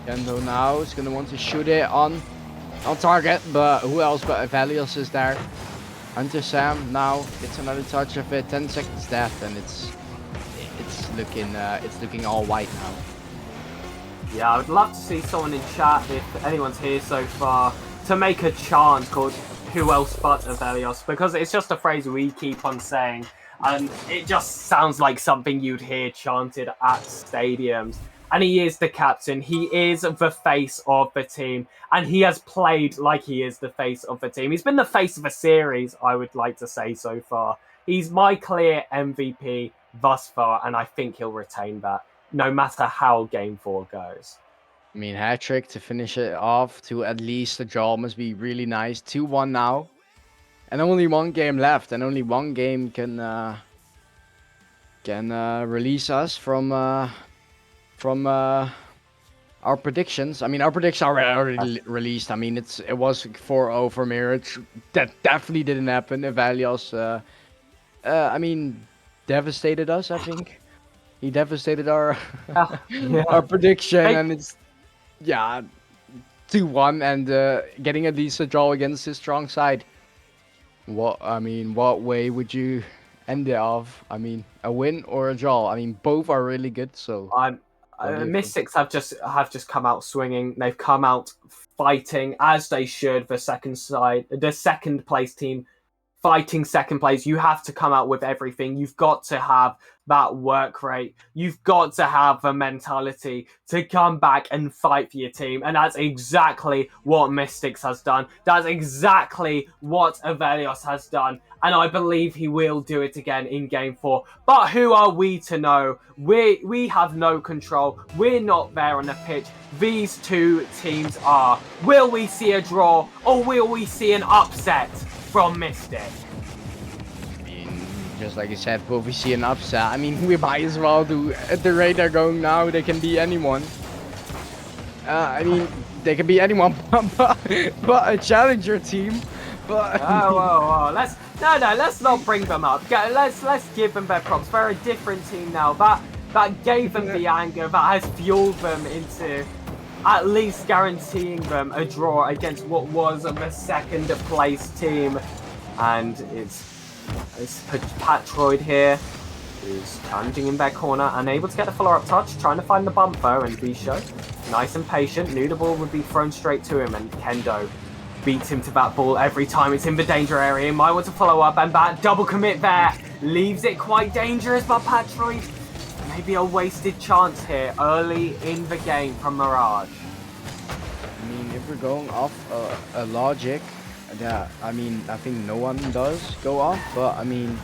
Kendo now is going to want to shoot it on target, but who else but Avelios is there. Hunter Sam now gets another touch of it, 10 seconds left, and it's looking all white now. Yeah, I would love to see someone in chat, if anyone's here so far, to make a chant called "Who else but Avelios," because it's just a phrase we keep on saying, and it just sounds like something you'd hear chanted at stadiums. And he is the captain, he is the face of the team, and he has played like he is the face of the team. He's been the face of a series, I would like to say so far. He's my clear MVP thus far, and I think he'll retain that, no matter how Game 4 goes. I mean, hat trick to finish it off to at least a draw must be really nice. 2-1 now. and only one game left, and only one game can release us from our predictions. I mean, our predictions are already released. I mean, it was 4-0 for Mirage. That definitely didn't happen. Evalios, I mean, devastated us. I think he devastated our Yeah. our prediction, Hey. and it's 2-1, and getting a decent draw against his strong side. What way would you end it off? I mean, a win or a draw? I mean, both are really good. So What do you think? Mystics have just come out swinging. They've come out fighting as they should. The second place team fighting second place. You have to come out with everything. You've got to have that work rate. You've got to have the mentality to come back and fight for your team. And that's exactly what Mystics has done. That's exactly what Evelios has done. And I believe he will do it again in Game 4. But who are we to know? We have no control. We're not there on the pitch. These two teams are. Will we see a draw or will we see an upset from Mystic? I mean, just like you said, will we see an upset? I mean, we might as well do. At the rate they're going now, they can be anyone. I mean, they can be anyone, but a challenger team. But Whoa. Let's not bring them up. Let's give them their props. They're a different team now. That gave them the anger. That has fueled them into at least guaranteeing them a draw against what was the second place team. And it's Patroid here, who's challenging in their corner, unable to get the follow-up touch, trying to find the bump though, and Bisho, nice and patient, knew the ball would be thrown straight to him, and Kendo beats him to that ball every time it's in the danger area. He might want to follow up, and that double commit there leaves it quite dangerous, but Patroid, maybe a wasted chance here early in the game from Mirage. I mean, if we're going off a logic, yeah, I mean, I think no one does go off, but I mean,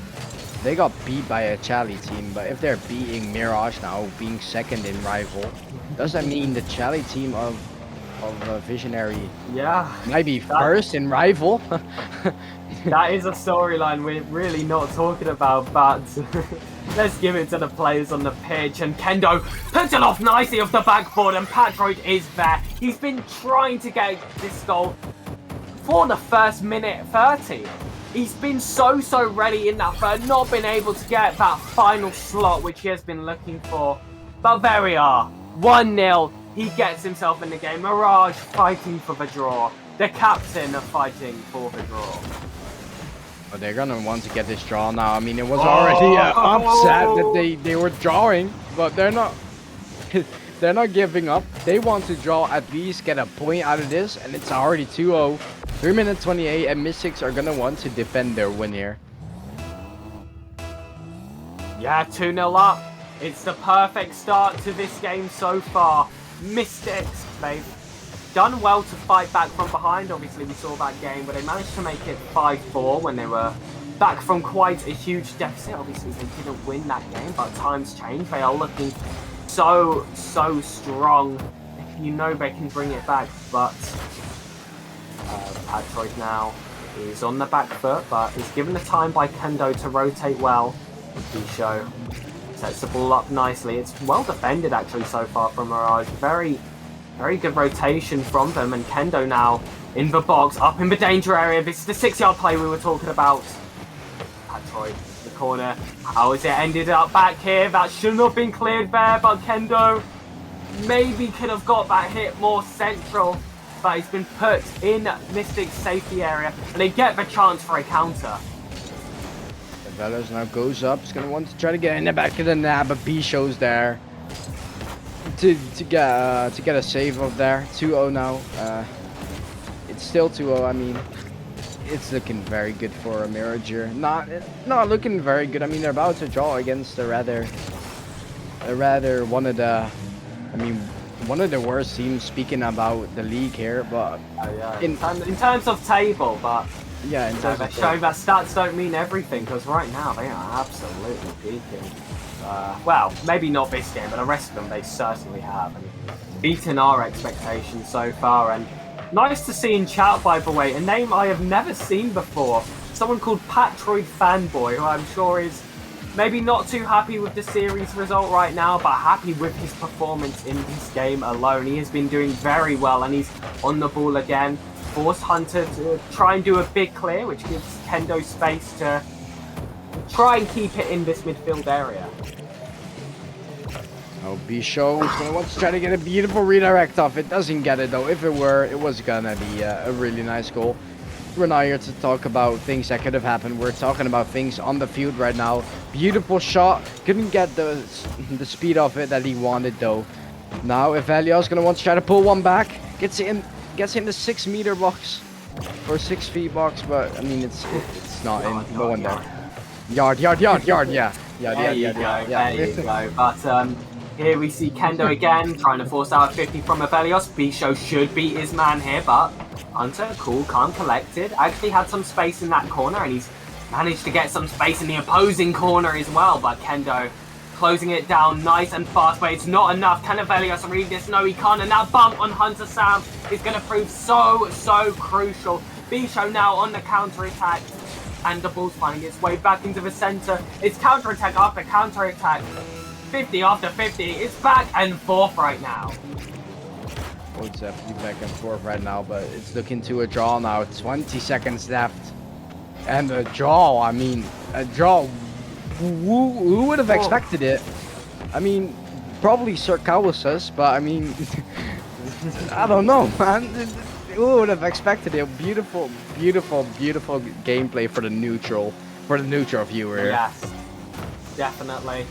they got beat by a Chally team, but if they're beating Mirage now, being second in Rival, does that mean the Chally team of Visionary might be first in Rival? That is a storyline we're really not talking about, but let's give it to the players on the pitch. And Kendo puts it off nicely off the backboard, and Patroid is there. He's been trying to get this goal for the first minute 30. He's been so ready in that third, not been able to get that final slot which he has been looking for. But there we are, 1-0. He gets himself in the game. Mirage fighting for the draw. The captain are fighting for the draw. But they're gonna want to get this draw now. I mean, it was already upset that they were drawing, but they're not. They're not giving up. They want to draw, at least get a point out of this, and it's already 2-0. 3 minutes 28, and Mystics are gonna want to defend their win here. Yeah, 2-0 up. It's the perfect start to this game so far. Mystics, they've done well to fight back from behind. Obviously, we saw that game where they managed to make it 5-4 when they were back from quite a huge deficit. Obviously, they didn't win that game, but times change. They are looking so strong. You know they can bring it back, but Patroid now is on the back foot, but is given the time by Kendo to rotate well. Bisho sets the ball up nicely. It's well defended actually so far from Mirage. Very good rotation from them, and Kendo now in the box, up in the danger area. This is the 6-yard play we were talking about. Patroid in the corner. How has it ended up back here? That should not have been cleared there, but Kendo maybe could have got that hit more central, but he's been put in Mystic's safety area, and they get the chance for a counter. Velos now goes up. He's gonna want to try to get in the back of the net, but B shows there to get a save up there. 2-0 now. It's still 2-0. I mean, it's looking very good for a Mirager. Not looking very good. I mean, they're about to draw against a rather one of the worst teams. Speaking about the league here, but in terms of table, but. Yeah, in terms of showing that stats don't mean everything, because right now they are absolutely peaking. Well, maybe not this game, but the rest of them they certainly have. And beaten our expectations so far. And nice to see in chat, by the way, a name I have never seen before. someone called Patroid Fanboy, who I'm sure is maybe not too happy with the series result right now, but happy with his performance in this game alone. He has been doing very well, and he's on the ball again. Forced Hunter to try and do a big clear, which gives Kendo space to try and keep it in this midfield area. Oh, Bisho wants to try to get a beautiful redirect off. It doesn't get it though. If it were, it was gonna be a really nice goal. We're not here to talk about things that could have happened. We're talking about things on the field right now. Beautiful shot. Couldn't get the speed of it that he wanted though. Now Evelios gonna want to try to pull one back. Gets in the 6 meter box or 6 feet box, but I mean it's not in. No one there. Yard. Yeah. There you go. But here we see Kendo again trying to force out a 50 from Evelios. Bisho should beat his man here, but Hunter, cool, calm, collected. Actually had some space in that corner, and he's managed to get some space in the opposing corner as well. But Kendo closing it down nice and fast, but it's not enough. Can Evelios read this? No, he can't. And that bump on Hunter Sam is going to prove so crucial. Bisho now on the counter-attack, and the ball's finding its way back into the centre. It's counter-attack after counter-attack. 50 after 50. It's back and forth right now. Well, it's definitely back and forth right now, but it's looking to a draw now. 20 seconds left. And a draw, I mean, a draw. Who would have expected it? I mean, probably circus, but I mean, I don't know, man. Who would have expected it? Beautiful gameplay for the neutral viewer. Yes, definitely.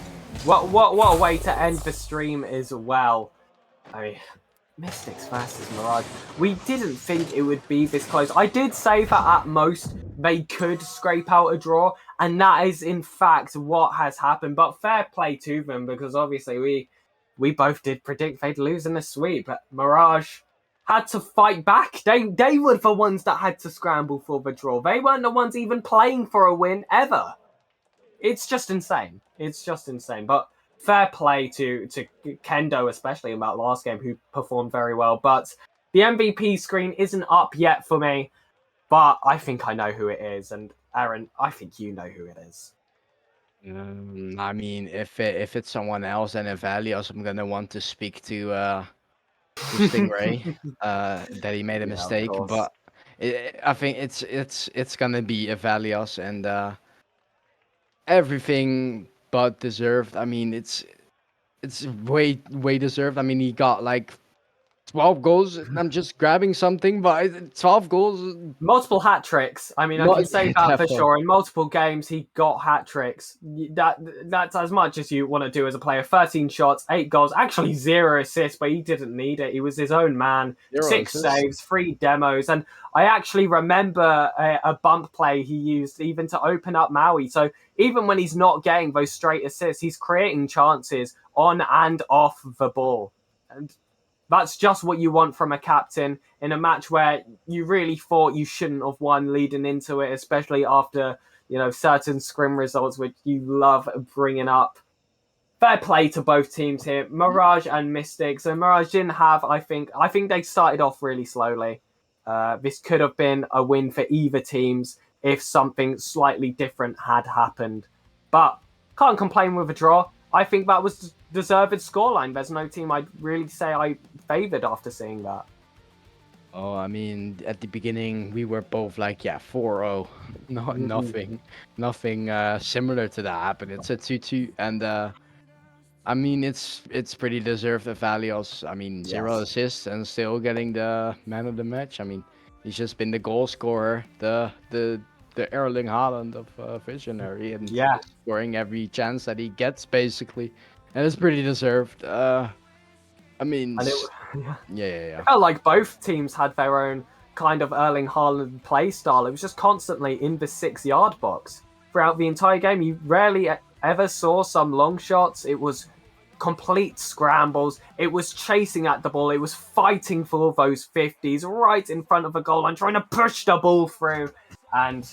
What a way to end the stream as well. I mean, Mystics versus Mirage. We didn't think it would be this close. I did say that at most they could scrape out a draw, and that is in fact what has happened. But fair play to them, because obviously we both did predict they'd lose in the sweep. But Mirage had to fight back. They were the ones that had to scramble for the draw. They weren't the ones even playing for a win ever. It's just insane. But fair play to Kendo, especially in that last game, who performed very well. But the MVP screen isn't up yet for me, but I think I know who it is. And Aaron, I think you know who it is. I mean, if it's someone else than Evelios, I'm gonna want to speak to Stingray that he made a mistake. But I think it's gonna be Evelios, and everything but deserved. I mean, it's way deserved. I mean, he got like 12 goals. I'm just grabbing something, but 12 goals. Multiple hat tricks. I mean, I can say that for sure. In multiple games, he got hat tricks. That's as much as you want to do as a player. 13 shots, 8 goals, actually 0 assists, but he didn't need it. He was his own man. 6 saves, 3 demos, and I actually remember a bump play he used even to open up Maui. So even when he's not getting those straight assists, he's creating chances on and off the ball. And that's just what you want from a captain in a match where you really thought you shouldn't have won leading into it, especially after, certain scrim results, which you love bringing up. Fair play to both teams here, Mirage and Mystics. So Mirage didn't have, I think they started off really slowly. This could have been a win for either teams if something slightly different had happened. But can't complain with a draw. I think that was deserved scoreline. There's no team I'd really say I favoured after seeing that. Oh, I mean, at the beginning, we were both like, 4-0. No, nothing similar to that happened. It's a 2-2, and I mean, it's pretty deserved of Evelios. I mean, 0 assists and still getting the man of the match. I mean, he's just been the goal scorer, the Erling Haaland of Visionary, and scoring every chance that he gets, basically. And it's pretty deserved. I mean, yeah. I felt like both teams had their own kind of Erling Haaland play style. It was just constantly in the 6-yard box throughout the entire game. You rarely ever saw some long shots. It was complete scrambles. It was chasing at the ball. It was fighting for those 50s right in front of the goal line, trying to push the ball through. And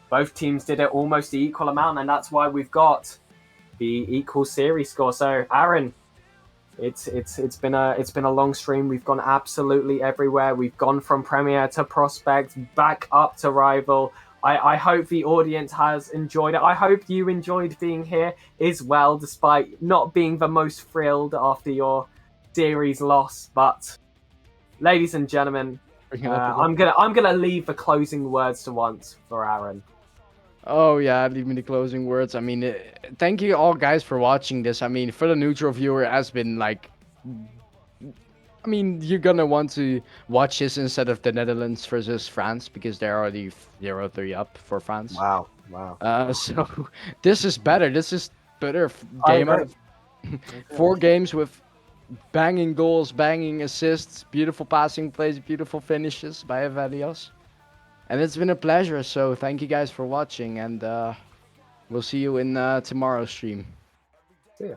both teams did it almost the equal amount, and that's why we've got the equal series score. So, Aaron, it's been a long stream. We've gone absolutely everywhere. We've gone from Premier to Prospect, back up to Rival. I hope the audience has enjoyed it. I hope you enjoyed being here as well, despite not being the most thrilled after your series loss. But, ladies and gentlemen, I'm gonna leave the closing words to once for Aaron. Oh yeah, leave me the closing words. I mean, thank you all guys for watching this. I mean, for the neutral viewer, it has been like, I mean, you're gonna want to watch this instead of the Netherlands versus France because they're already 0-3 up for France. Wow. So this is better. This is better I game out agree. of 4 games with banging goals, banging assists, beautiful passing plays, beautiful finishes by Evelios. And it's been a pleasure. So thank you guys for watching, and we'll see you in tomorrow's stream. See ya.